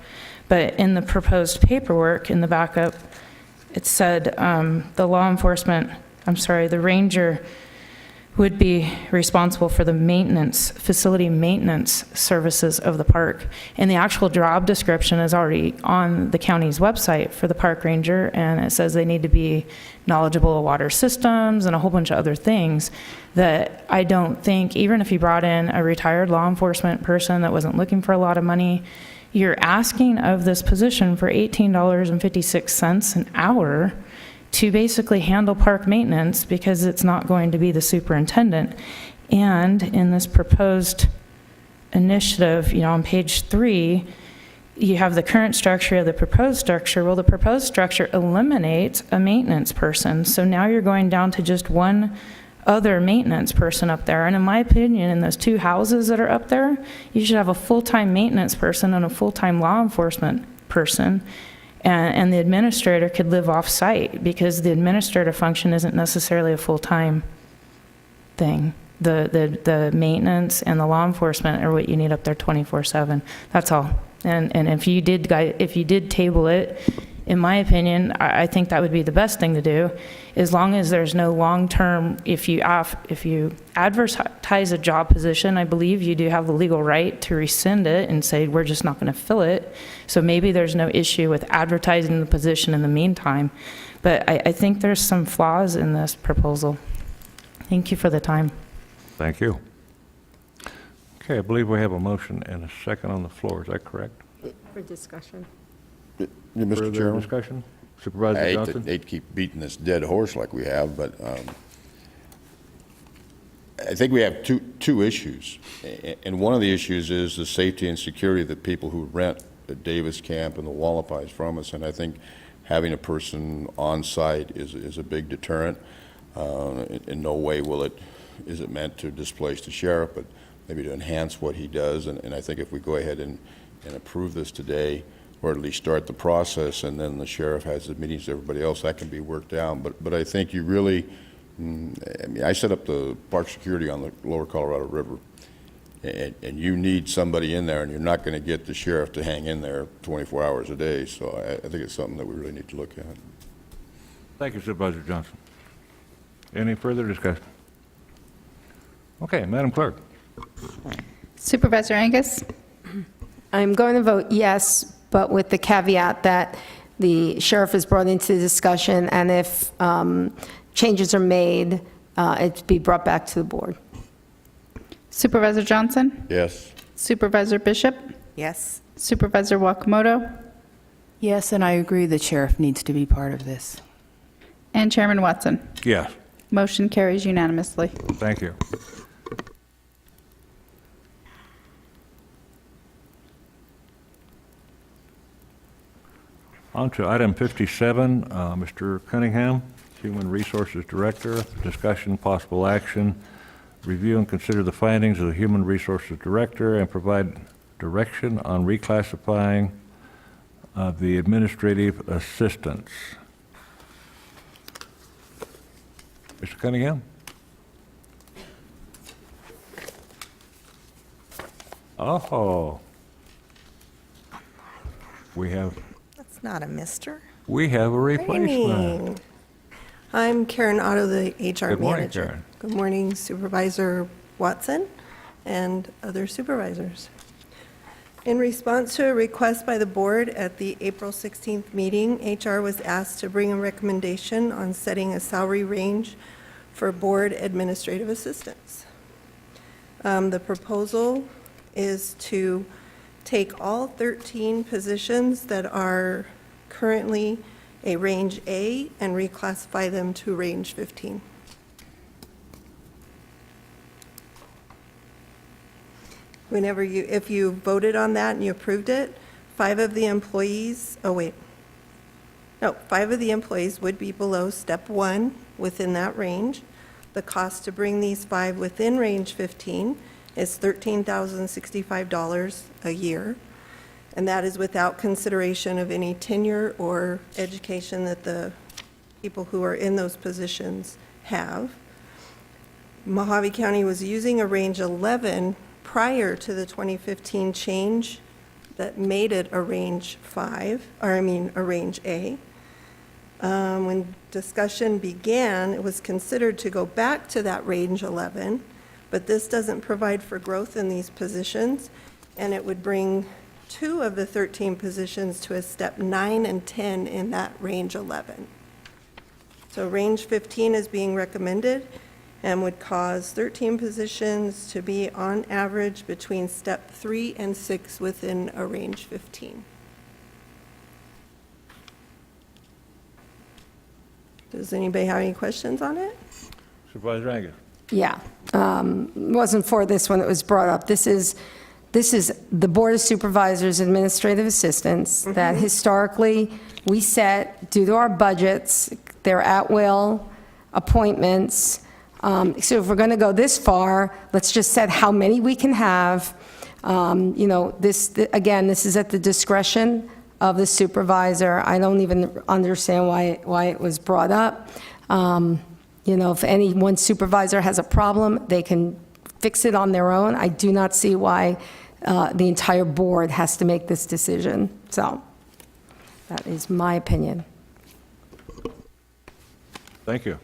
But in the proposed paperwork in the backup, it said the ranger would be responsible for the maintenance, facility maintenance services of the park. And the actual job description is already on the county's website for the park ranger, and it says they need to be knowledgeable of water systems and a whole bunch of other things that I don't think, even if you brought in a retired law enforcement person that wasn't looking for a lot of money, you're asking of this position for $18.56 an hour to basically handle park maintenance, because it's not going to be the superintendent. And in this proposed initiative, on page 3, you have the current structure of the proposed structure. Well, the proposed structure eliminates a maintenance person. So now you're going down to just one other maintenance person up there. And in my opinion, in those two houses that are up there, you should have a full-time maintenance person and a full-time law enforcement person. And the administrator could live off-site, because the administrative function isn't necessarily a full-time thing. The maintenance and the law enforcement are what you need up there 24/7. That's all. And if you did table it, in my opinion, I think that would be the best thing to do, as long as there's no long-term. If you advertise a job position, I believe you do have the legal right to rescind it and say, we're just not going to fill it. So maybe there's no issue with advertising the position in the meantime. But I think there's some flaws in this proposal. Thank you for the time. Thank you. Okay, I believe we have a motion and a second on the floor. Is that correct? For discussion. Mr. Further Chairman? discussion? Supervisor I Johnson? hate to keep beating this dead horse like we have, but I think we have two issues. And one of the issues is the safety and security of the people who rent the Davis Camp and the Wallapies from us. And I think having a person on site is a big deterrent. In no way is it meant to displace the sheriff, but maybe to enhance what he does. And I think if we go ahead and approve this today, or at least start the process, and then the sheriff has the meetings with everybody else, that can be worked out. But I think you really, I set up the park security on the lower Colorado River, and you need somebody in there, and you're not going to get the sheriff to hang in there 24 hours a day. So I think it's something that we really need to look at. Thank you, Supervisor Johnson. Any further discussion? Okay, Madam Clerk. Supervisor Angus? I'm going to vote yes, but with the caveat that the sheriff is brought into the discussion, and if changes are made, it be brought back to the board. Supervisor Johnson? Yes. Supervisor Bishop? Yes. Supervisor Wakamoto? Yes, and I agree the sheriff needs to be part of this. And Chairman Watson. Yes, Motion carries unanimously. thank you. On to item 57, Mr. Cunningham, Human Resources Director, discussion, possible action, review and consider the findings of the Human Resources Director and provide direction on reclassifying of the administrative assistants. Mr. Cunningham? Oh, That's not a mister. we have a replacement. Morning. I'm Karen Otto, the HR Good morning, manager. Karen. Good morning, Supervisor Watson and other supervisors. In response to a request by the board at the April 16th meeting, HR was asked to bring a recommendation on setting a salary range for board administrative assistants. The proposal is to take all 13 positions that are currently a range A and reclassify them to range 15. If you voted on that and you approved it, 5 of the employees would be below step 1 within that range. The cost to bring these 5 within range 15 is $13,065 a year, and that is without consideration of any tenure or education that the people who are in those positions have. Mojave County was using a range 11 prior to the 2015 change that made it a range a range A. When discussion began, it was considered to go back to that range 11, but this doesn't provide for growth in these positions, and it would bring 2 of the 13 positions to a step 9 and 10 in that range 11. So range 15 is being recommended and would cause 13 positions to be on average between step 3 and 6 within a range 15. Does anybody have any questions on it? Supervisor Angus? Yeah, wasn't for this when it was brought up. This is the Board of Supervisors Administrative Assistants that historically we set due to our budgets. They're at-will appointments. So if we're going to go this far, let's just set how many we can have. This is at the discretion of the supervisor. I don't even understand why it was brought up. If any one supervisor has a problem, they can fix it on their own. I do not see why the entire board has to make this decision. So that is my opinion. Thank you.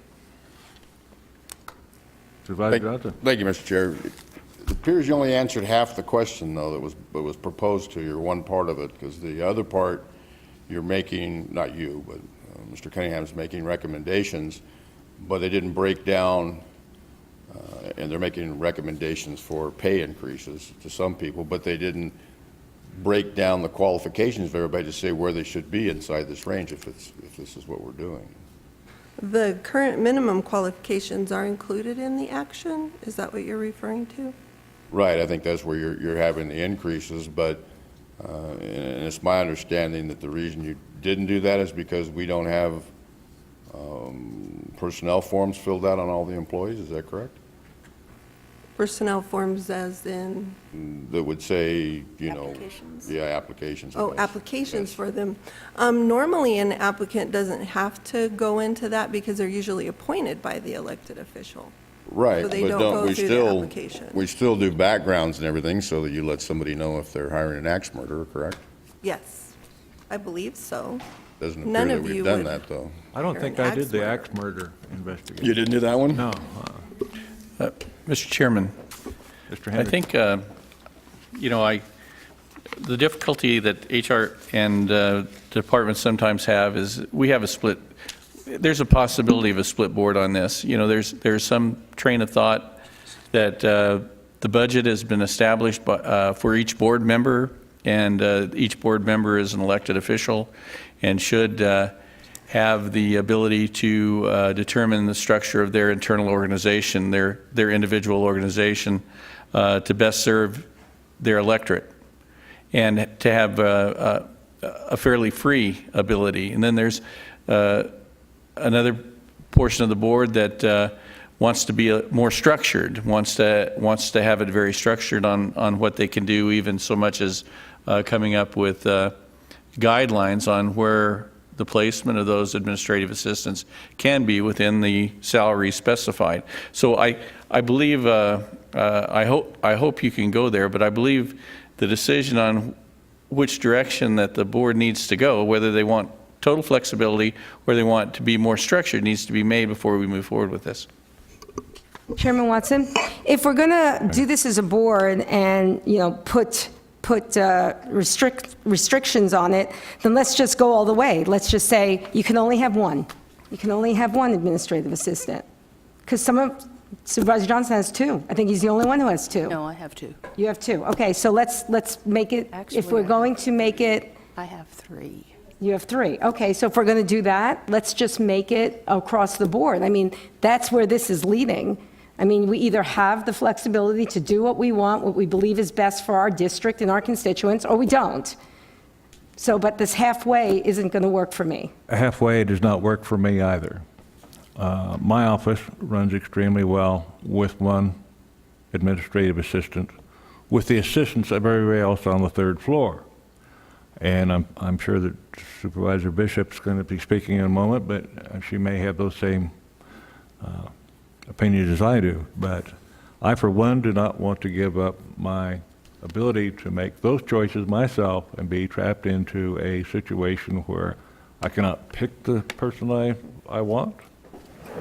Supervisor Johnson? Thank you, Mr. Chair. It appears you only answered half the question, though, that was proposed to you, or one part of it, because the other part you're making, not you, but Mr. Cunningham's making recommendations, but they didn't break down, and they're making recommendations for pay increases to some people, but they didn't break down the qualifications of everybody to say where they should be inside this range if this is what we're doing. The current minimum qualifications are included in the action? Is that what you're referring to? Right, I think that's where you're having the increases, but and it's my understanding that the reason you didn't do that is because we don't have personnel forms filled out on all the employees, is that correct? Personnel forms as in? That would say, Applications. Yeah, applications. Oh, applications for them. Normally, an applicant doesn't have to go into that because they're usually appointed by the elected official. Right, So they but don't don't go we through the still, application. we still do backgrounds and everything so that you let somebody know if they're hiring an axe murderer, correct? Yes, I believe so. Doesn't None appear of that we've you done would- that, though. I don't You're think an I did axe the murderer. axe murder investigation. You didn't do that one? No. Mr. Chairman, Mr. I Hendricks? think, the difficulty that HR and departments sometimes have is we have there's a possibility of a split board on this. There's some train of thought that the budget has been established for each board member, and each board member is an elected official and should have the ability to determine the structure of their internal organization, their individual organization, to best serve their electorate, and to have a fairly free ability. And then there's another portion of the board that wants to be more structured, wants to have it very structured on what they can do, even so much as coming up with guidelines on where the placement of those administrative assistants can be within the salary specified. So I believe, I hope you can go there, but I believe the decision on which direction that the board needs to go, whether they want total flexibility or they want to be more structured, needs to be made before we move forward with this. Chairman Watson, if we're going to do this as a board and, put restrictions on it, then let's just go all the way. Let's just say you can only have one. You can only have one administrative assistant. Because Supervisor Johnson has two. I think he's the only one who has two. No, I have two. You have two. Okay, so let's make it, if we're going to make it, I have three. you have three. Okay, so if we're going to do that, let's just make it across the board. I mean, that's where this is leading. I mean, we either have the flexibility to do what we want, what we believe is best for our district and our constituents, or we don't. So, but this halfway isn't going to work for me. Halfway does not work for me either. My office runs extremely well with one administrative assistant, with the assistance of everybody else on the third floor. And I'm sure that Supervisor Bishop's going to be speaking in a moment, but she may have those same opinions as I do. But I, for one, do not want to give up my ability to make those choices myself and be trapped into a situation where I cannot pick the person I want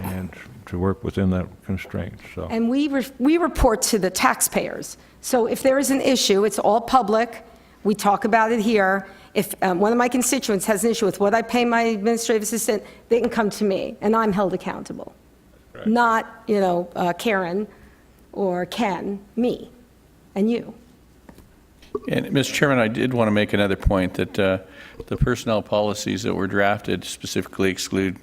and to work within that constraint. So. And we report to the taxpayers. So if there is an issue, it's all public. We talk about it here. If one of my constituents has an issue with what I pay my administrative assistant, they can come to me, and I'm held accountable. Right. Not, Karen or Ken, me and you. And, Mr. Chairman, I did want to make another point that the personnel policies that were drafted specifically exclude,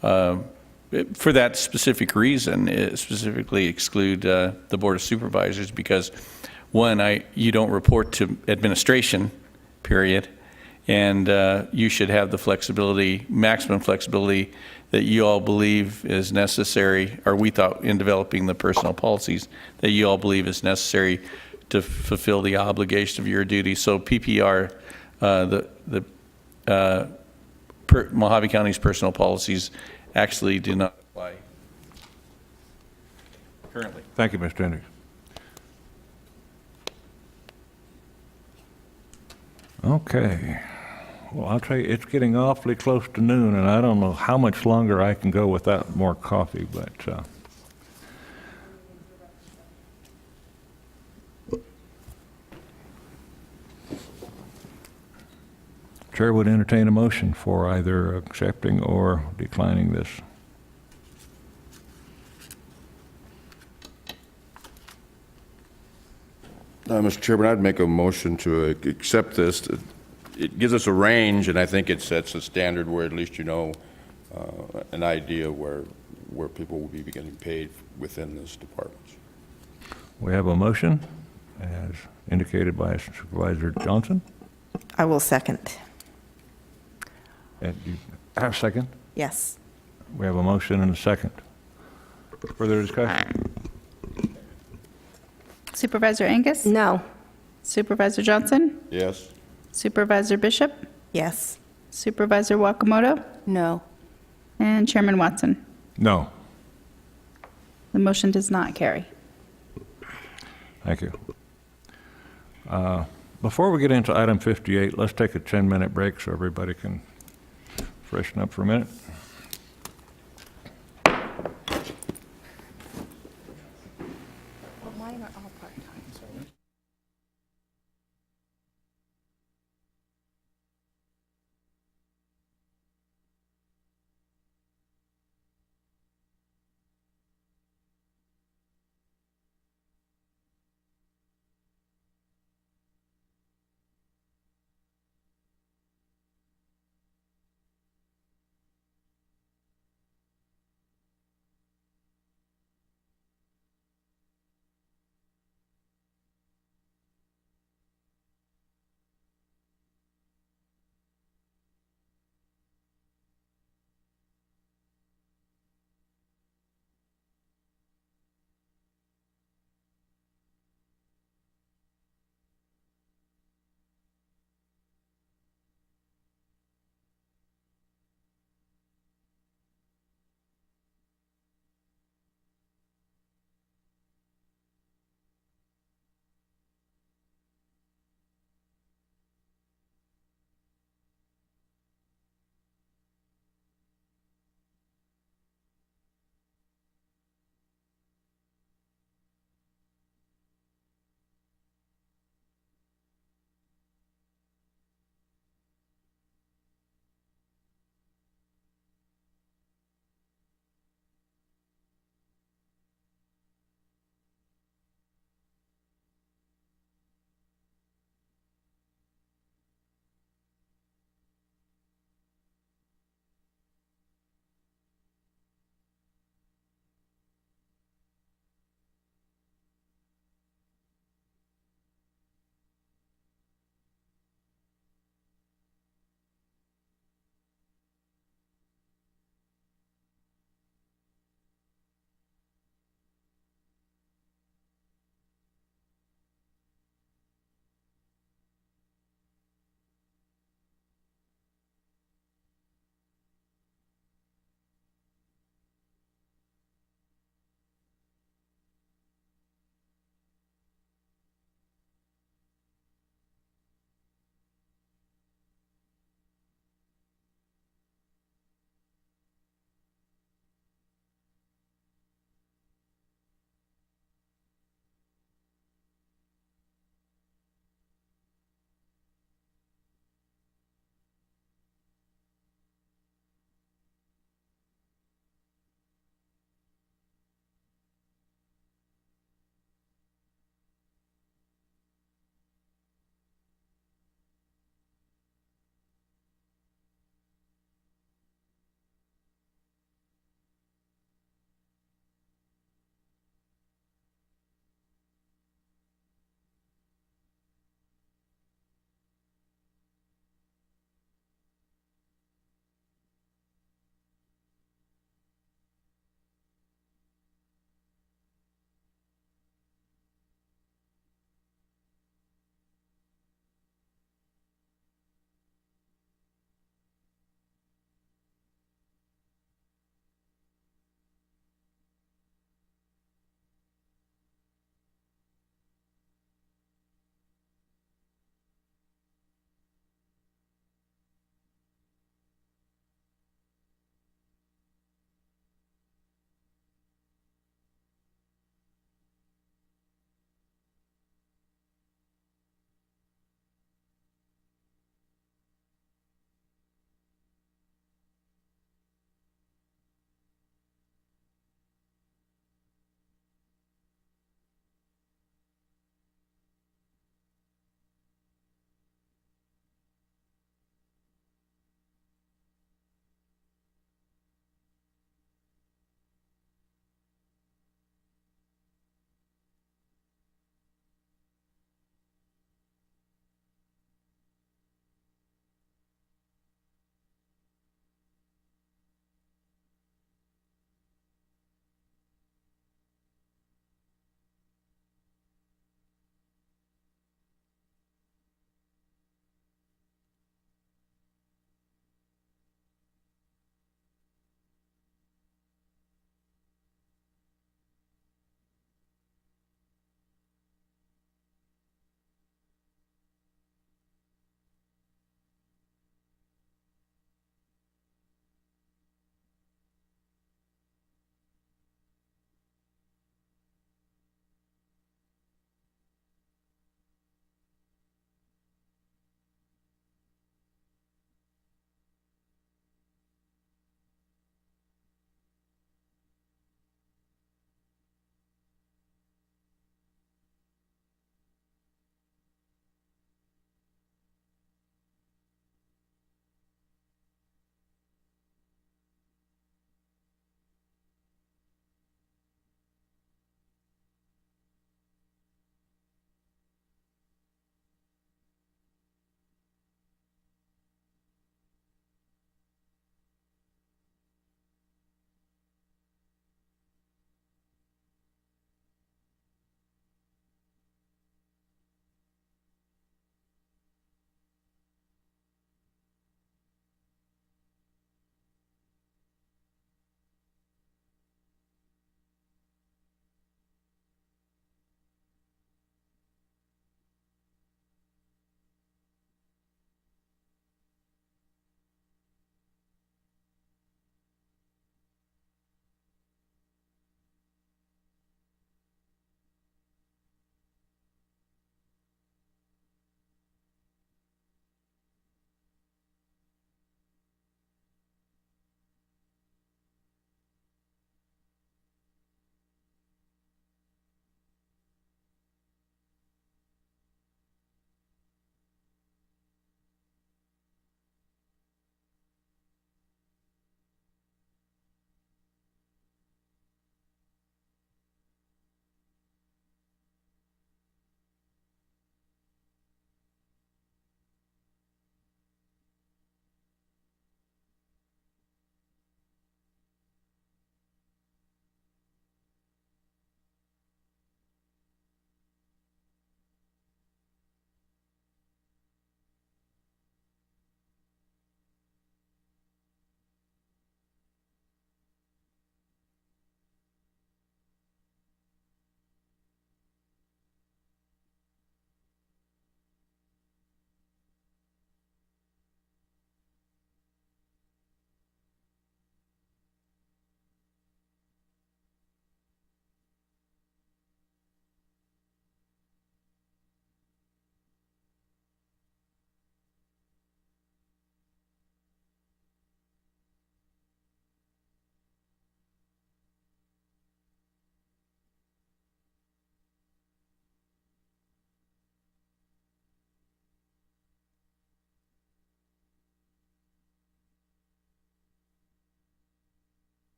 for that specific reason, specifically exclude the Board of Supervisors because, one, you don't report to administration, period, and you should have the flexibility, maximum flexibility that you all believe is necessary, or we thought in developing the personnel policies, that you all believe is necessary to fulfill the obligation of your duty. So PPR, Mojave County's personnel policies actually do not apply currently. Thank you, Mr. Hendricks. Okay. Well, I'll tell you, it's getting awfully close to noon, and I don't know how much longer I can go without more coffee, but Chair would entertain a motion for either accepting or declining this. Mr. Chairman, I'd make a motion to accept this. It gives us a range, and I think it sets a standard where at least an idea where people will be getting paid within this department. We have a motion, as indicated by Supervisor Johnson. I will second. And you have a second? Yes. We have a motion and a second. Further discussion? Supervisor Angus? No. Supervisor Johnson? Yes? Supervisor Bishop? Yes. Supervisor Wakamoto? No. And Chairman Watson? No. The motion does not carry. Thank you. Before we get into item 58, let's take a 10-minute break so everybody can freshen up for a minute. Mine are all part-time.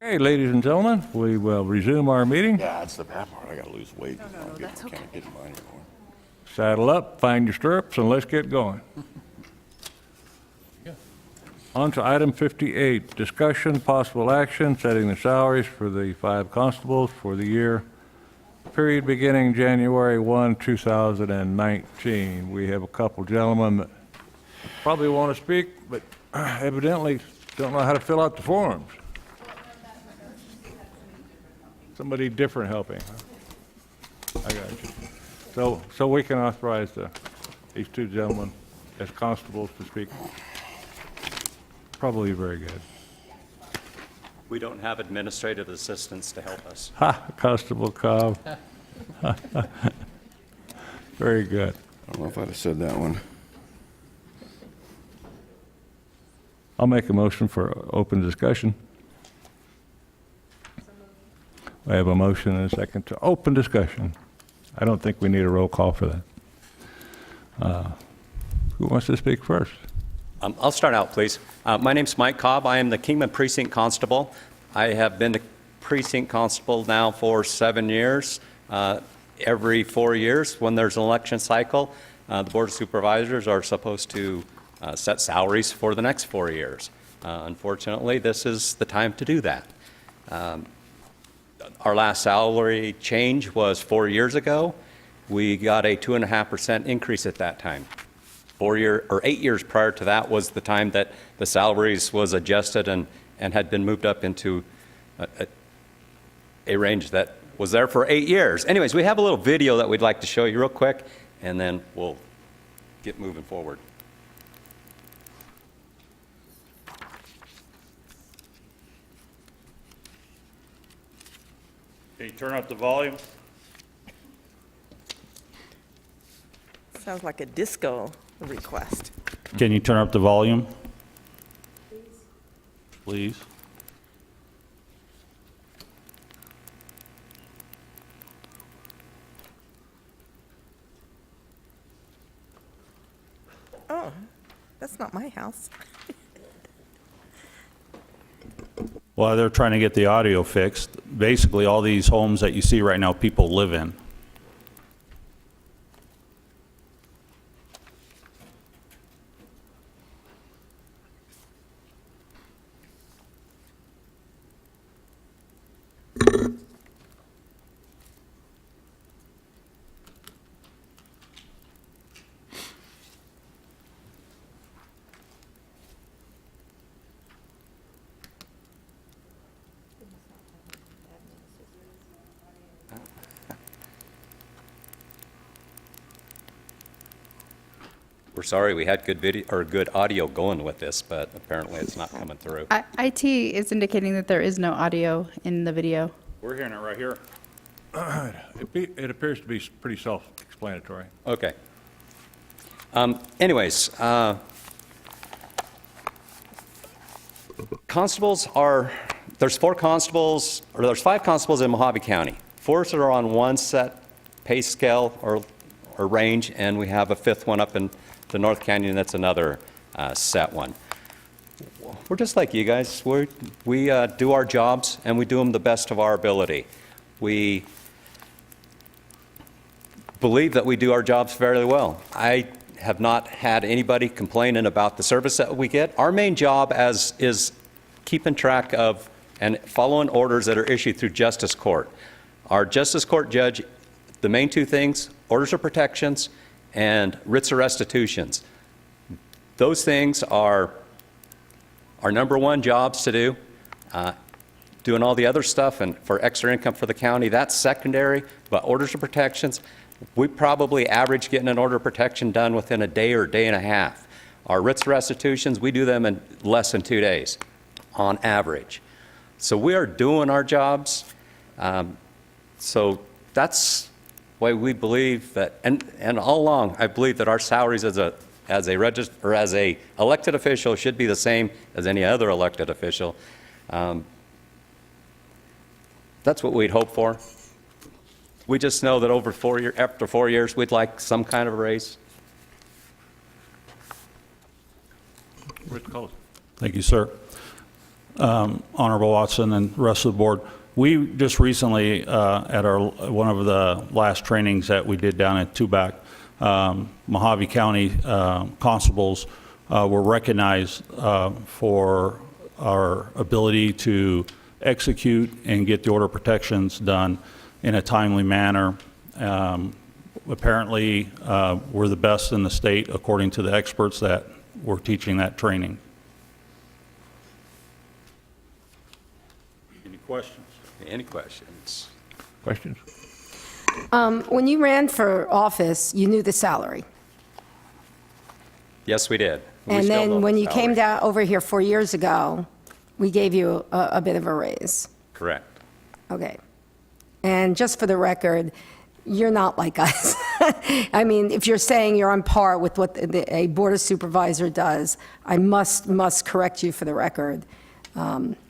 Okay, ladies and gentlemen, we will resume our meeting. Yeah, that's the bad part. I gotta lose weight. Can't get mine anymore. Saddle up, find your stirrups, and let's get going. On to item 58, discussion, possible action, setting the salaries for the 5 constables for the year, period beginning January 1, 2019. We have a couple gentlemen that probably want to speak, but evidently don't know how to fill out the forms. Somebody different helping. I got you. So we can authorize these 2 gentlemen as constables to speak. Probably very good. We don't have administrative assistants to help us. Ha, Constable Cobb. Very good. I don't know if I'd have said that one. I'll make a motion for open discussion. I have a motion and a second to open discussion. I don't think we need a roll call for that. Who wants to speak first? I'll start out, please. My name's Mike Cobb. I am the Kingman Precinct Constable. I have been the Precinct Constable now for 7 years. Every 4 years, when there's an election cycle, the Board of Supervisors are supposed to set salaries for the next 4 years. Unfortunately, this is the time to do that. Our last salary change was 4 years ago. We got a 2.5% increase at that time. 8 years prior to that was the time that the salaries was adjusted and had been moved up into a range that was there for 8 years. Anyways, we have a little video that we'd like to show you real quick, and then we'll get moving forward. Can you turn up the volume? Sounds like a disco request. Can you turn up the volume? Please. Oh, that's not my house. Well, they're trying to get the audio fixed. Basically, all these homes that you see right now, people live in. We're sorry we had good video or good audio going with this, but apparently it's not coming through. IT is indicating that there is no audio in the video. We're hearing it right here. It appears to be pretty self-explanatory. Okay. Anyways, constables are, there's 5 constables in Mojave County. 4 that are on one set pay scale or range, and we have a 5th one up in the North Canyon that's another set one. We're just like you guys. We do our jobs, and we do them the best of our ability. We believe that we do our jobs fairly well. I have not had anybody complaining about the service that we get. Our main job is keeping track of and following orders that are issued through Justice Court. Our Justice Court judge, the main 2 things, orders of protections and writs of restitutions. Those things are our number 1 jobs to do. Doing all the other stuff and for extra income for the county, that's secondary, but orders of protections, we probably average getting an order of protection done within a day or day and a half. Our writs of restitutions, we do them in less than 2 days on average. So we are doing our jobs. So that's why we believe that, and all along, I believe that our salaries as a elected official should be the same as any other elected official. That's what we'd hope for. We just know that after 4 years, we'd like some kind of a raise. Rich Collins. Thank you, sir. Honorable Watson and the rest of the board. We just recently, at one of the last trainings that we did down at Tubac, Mojave County constables were recognized for our ability to execute and get the order protections done in a timely manner. Apparently, we're the best in the state, according to the experts that were teaching that training. Any questions? Any questions? Questions? When you ran for office, you knew the salary. Yes, we did. We And still know then when the you came salary. down over here 4 years ago, we gave you a bit of a raise. Correct. Okay. And just for the record, you're not like us. I mean, if you're saying you're on par with what a Board of Supervisor does, I must correct you for the record.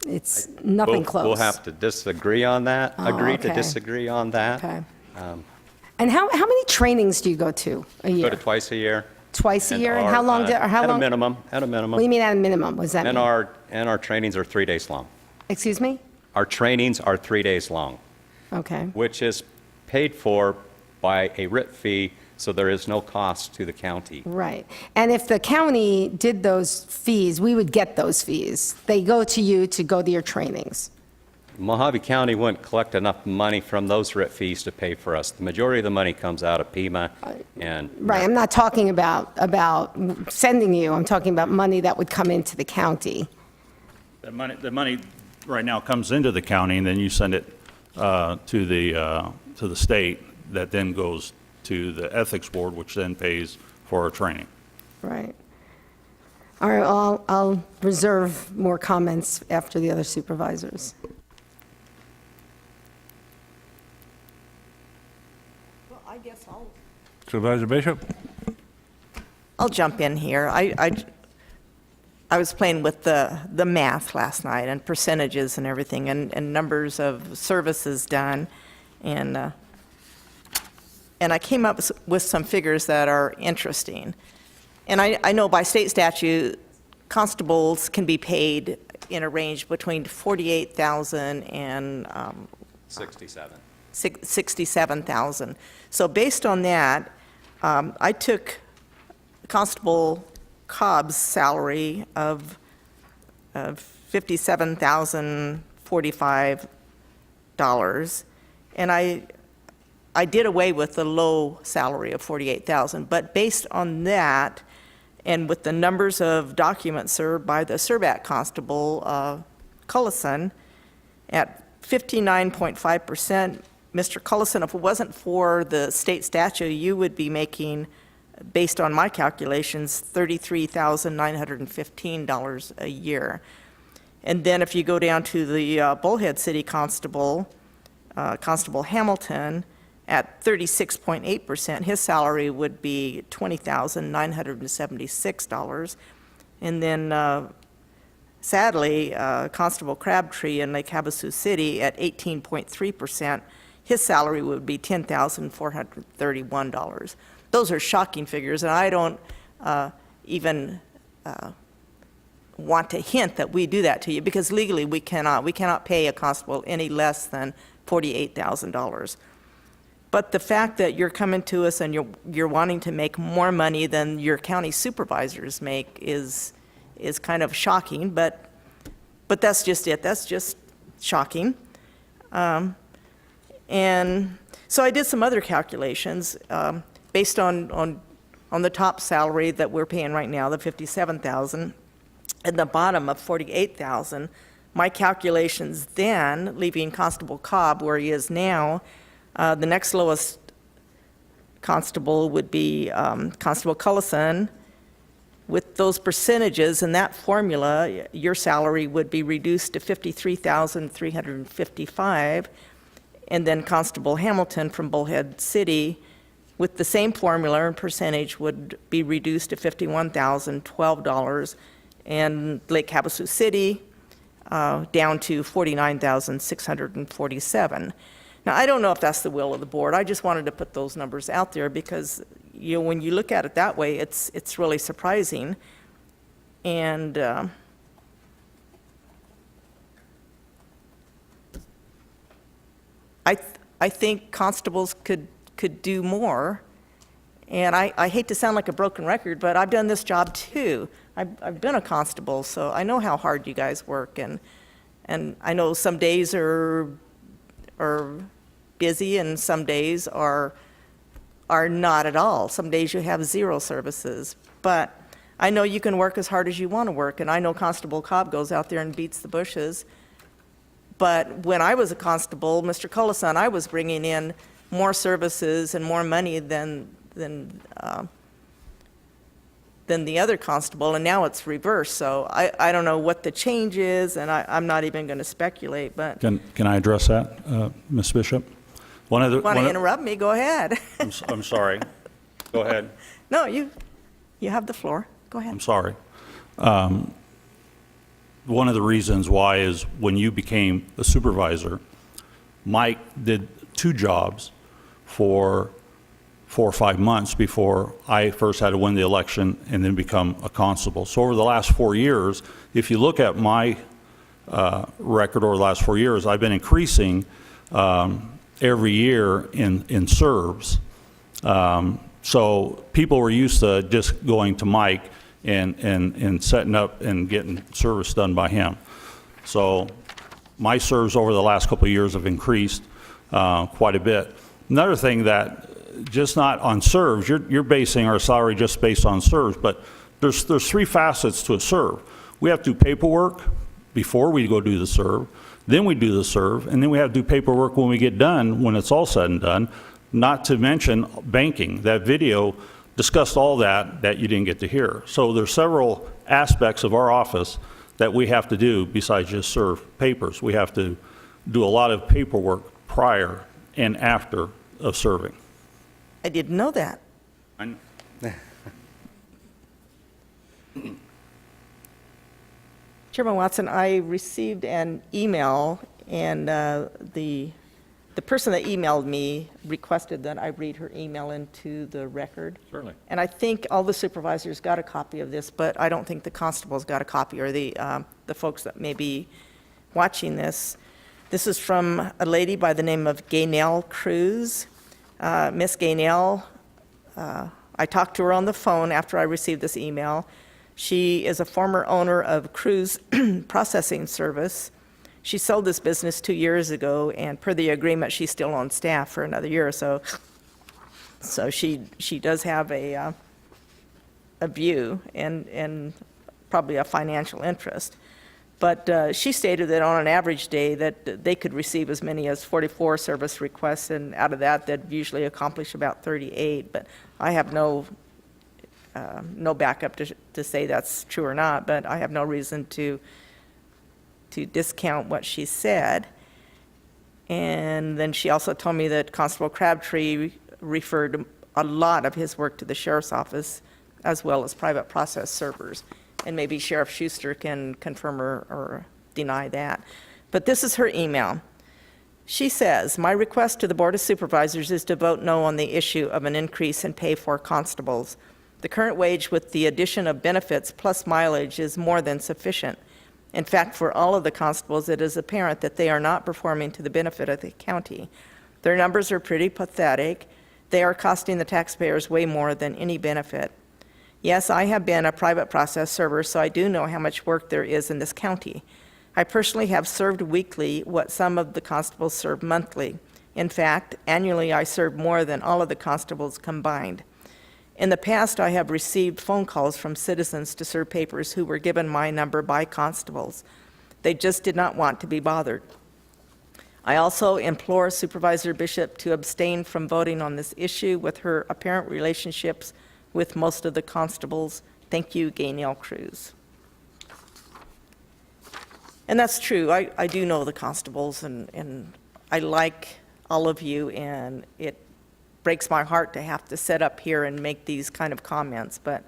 It's nothing close. We'll have to disagree on that, agree to okay. disagree on that. Okay. And how many trainings do you go to a Go year? to twice a year. Twice a year? And how long? At a minimum, at a minimum. What do you mean at a minimum? What does that And mean? our trainings are 3 days long. Excuse me? Our trainings are 3 days long, Okay. which is paid for by a writ fee, so there is no cost to the county. Right. And if the county did those fees, we would get those fees. They go to you to go to your trainings. Mojave County wouldn't collect enough money from those writ fees to pay for us. The majority of the money comes out of PEMA and. Right, I'm not talking about sending you, I'm talking about money that would come into the county. The money right now comes into the county, and then you send it to the state, that then goes to the ethics board, which then pays for our training. Right. All right, I'll reserve more comments after the other supervisors. Well, I guess Supervisor Bishop? I'll jump in here. I was playing with the math last night and percentages and everything and numbers of services done. And I came up with some figures that are interesting. And I know by state statute, constables can be paid in a range between $48,000 and 67. $67,000. So based on that, I took Constable Cobb's salary of $57,045, and I did away with the low salary of $48,000. But based on that, and with the numbers of documents served by the Surbat Constable, Cullison, at 59.5%, Mr. Cullison, if it wasn't for the state statute, you would be making, based on my calculations, $33,915 a year. And then if you go down to the Bullhead City Constable, Constable Hamilton, at 36.8%, his salary would be $20,976. And then sadly, Constable Crabtree in Lake Havasu City at 18.3%, his salary would be $10,431. Those are shocking figures, and I don't even want to hint that we do that to you, because legally we cannot pay a constable any less than $48,000. But the fact that you're coming to us and you're wanting to make more money than your county supervisors make is kind of shocking, but that's just it. That's just shocking. And so I did some other calculations based on the top salary that we're paying right now, the $57,000, and the bottom of $48,000. My calculations then, leaving Constable Cobb where he is now, the next lowest constable would be Constable Cullison. With those percentages and that formula, your salary would be reduced to $53,355. And then Constable Hamilton from Bullhead City, with the same formula and percentage, would be reduced to $51,012. And Lake Havasu City, down to $49,647. Now, I don't know if that's the will of the board. I just wanted to put those numbers out there because, you know, when you look at it that way, it's really surprising. And I think constables could do more. And I hate to sound like a broken record, but I've done this job too. I've been a constable, so I know how hard you guys work, and I know some days are busy and some days are not at all. Some days you have zero services. But I know you can work as hard as you want to work, and I know Constable Cobb goes out there and beats the bushes. But when I was a constable, Mr. Colason, I was bringing in more services and more money than the other constable, and now it's reversed. So I don't know what the change is, and I'm not even going to speculate, but. Can I address that, Ms. Bishop? Want to interrupt me, go ahead. I'm sorry. Go ahead. No, you have the floor. Go ahead. I'm sorry. One of the reasons why is when you became a supervisor, Mike did 2 jobs for 4 or 5 months before I first had to win the election and then become a constable. So over the last 4 years, if you look at my record over the last 4 years, I've been increasing every year in serves. So people were used to just going to Mike and setting up and getting service done by him. So my serves over the last couple of years have increased quite a bit. Another thing that, just not on serves, you're basing our salary just based on serves, but there's 3 facets to a serve. We have to do paperwork before we go do the serve, then we do the serve, and then we have to do paperwork when we get done, when it's all said and done, not to mention banking. That video discussed all that you didn't get to hear. So there's several aspects of our office that we have to do besides just serve papers. We have to do a lot of paperwork prior and after of serving. I didn't know that. Chairman Watson, I received an email, and the person that emailed me requested that I read her email into the record. Certainly. And I think all the supervisors got a copy of this, but I don't think the constables got a copy, or the folks that may be watching this. This is from a lady by the name of Gaynell Cruz. Miss Gaynell, I talked to her on the phone after I received this email. She is a former owner of Cruz Processing Service. She sold this business 2 years ago, and per the agreement, she's still on staff for another year or so. So she does have a view and probably a financial interest. But she stated that on an average day that they could receive as many as 44 service requests, and out of that, they'd usually accomplish about 38. But I have no backup to say that's true or not, but I have no reason to discount what she said. And then she also told me that Constable Crabtree referred a lot of his work to the sheriff's office, as well as private process servers. And maybe Sheriff Schuster can confirm or deny that. But this is her email. She says, "My request to the Board of Supervisors is to vote no on the issue of an increase in pay for constables. The current wage with the addition of benefits plus mileage is more than sufficient. In fact, for all of the constables, it is apparent that they are not performing to the benefit of the county. Their numbers are pretty pathetic. They are costing the taxpayers way more than any benefit. Yes, I have been a private process server, so I do know how much work there is in this county. I personally have served weekly what some of the constables serve monthly. In fact, annually I serve more than all of the constables combined. In the past, I have received phone calls from citizens to serve papers who were given my number by constables. They just did not want to be bothered. I also implore Supervisor Bishop to abstain from voting on this issue with her apparent relationships with most of the constables. Thank you, Gaynell Cruz." And that's true. I do know the constables, and I like all of you, and it breaks my heart to have to sit up here and make these kind of comments, but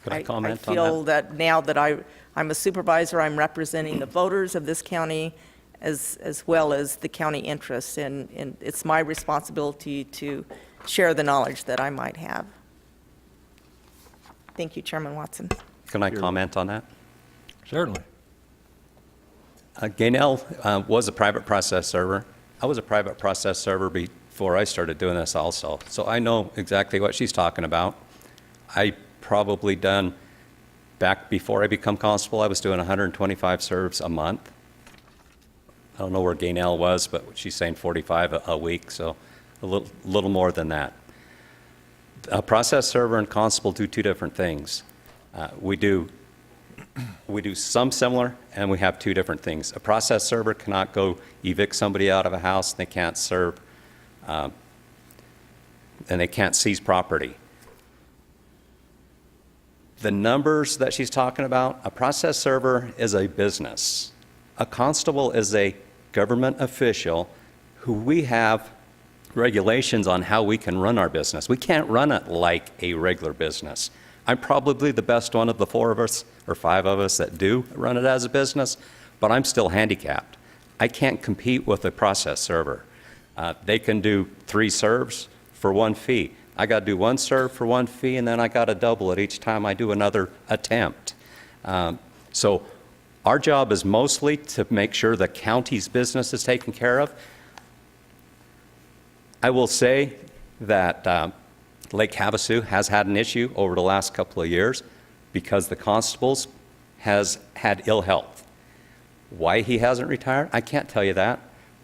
Could I comment I feel that now that I'm a supervisor, I'm representing the voters of this county as well as the county interests, and it's my responsibility to share the knowledge that I might have. Thank you, Chairman Watson. Can I comment on that? Certainly. Gaynell was a private process server. I was a private process server before I started doing this also, so I know exactly what she's talking about. I probably done, back before I become constable, I was doing 125 serves a month. I don't know where Gaynell was, but she's saying 45 a week, so a little more than that. A process server and constable do two different things. We do some similar, and we have two different things. A process server cannot go evict somebody out of a house, and they can't serve, and they can't seize property. The numbers that she's talking about, a process server is a business. A constable is a government official who we have regulations on how we can run our business. We can't run it like a regular business. I'm probably the best one of the four of us, or five of us, that do run it as a business, but I'm still handicapped. I can't compete with a process server. They can do 3 serves for 1 fee. I got to do 1 serve for 1 fee, and then I got to double it each time I do another attempt. So our job is mostly to make sure the county's business is taken care of. I will say that Lake Havasu has had an issue over the last couple of years because the constables has had ill health. Why he hasn't retired, I can't tell you that,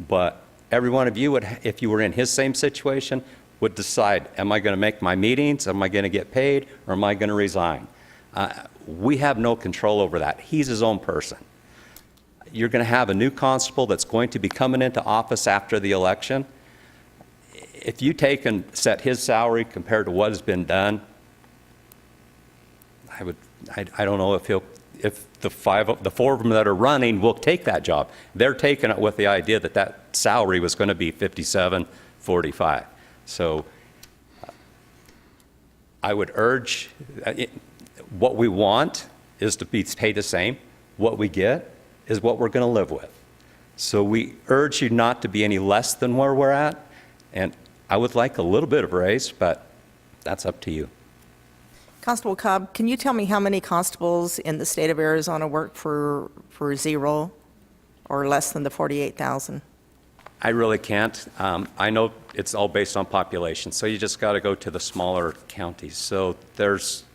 but every one of you would, if you were in his same situation, would decide, am I going to make my meetings, am I going to get paid, or am I going to resign? We have no control over that. He's his own person. You're going to have a new constable that's going to be coming into office after the election. If you take and set his salary compared to what has been done, I don't know if the 4 of them that are running will take that job. They're taking it with the idea that that salary was going to be $57.45. So I would urge, what we want is to be paid the same. What we get is what we're going to live with. So we urge you not to be any less than where we're at. And I would like a little bit of raise, but that's up to you. Constable Cobb, can you tell me how many constables in the state of Arizona work for 0 or less than the 48,000? I really can't. I know it's all based on population, so you just got to go to the smaller counties. So there's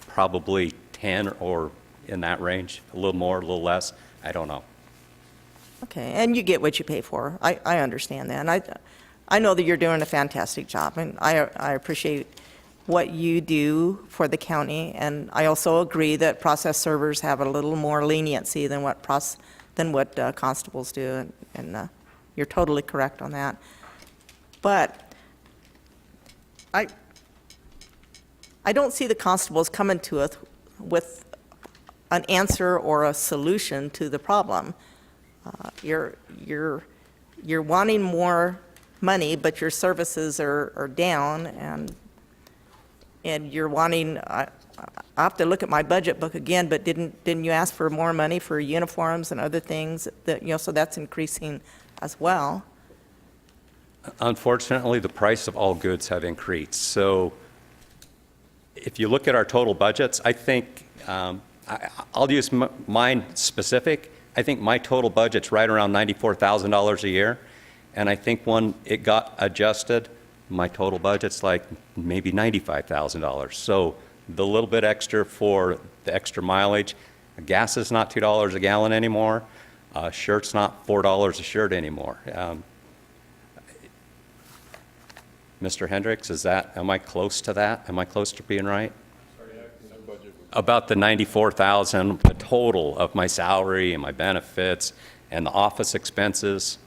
probably 10 or in that range, a little more, a little less. I don't know. Okay, and you get what you pay for. I understand that. And I know that you're doing a fantastic job, and I appreciate what you do for the county, and I also agree that process servers have a little more leniency than what constables do, and you're totally correct on that. But I don't see the constables coming to us with an answer or a solution to the problem. You're wanting more money, but your services are down, and you're wanting, I have to look at my budget book again, but didn't you ask for more money for uniforms and other things that, so that's increasing as well? Unfortunately, the price of all goods have increased. So if you look at our total budgets, I think, I'll use mine specific. I think my total budget's right around $94,000 a year. And I think when it got adjusted, my total budget's like maybe $95,000. So the little bit extra for the extra mileage, gas is not $2 a gallon anymore. Shirt's not $4 a shirt anymore. Mr. Hendricks, am I close to that? Am I close to being right? About the $94,000, the total of my salary and my benefits and the office expenses.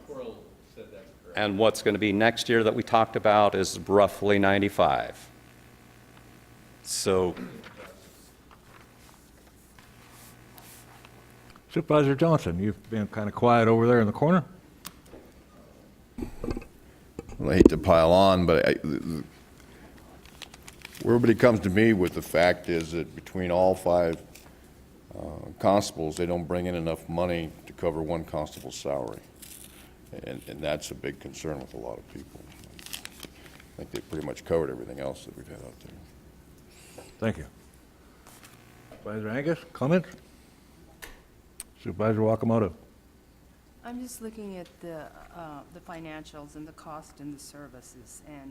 Coral said that correct. And what's going to be next year that we talked about is roughly 95. So Supervisor Johnson, you've been kind of quiet over there in the corner. Well, I hate to pile on, but where everybody comes to me with the fact is that between all 5 constables, they don't bring in enough money to cover one constable's salary. And that's a big concern with a lot of people. I think they pretty much covered everything else that we've had out there. Thank you. Supervisor Angus, comments? Supervisor Wakamoto. I'm just looking at the financials and the cost and the services, and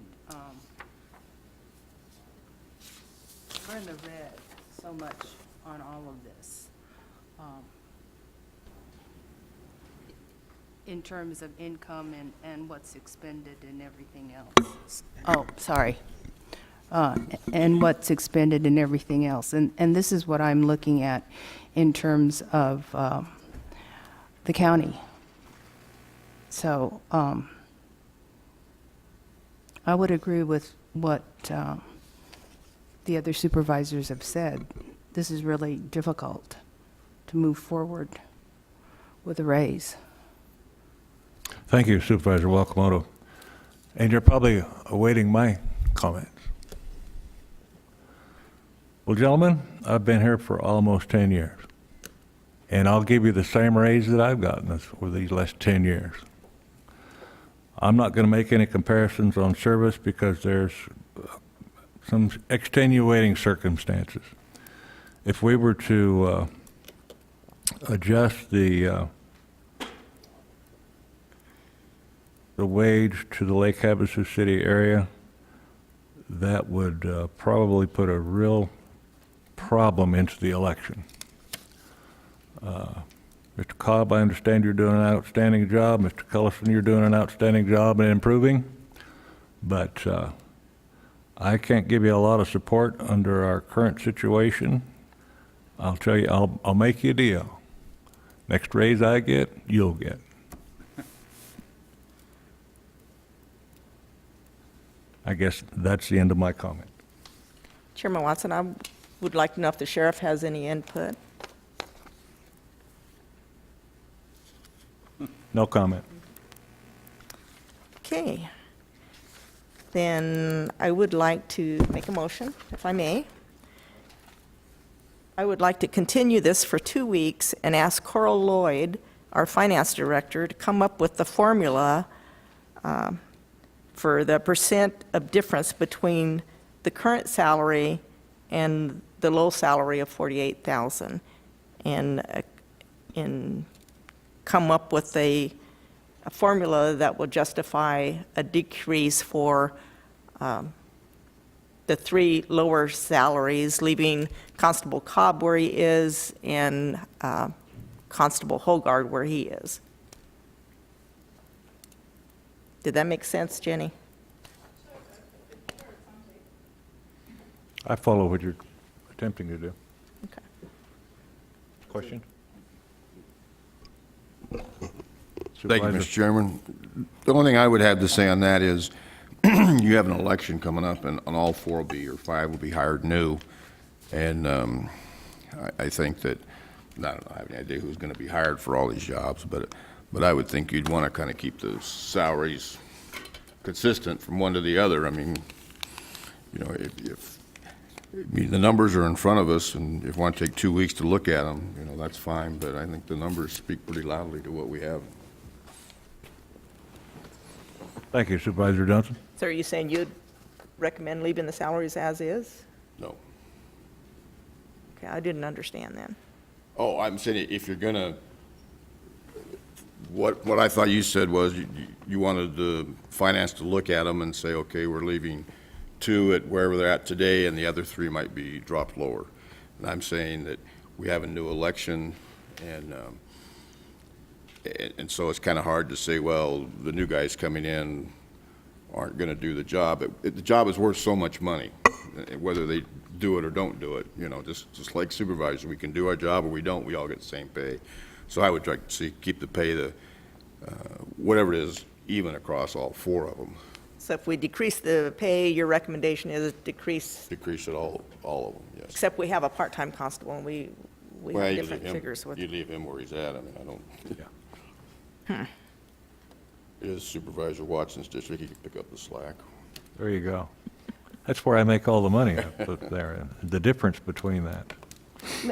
we're in the red so much on all of this. In terms of income and what's expended and everything else. Oh, sorry. And what's expended and everything else. And this is what I'm looking at in terms of the county. So I would agree with what the other supervisors have said. This is really difficult to move forward with a raise. Thank you, Supervisor Wakamoto. And you're probably awaiting my comments. Well, gentlemen, I've been here for almost 10 years. And I'll give you the same raise that I've gotten for these last 10 years. I'm not going to make any comparisons on service because there's some extenuating circumstances. If we were to adjust the wage to the Lake Havasu City area, that would probably put a real problem into the election. Mr. Cobb, I understand you're doing an outstanding job. Mr. Cullison, you're doing an outstanding job in improving. But I can't give you a lot of support under our current situation. I'll tell you, I'll make you a deal. Next raise I get, you'll get. I guess that's the end of my comment. Chairman Watson, I would like to know if the sheriff has any input. No comment. Okay. Then I would like to make a motion, if I may. I would like to continue this for 2 weeks and ask Coral Lloyd, our finance director, to come up with the formula for the percent of difference between the current salary and the low salary of $48,000, and come up with a formula that will justify a decrease for the 3 lower salaries, leaving Constable Cobb where he is and Constable Hogard where he is. Did that make sense, Jenny? I follow what you're attempting to do. Okay. Question? Thank you, Supervisor? Mr. Chairman. The only thing I would have to say on that is you have an election coming up, and all 4 will be, or 5 will be hired new. And I think that, I don't have any idea who's going to be hired for all these jobs, but I would think you'd want to kind of keep the salaries consistent from one to the other. I mean, you know, the numbers are in front of us, and if you want to take 2 weeks to look at them, you know, that's fine, but I think the numbers speak pretty loudly to what we have. Thank you, Supervisor Johnson. So are you saying you'd recommend leaving the salaries as is? No. Okay, I didn't understand then. Oh, I'm saying if you're going to, what I thought you said was you wanted the finance to look at them and say, okay, we're leaving 2 at wherever they're at today, and the other 3 might be dropped lower. And I'm saying that we have a new election, and so it's kind of hard to say, well, the new guys coming in aren't going to do the job. The job is worth so much money, whether they do it or don't do it. You know, just like supervisors, we can do our job or we don't. We all get the same pay. So I would like to see keep the pay, whatever it is, even across all 4 of them. So if we decrease the pay, your recommendation is decrease, Decrease it all of them, yes. except we have a part-time constable, and we Well, have you different leave him- figures with. You leave him where he's at. I mean, I don't. Yeah. It is Supervisor Watson's district. He can pick up the slack. There you go. That's where I make all the money, I put there, the difference between that.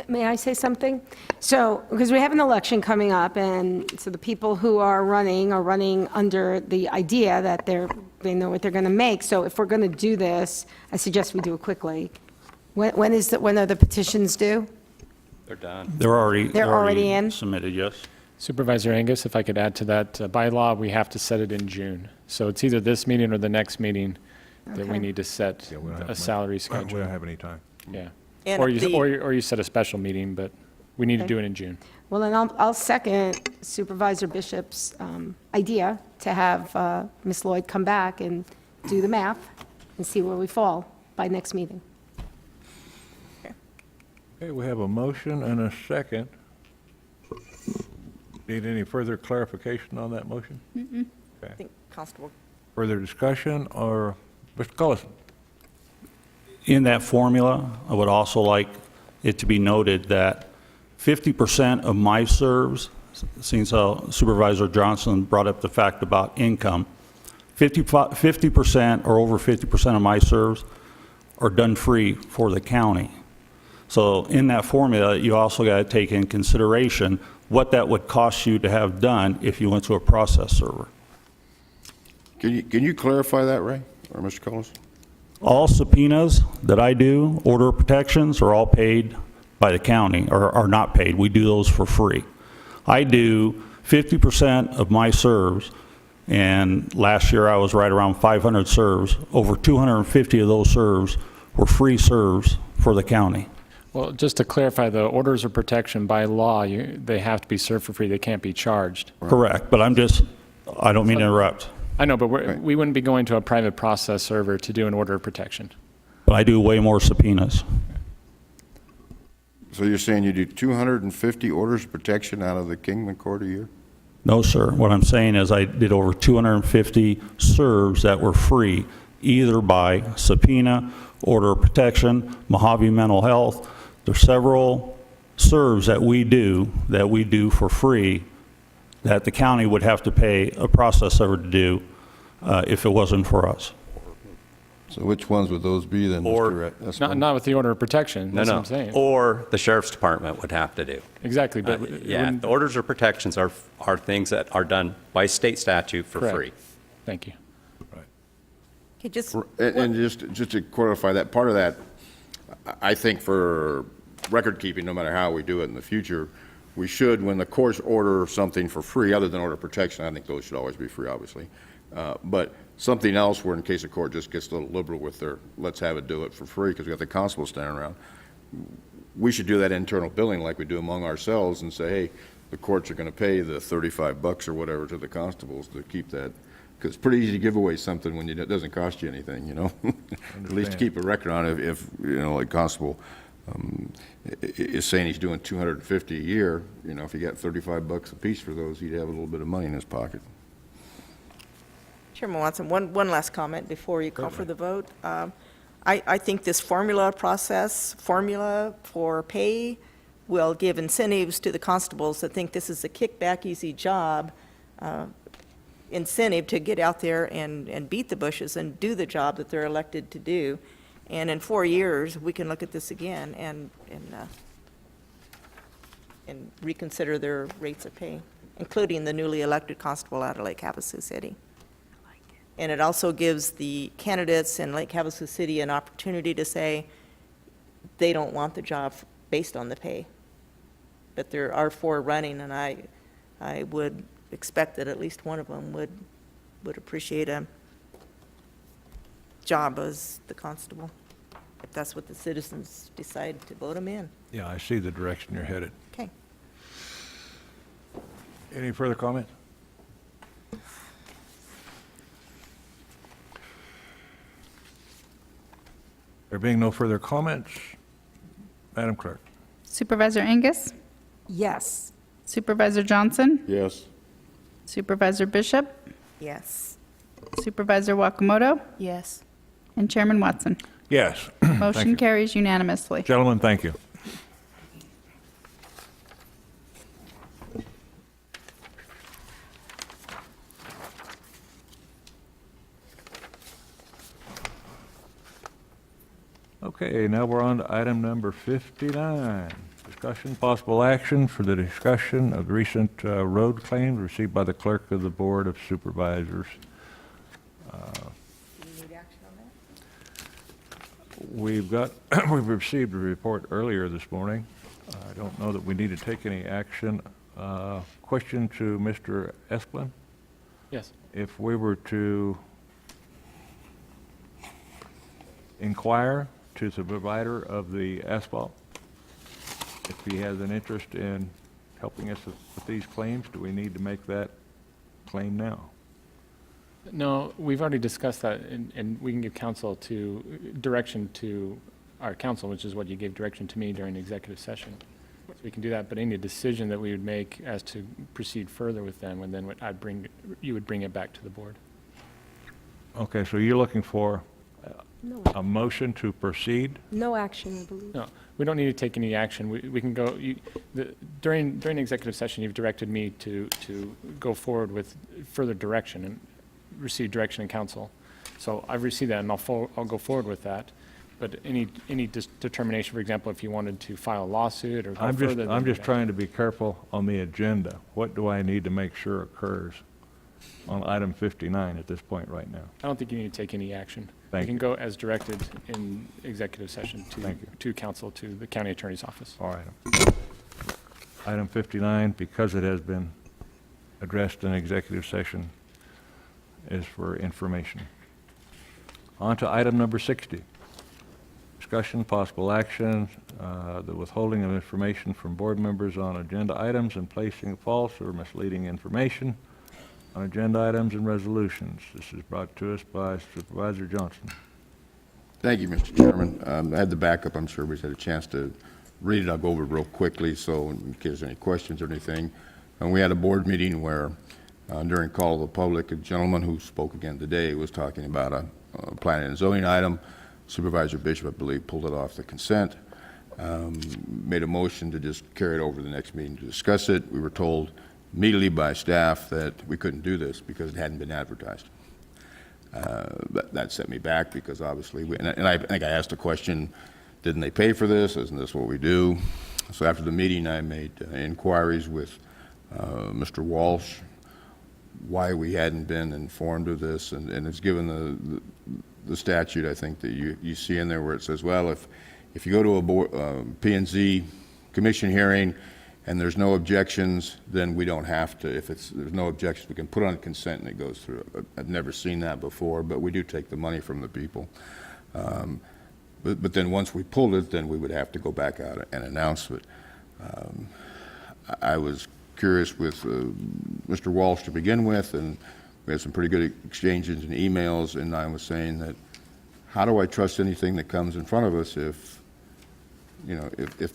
May I say something? So, because we have an election coming up, and so the people who are running under the idea that they know what they're going to make. So if we're going to do this, I suggest we do it quickly. When are the petitions due? They're done. They're already They're already in? submitted, yes. Supervisor Angus, if I could add to that, by law, we have to set it in June. So it's either this meeting or the next meeting that we Okay. need to set Yeah, we don't have a much- salary We schedule. don't have any time. Yeah. And Or you, the- or you set a special meeting, but we need to do it in June. Well, then I'll second Supervisor Bishop's idea to have Ms. Lloyd come back and do the math and see where we fall by next meeting. Okay, we have a motion and a second. Need any further clarification on that motion? I think Constable. Further discussion, or Mr. Collison? In that formula, I would also like it to be noted that 50% of my serves, since Supervisor Johnson brought up the fact about income, 50% or over 50% of my serves are done free for the county. So in that formula, you also got to take in consideration what that would cost you to have done if you went to a process server. Can you clarify that, Ray, or Mr. Collins? All subpoenas that I do, order of protections, are all paid by the county, or are not paid. We do those for free. I do 50% of my serves, and last year I was right around 500 serves. Over 250 of those serves were free serves for the county. Well, just to clarify, the orders of protection by law, they have to be served for free. They can't be charged. Correct, but I don't mean to interrupt, I know, but we wouldn't be going to a private process server to do an order of protection. but I do way more subpoenas. So you're saying you do 250 orders of protection out of the Kingman Court a year? No, sir. What I'm saying is I did over 250 serves that were free, either by subpoena, order of protection, Mojave Mental Health. There's several serves that we do for free that the county would have to pay a process server to do if it wasn't for us. So which ones would those be then, Or- Mr. Esplin? Not with the order of protection, No, that's what no. I'm saying. Or the sheriff's department would have to do. Exactly, but it Yeah, wouldn't- the orders or protections are things that are done by state statute for Correct. free. Thank you. Okay, just, And just to clarify that, part of that, I think for record keeping, no matter how we do it in the future, we should, when the courts order something for free, other than order of protection, I think those should always be free, obviously. But something else where in case the court just gets a little liberal with their, let's have it do it for free because we got the constable standing around, we should do that internal billing like we do among ourselves and say, hey, the courts are going to pay the $35 or whatever to the constables to keep that. Because it's pretty easy to give away something when it doesn't cost you anything, you know? At least keep a record on it if you know, like Constable is saying he's doing 250 a year, you know, if he got $35 a piece for those, he'd have a little bit of money in his pocket. Chairman Watson, one last comment before you call for the vote. I think this formula for pay will give incentives to the constables that think this is a kickback, easy job, incentive to get out there and beat the bushes and do the job that they're elected to do. And in 4 years, we can look at this again and reconsider their rates of pay, including the newly elected constable out of Lake Havasu City. And it also gives the candidates in Lake Havasu City an opportunity to say they don't want the job based on the pay. But there are 4 running, and I would expect that at least one of them would appreciate a job as the constable, if that's what the citizens decide to vote them in. Yeah, I see the direction you're headed. Okay. Any further comments? There being no further comments, Madam Clerk. Supervisor Angus? Yes. Supervisor Johnson? Yes. Supervisor Bishop? Yes. Supervisor Wakamoto? Yes. And Chairman Watson? Yes. Thank Motion you. carries unanimously. Gentlemen, thank you. Okay, now we're on to item number 59. Discussion, possible action for the discussion of the recent road claims received by the clerk of the Board of Supervisors. We've received a report earlier this morning. I don't know that we need to take any action Question to Mr. Esplin. Yes. If we were to inquire to the provider of the asphalt, if he has an interest in helping us with these claims, do we need to make that claim now? No, we've already discussed that, and we can give direction to our counsel, which is what you gave direction to me during the executive session. So we can do that, but any decision that we would make as to proceed further with them, and then you would bring it back to the board. Okay, so you're looking for a motion to proceed? No action, I believe. No, we don't need to take any action. We can go, during the executive session, you've directed me to go forward with further direction and receive direction in council. So I've received that, and I'll go forward with that. But any determination, for example, if you wanted to file a lawsuit or go further. I'm just trying to be careful on the agenda. What do I need to make sure occurs on item 59 at this point right now? I don't think you need to take any action. Thank You can go as directed in executive session to council, to the county attorney's office. All right. Item 59, because it has been addressed in executive session, is for information. On to item number 60. Discussion, possible action, the withholding of information from board members on agenda items and placing false or misleading information on agenda items and resolutions. This is brought to us by Supervisor Johnson. Thank you, Mr. Chairman. I had the backup. I'm sure everybody's had a chance to read it. I'll go over it real quickly, so in case there's any questions or anything. And we had a board meeting where, during call of the public, a gentleman who spoke again today was talking about a planning and zoning item. Supervisor Bishop, I believe, pulled it off the consent, made a motion to just carry it over to the next meeting to discuss it. We were told immediately by staff that we couldn't do this because it hadn't been advertised. That set me back because obviously, I think I asked a question, didn't they pay for this? Isn't this what we do? So after the meeting, I made inquiries with Mr. Walsh, why we hadn't been informed of this, and it's given the statute, I think, that you see in there where it says, well, if you go to a P&Z commission hearing and there's no objections, then we don't have to. If there's no objections, we can put on consent and it goes through. I've never seen that before, but we do take the money from the people. But then once we pulled it, then we would have to go back out and announce it. I was curious with Mr. Walsh to begin with, and we had some pretty good exchanges and emails, and I was saying that, how do I trust anything that comes in front of us if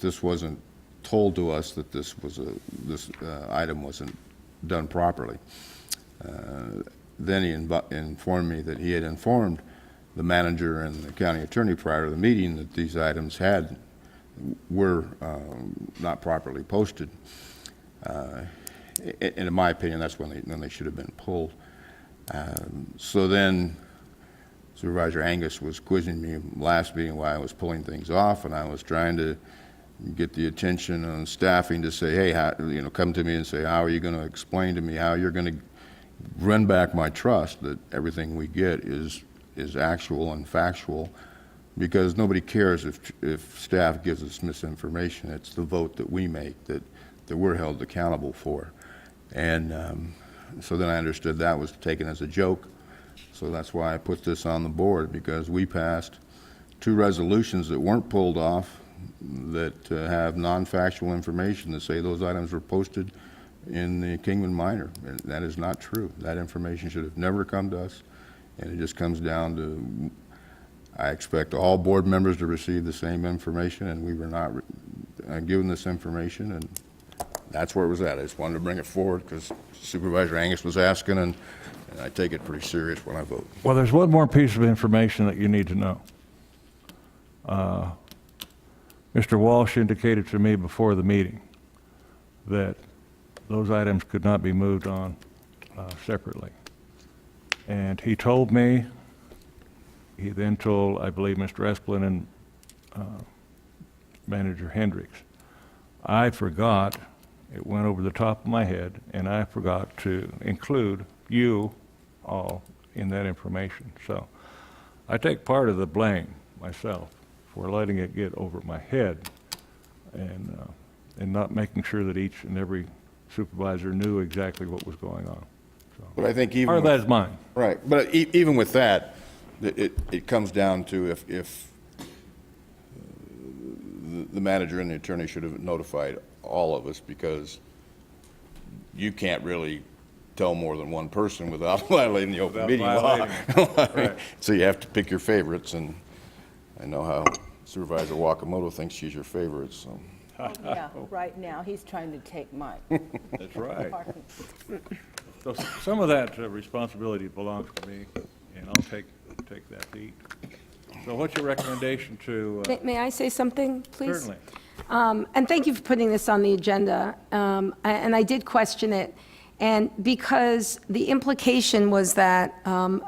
this wasn't told to us that this item wasn't done properly? Then he informed me that he had informed the manager and the county attorney prior to the meeting that these items were not properly posted. And in my opinion, that's when they should have been pulled. So then Supervisor Angus was quizzing me last meeting why I was pulling things off, and I was trying to get the attention on staffing to say, hey, come to me and say, how are you going to explain to me how you're going to run back my trust that everything we get is actual and factual, because nobody cares if staff gives us misinformation. It's the vote that we make that we're held accountable for. And so then I understood that was taken as a joke. So that's why I put this on the board, because we passed 2 resolutions that weren't pulled off that have non-factual information that say those items were posted in the Kingman Minor. And that is not true. That information should have never come to us. And it just comes down to, I expect all board members to receive the same information, and we were not given this information, and that's where it was at. I just wanted to bring it forward because Supervisor Angus was asking, and I take it pretty serious when I vote. Well, there's one more piece of information that you need to know. Mr. Walsh indicated to me before the meeting that those items could not be moved on separately. And he told me, he then told, I believe, Mr. Esplin and Manager Hendricks. I forgot, it went over the top of my head, and I forgot to include you all in that information. So I take part of the blame myself for letting it get over my head and not making sure that each and every supervisor knew exactly what was going on. But I think even. Part of that is mine. Right, but even with that, it comes down to if the manager and the attorney should have notified all of us, because you can't really tell more than one person without violating the open meeting law. Right. So you have to pick your favorites, and I know how Supervisor Wakamoto thinks she's your favorite, so. Yeah, right now, he's trying to take mine. That's right. So some of that responsibility belongs to me, and I'll take that heat. So what's your recommendation to? May I say something, please? Certainly. And thank you for putting this on the agenda. And I did question it, and because the implication was that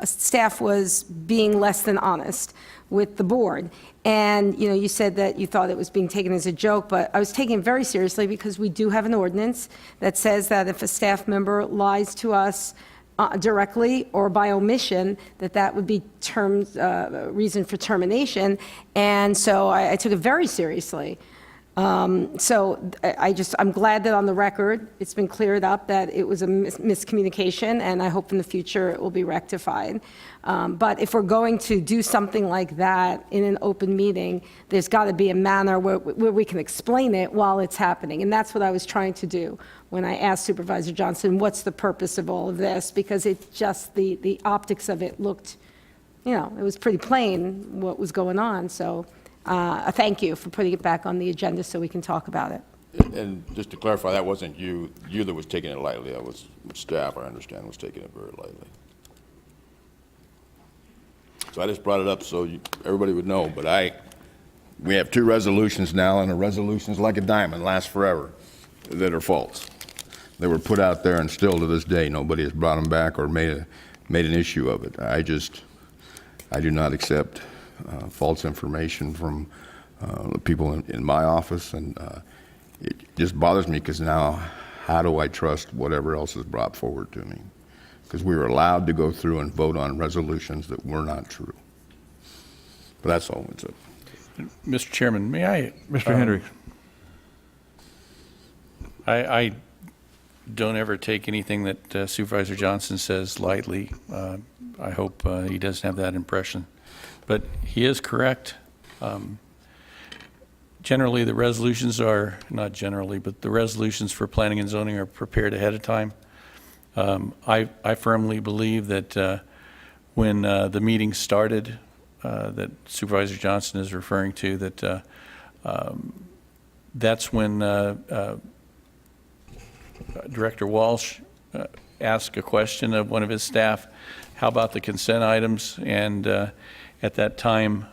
staff was being less than honest with the board. And, you know, you said that you thought it was being taken as a joke, but I was taking it very seriously because we do have an ordinance that says that if a staff member lies to us directly or by omission, that would be reason for termination. And so I took it very seriously. So I'm glad that on the record, it's been cleared up that it was a miscommunication, and I hope in the future it will be rectified. But if we're going to do something like that in an open meeting, there's got to be a manner where we can explain it while it's happening. And that's what I was trying to do when I asked Supervisor Johnson, what's the purpose of all of this? Because it just, the optics of it looked, you know, it was pretty plain what was going on. So thank you for putting it back on the agenda so we can talk about it. And just to clarify, that wasn't you that was taking it lightly. That was staff, I understand, was taking it very lightly. So I just brought it up so everybody would know, but we have 2 resolutions now, and a resolution's like a diamond, lasts forever, that are false. They were put out there, and still to this day, nobody has brought them back or made an issue of it. I do not accept false information from the people in my office, and it just bothers me, because now how do I trust whatever else is brought forward to me? Because we were allowed to go through and vote on resolutions that were not true. But that's all it's up. Mr. Chairman, may I? Mr. Hendricks. I don't ever take anything that Supervisor Johnson says lightly. I hope he doesn't have that impression. But he is correct. Generally, the resolutions are, not generally, but the resolutions for planning and zoning are prepared ahead of time. I firmly believe that when the meeting started, that Supervisor Johnson is referring to, that that's when Director Walsh asked a question of one of his staff, how about the consent items? And at that time,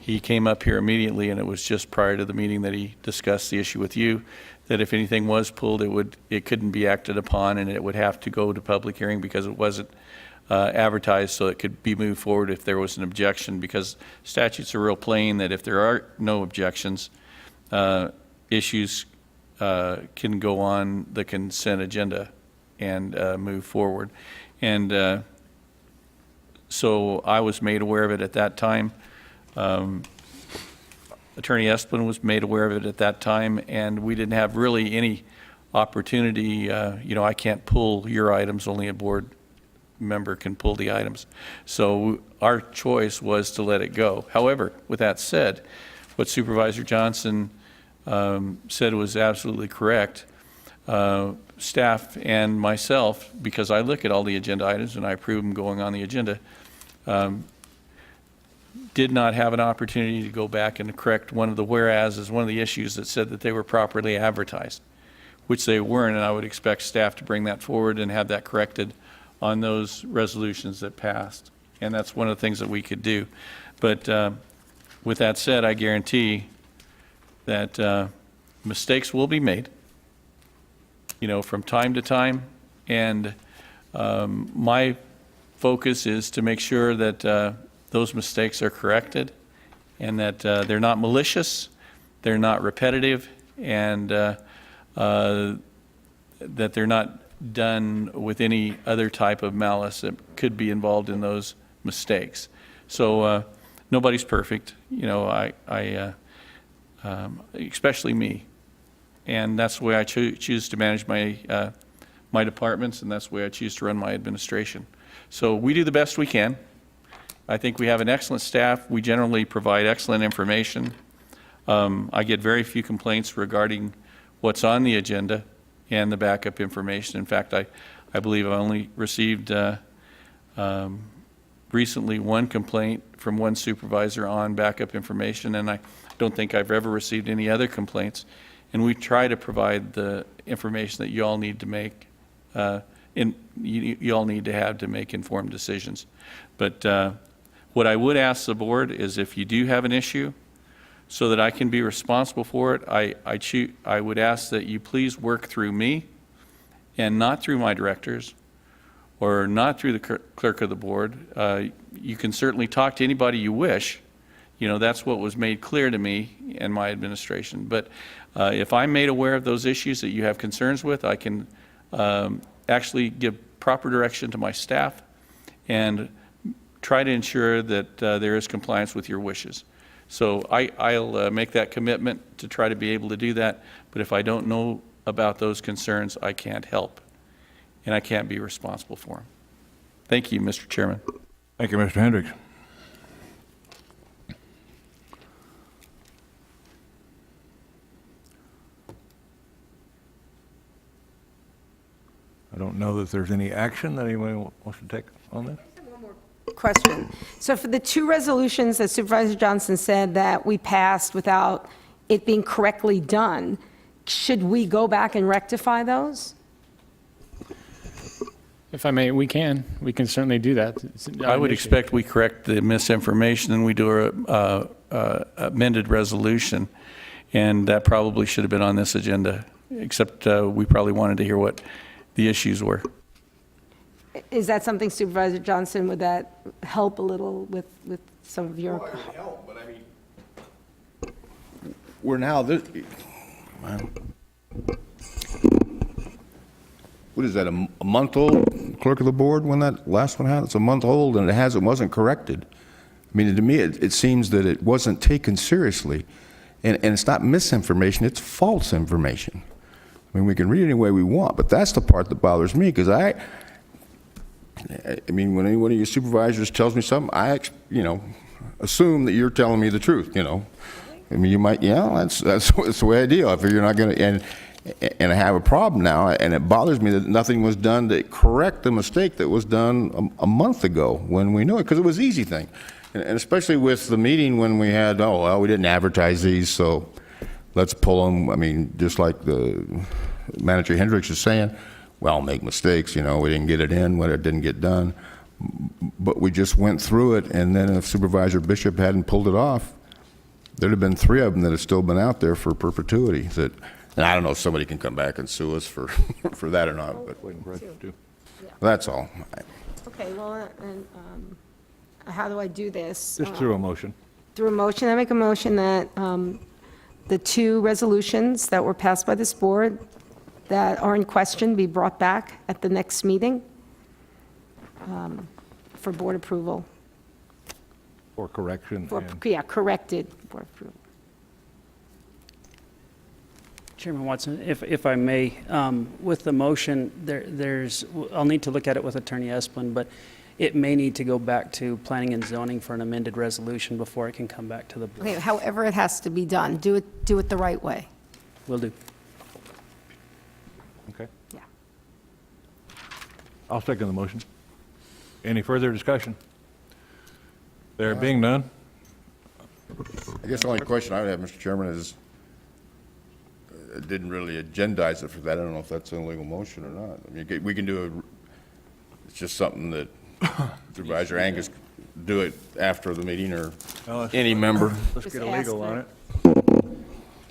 he came up here immediately, and it was just prior to the meeting that he discussed the issue with you, that if anything was pulled, it couldn't be acted upon, and it would have to go to public hearing because it wasn't advertised, so it could be moved forward if there was an objection, because statutes are real plain that if there are no objections, issues can go on the consent agenda and move forward. And so I was made aware of it at that time. Attorney Esplin was made aware of it at that time, and we didn't have really any opportunity. I can't pull your items, only a board member can pull the items. So our choice was to let it go. However, with that said, what Supervisor Johnson said was absolutely correct. Staff and myself, because I look at all the agenda items and I approve them going on the agenda, did not have an opportunity to go back and correct one of the whereases, one of the issues that said that they were properly advertised, which they weren't, and I would expect staff to bring that forward and have that corrected on those resolutions that passed. And that's one of the things that we could do. But with that said, I guarantee that mistakes will be made, from time to time. And my focus is to make sure that those mistakes are corrected, and that they're not malicious, they're not repetitive, and that they're not done with any other type of malice that could be involved in those mistakes. So nobody's perfect, I especially me. and that's the way I choose to manage my, my departments, and that's the way I choose to run my administration. So we do the best we can. I think we have an excellent staff. We generally provide excellent information. I get very few complaints regarding what's on the agenda and the backup information. In fact, I believe I only received recently one complaint from one supervisor on backup information, and I don't think I've ever received any other complaints. And we try to provide the information that you all need to make, you all need to have to make informed decisions. But what I would ask the board is, if you do have an issue, so that I can be responsible for it, I would ask that you please work through me and not through my directors or not through the clerk of the board. You can certainly talk to anybody you wish. You know, that's what was made clear to me and my administration. But if I'm made aware of those issues that you have concerns with, I can actually give proper direction to my staff and try to ensure that there is compliance with your wishes. So I'll make that commitment to try to be able to do that. But if I don't know about those concerns, I can't help, and I can't be responsible for them. Thank you, Mr. Chairman. Thank you, Mr. Hendricks. I don't know that there's any action that anyone wants to take on this. Question. So for the two resolutions that Supervisor Johnson said that we passed without it being correctly done, should we go back and rectify those? If I may, we can certainly do that. It's not I an would issue. expect we correct the misinformation and we do a amended resolution, and that probably should have been on this agenda, except we probably wanted to hear what the issues were. Is that something, Supervisor Johnson, would that help a little with some of your? Well, it would help, but I mean, we're now this, what is that, a month old, clerk of the board, when that last one happened? It's a month old and it wasn't corrected. I mean, to me, it seems that it wasn't taken seriously. And it's not misinformation, it's false information. I mean, we can read it any way we want, but that's the part that bothers me, because I mean, when any one of your supervisors tells me something, I, assume that you're telling me the truth, I mean, you might, that's the way I deal. I figure you're not going to, and I have a problem now, and it bothers me that nothing was done to correct the mistake that was done a month ago when we knew it, because it was an easy thing. And especially with the meeting when we had, we didn't advertise these, so let's pull them. I mean, just like the Manager Hendricks is saying, well, make mistakes, we didn't get it in, it didn't get done. But we just went through it, and then if Supervisor Bishop hadn't pulled it off, there'd have been 3 of them that have still been out there for perpetuity. And I don't know if somebody can come back and sue us for that or not, but that's all. Okay, well, and how do I do this? Just through a motion. Through a motion, I make a motion that the 2 resolutions that were passed by this board that are in question be brought back at the next meeting for board approval. For correction. Corrected board approval. Chairman Watson, if I may, with the motion, I'll need to look at it with Attorney Esplin, but it may need to go back to Planning and Zoning for an amended resolution before it can come back to the board. Okay, however it has to be done, do it the right way. Will do. Okay. Yeah. I'll second the motion. Any further discussion? There being none? I guess the only question I would have, Mr. Chairman, is it didn't really agendize it for that. I don't know if that's an illegal motion or not. I mean, we can do it's just something that Supervisor Angus do it after the meeting, or any member. Let's get illegal on it.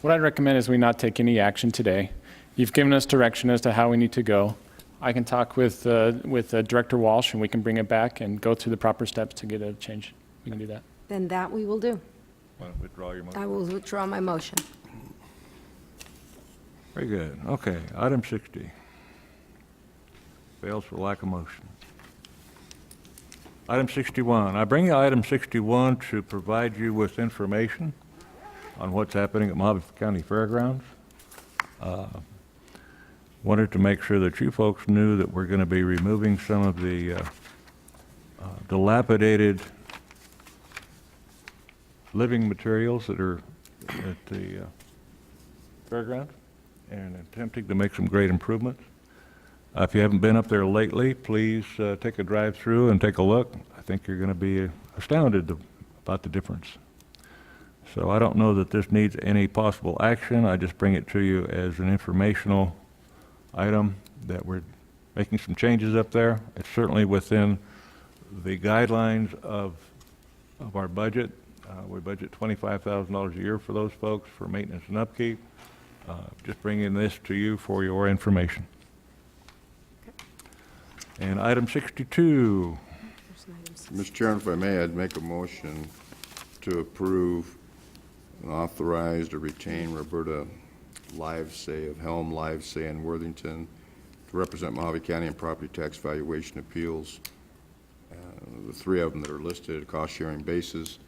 What I'd recommend is we not take any action today. You've given us direction as to how we need to go. I can talk with Director Walsh, and we can bring it back and go through the proper steps to get a change. We can do that. Then that we will do. Want to withdraw your motion? I will withdraw my motion. Very good. Okay, item 60. Fails for lack of motion. Item 61. I bring you item 61 to provide you with information on what's happening at Mojave County Fairgrounds. Wanted to make sure that you folks knew that we're going to be removing some of the dilapidated living materials that are at the fairground and attempting to make some great improvements. If you haven't been up there lately, please take a drive through and take a look. I think you're going to be astounded about the difference. So I don't know that this needs any possible action. I just bring it to you as an informational item that we're making some changes up there. It's certainly within the guidelines of our budget. We budget $25,000 a year for those folks for maintenance and upkeep. Just bringing this to you for your information. And item 62. Mr. Chairman, if I may, I'd make a motion to approve and authorize or retain Roberta Livesay of Helm, Livesay, and Worthington to represent Mojave County in property tax valuation appeals. The three of them that are listed at cost-sharing basis,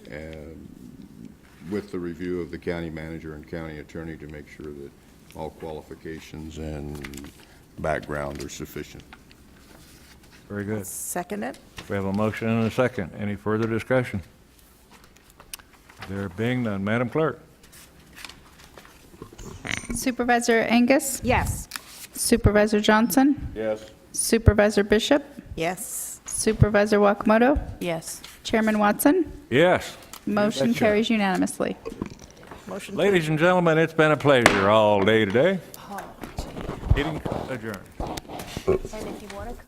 and with the review of the county manager and county attorney to make sure that all qualifications and background are sufficient. Very good. Second it? We have a motion and a second. Any further discussion? There being none, Madam Clerk. Supervisor Angus? Yes. Supervisor Johnson? Yes. Supervisor Bishop? Yes. Supervisor Wakamoto? Yes. Chairman Watson? Yes. Motion betcha. carries unanimously. Motion to Ladies and gentlemen, it's been a pleasure all day today. Meeting adjourned. And if you want to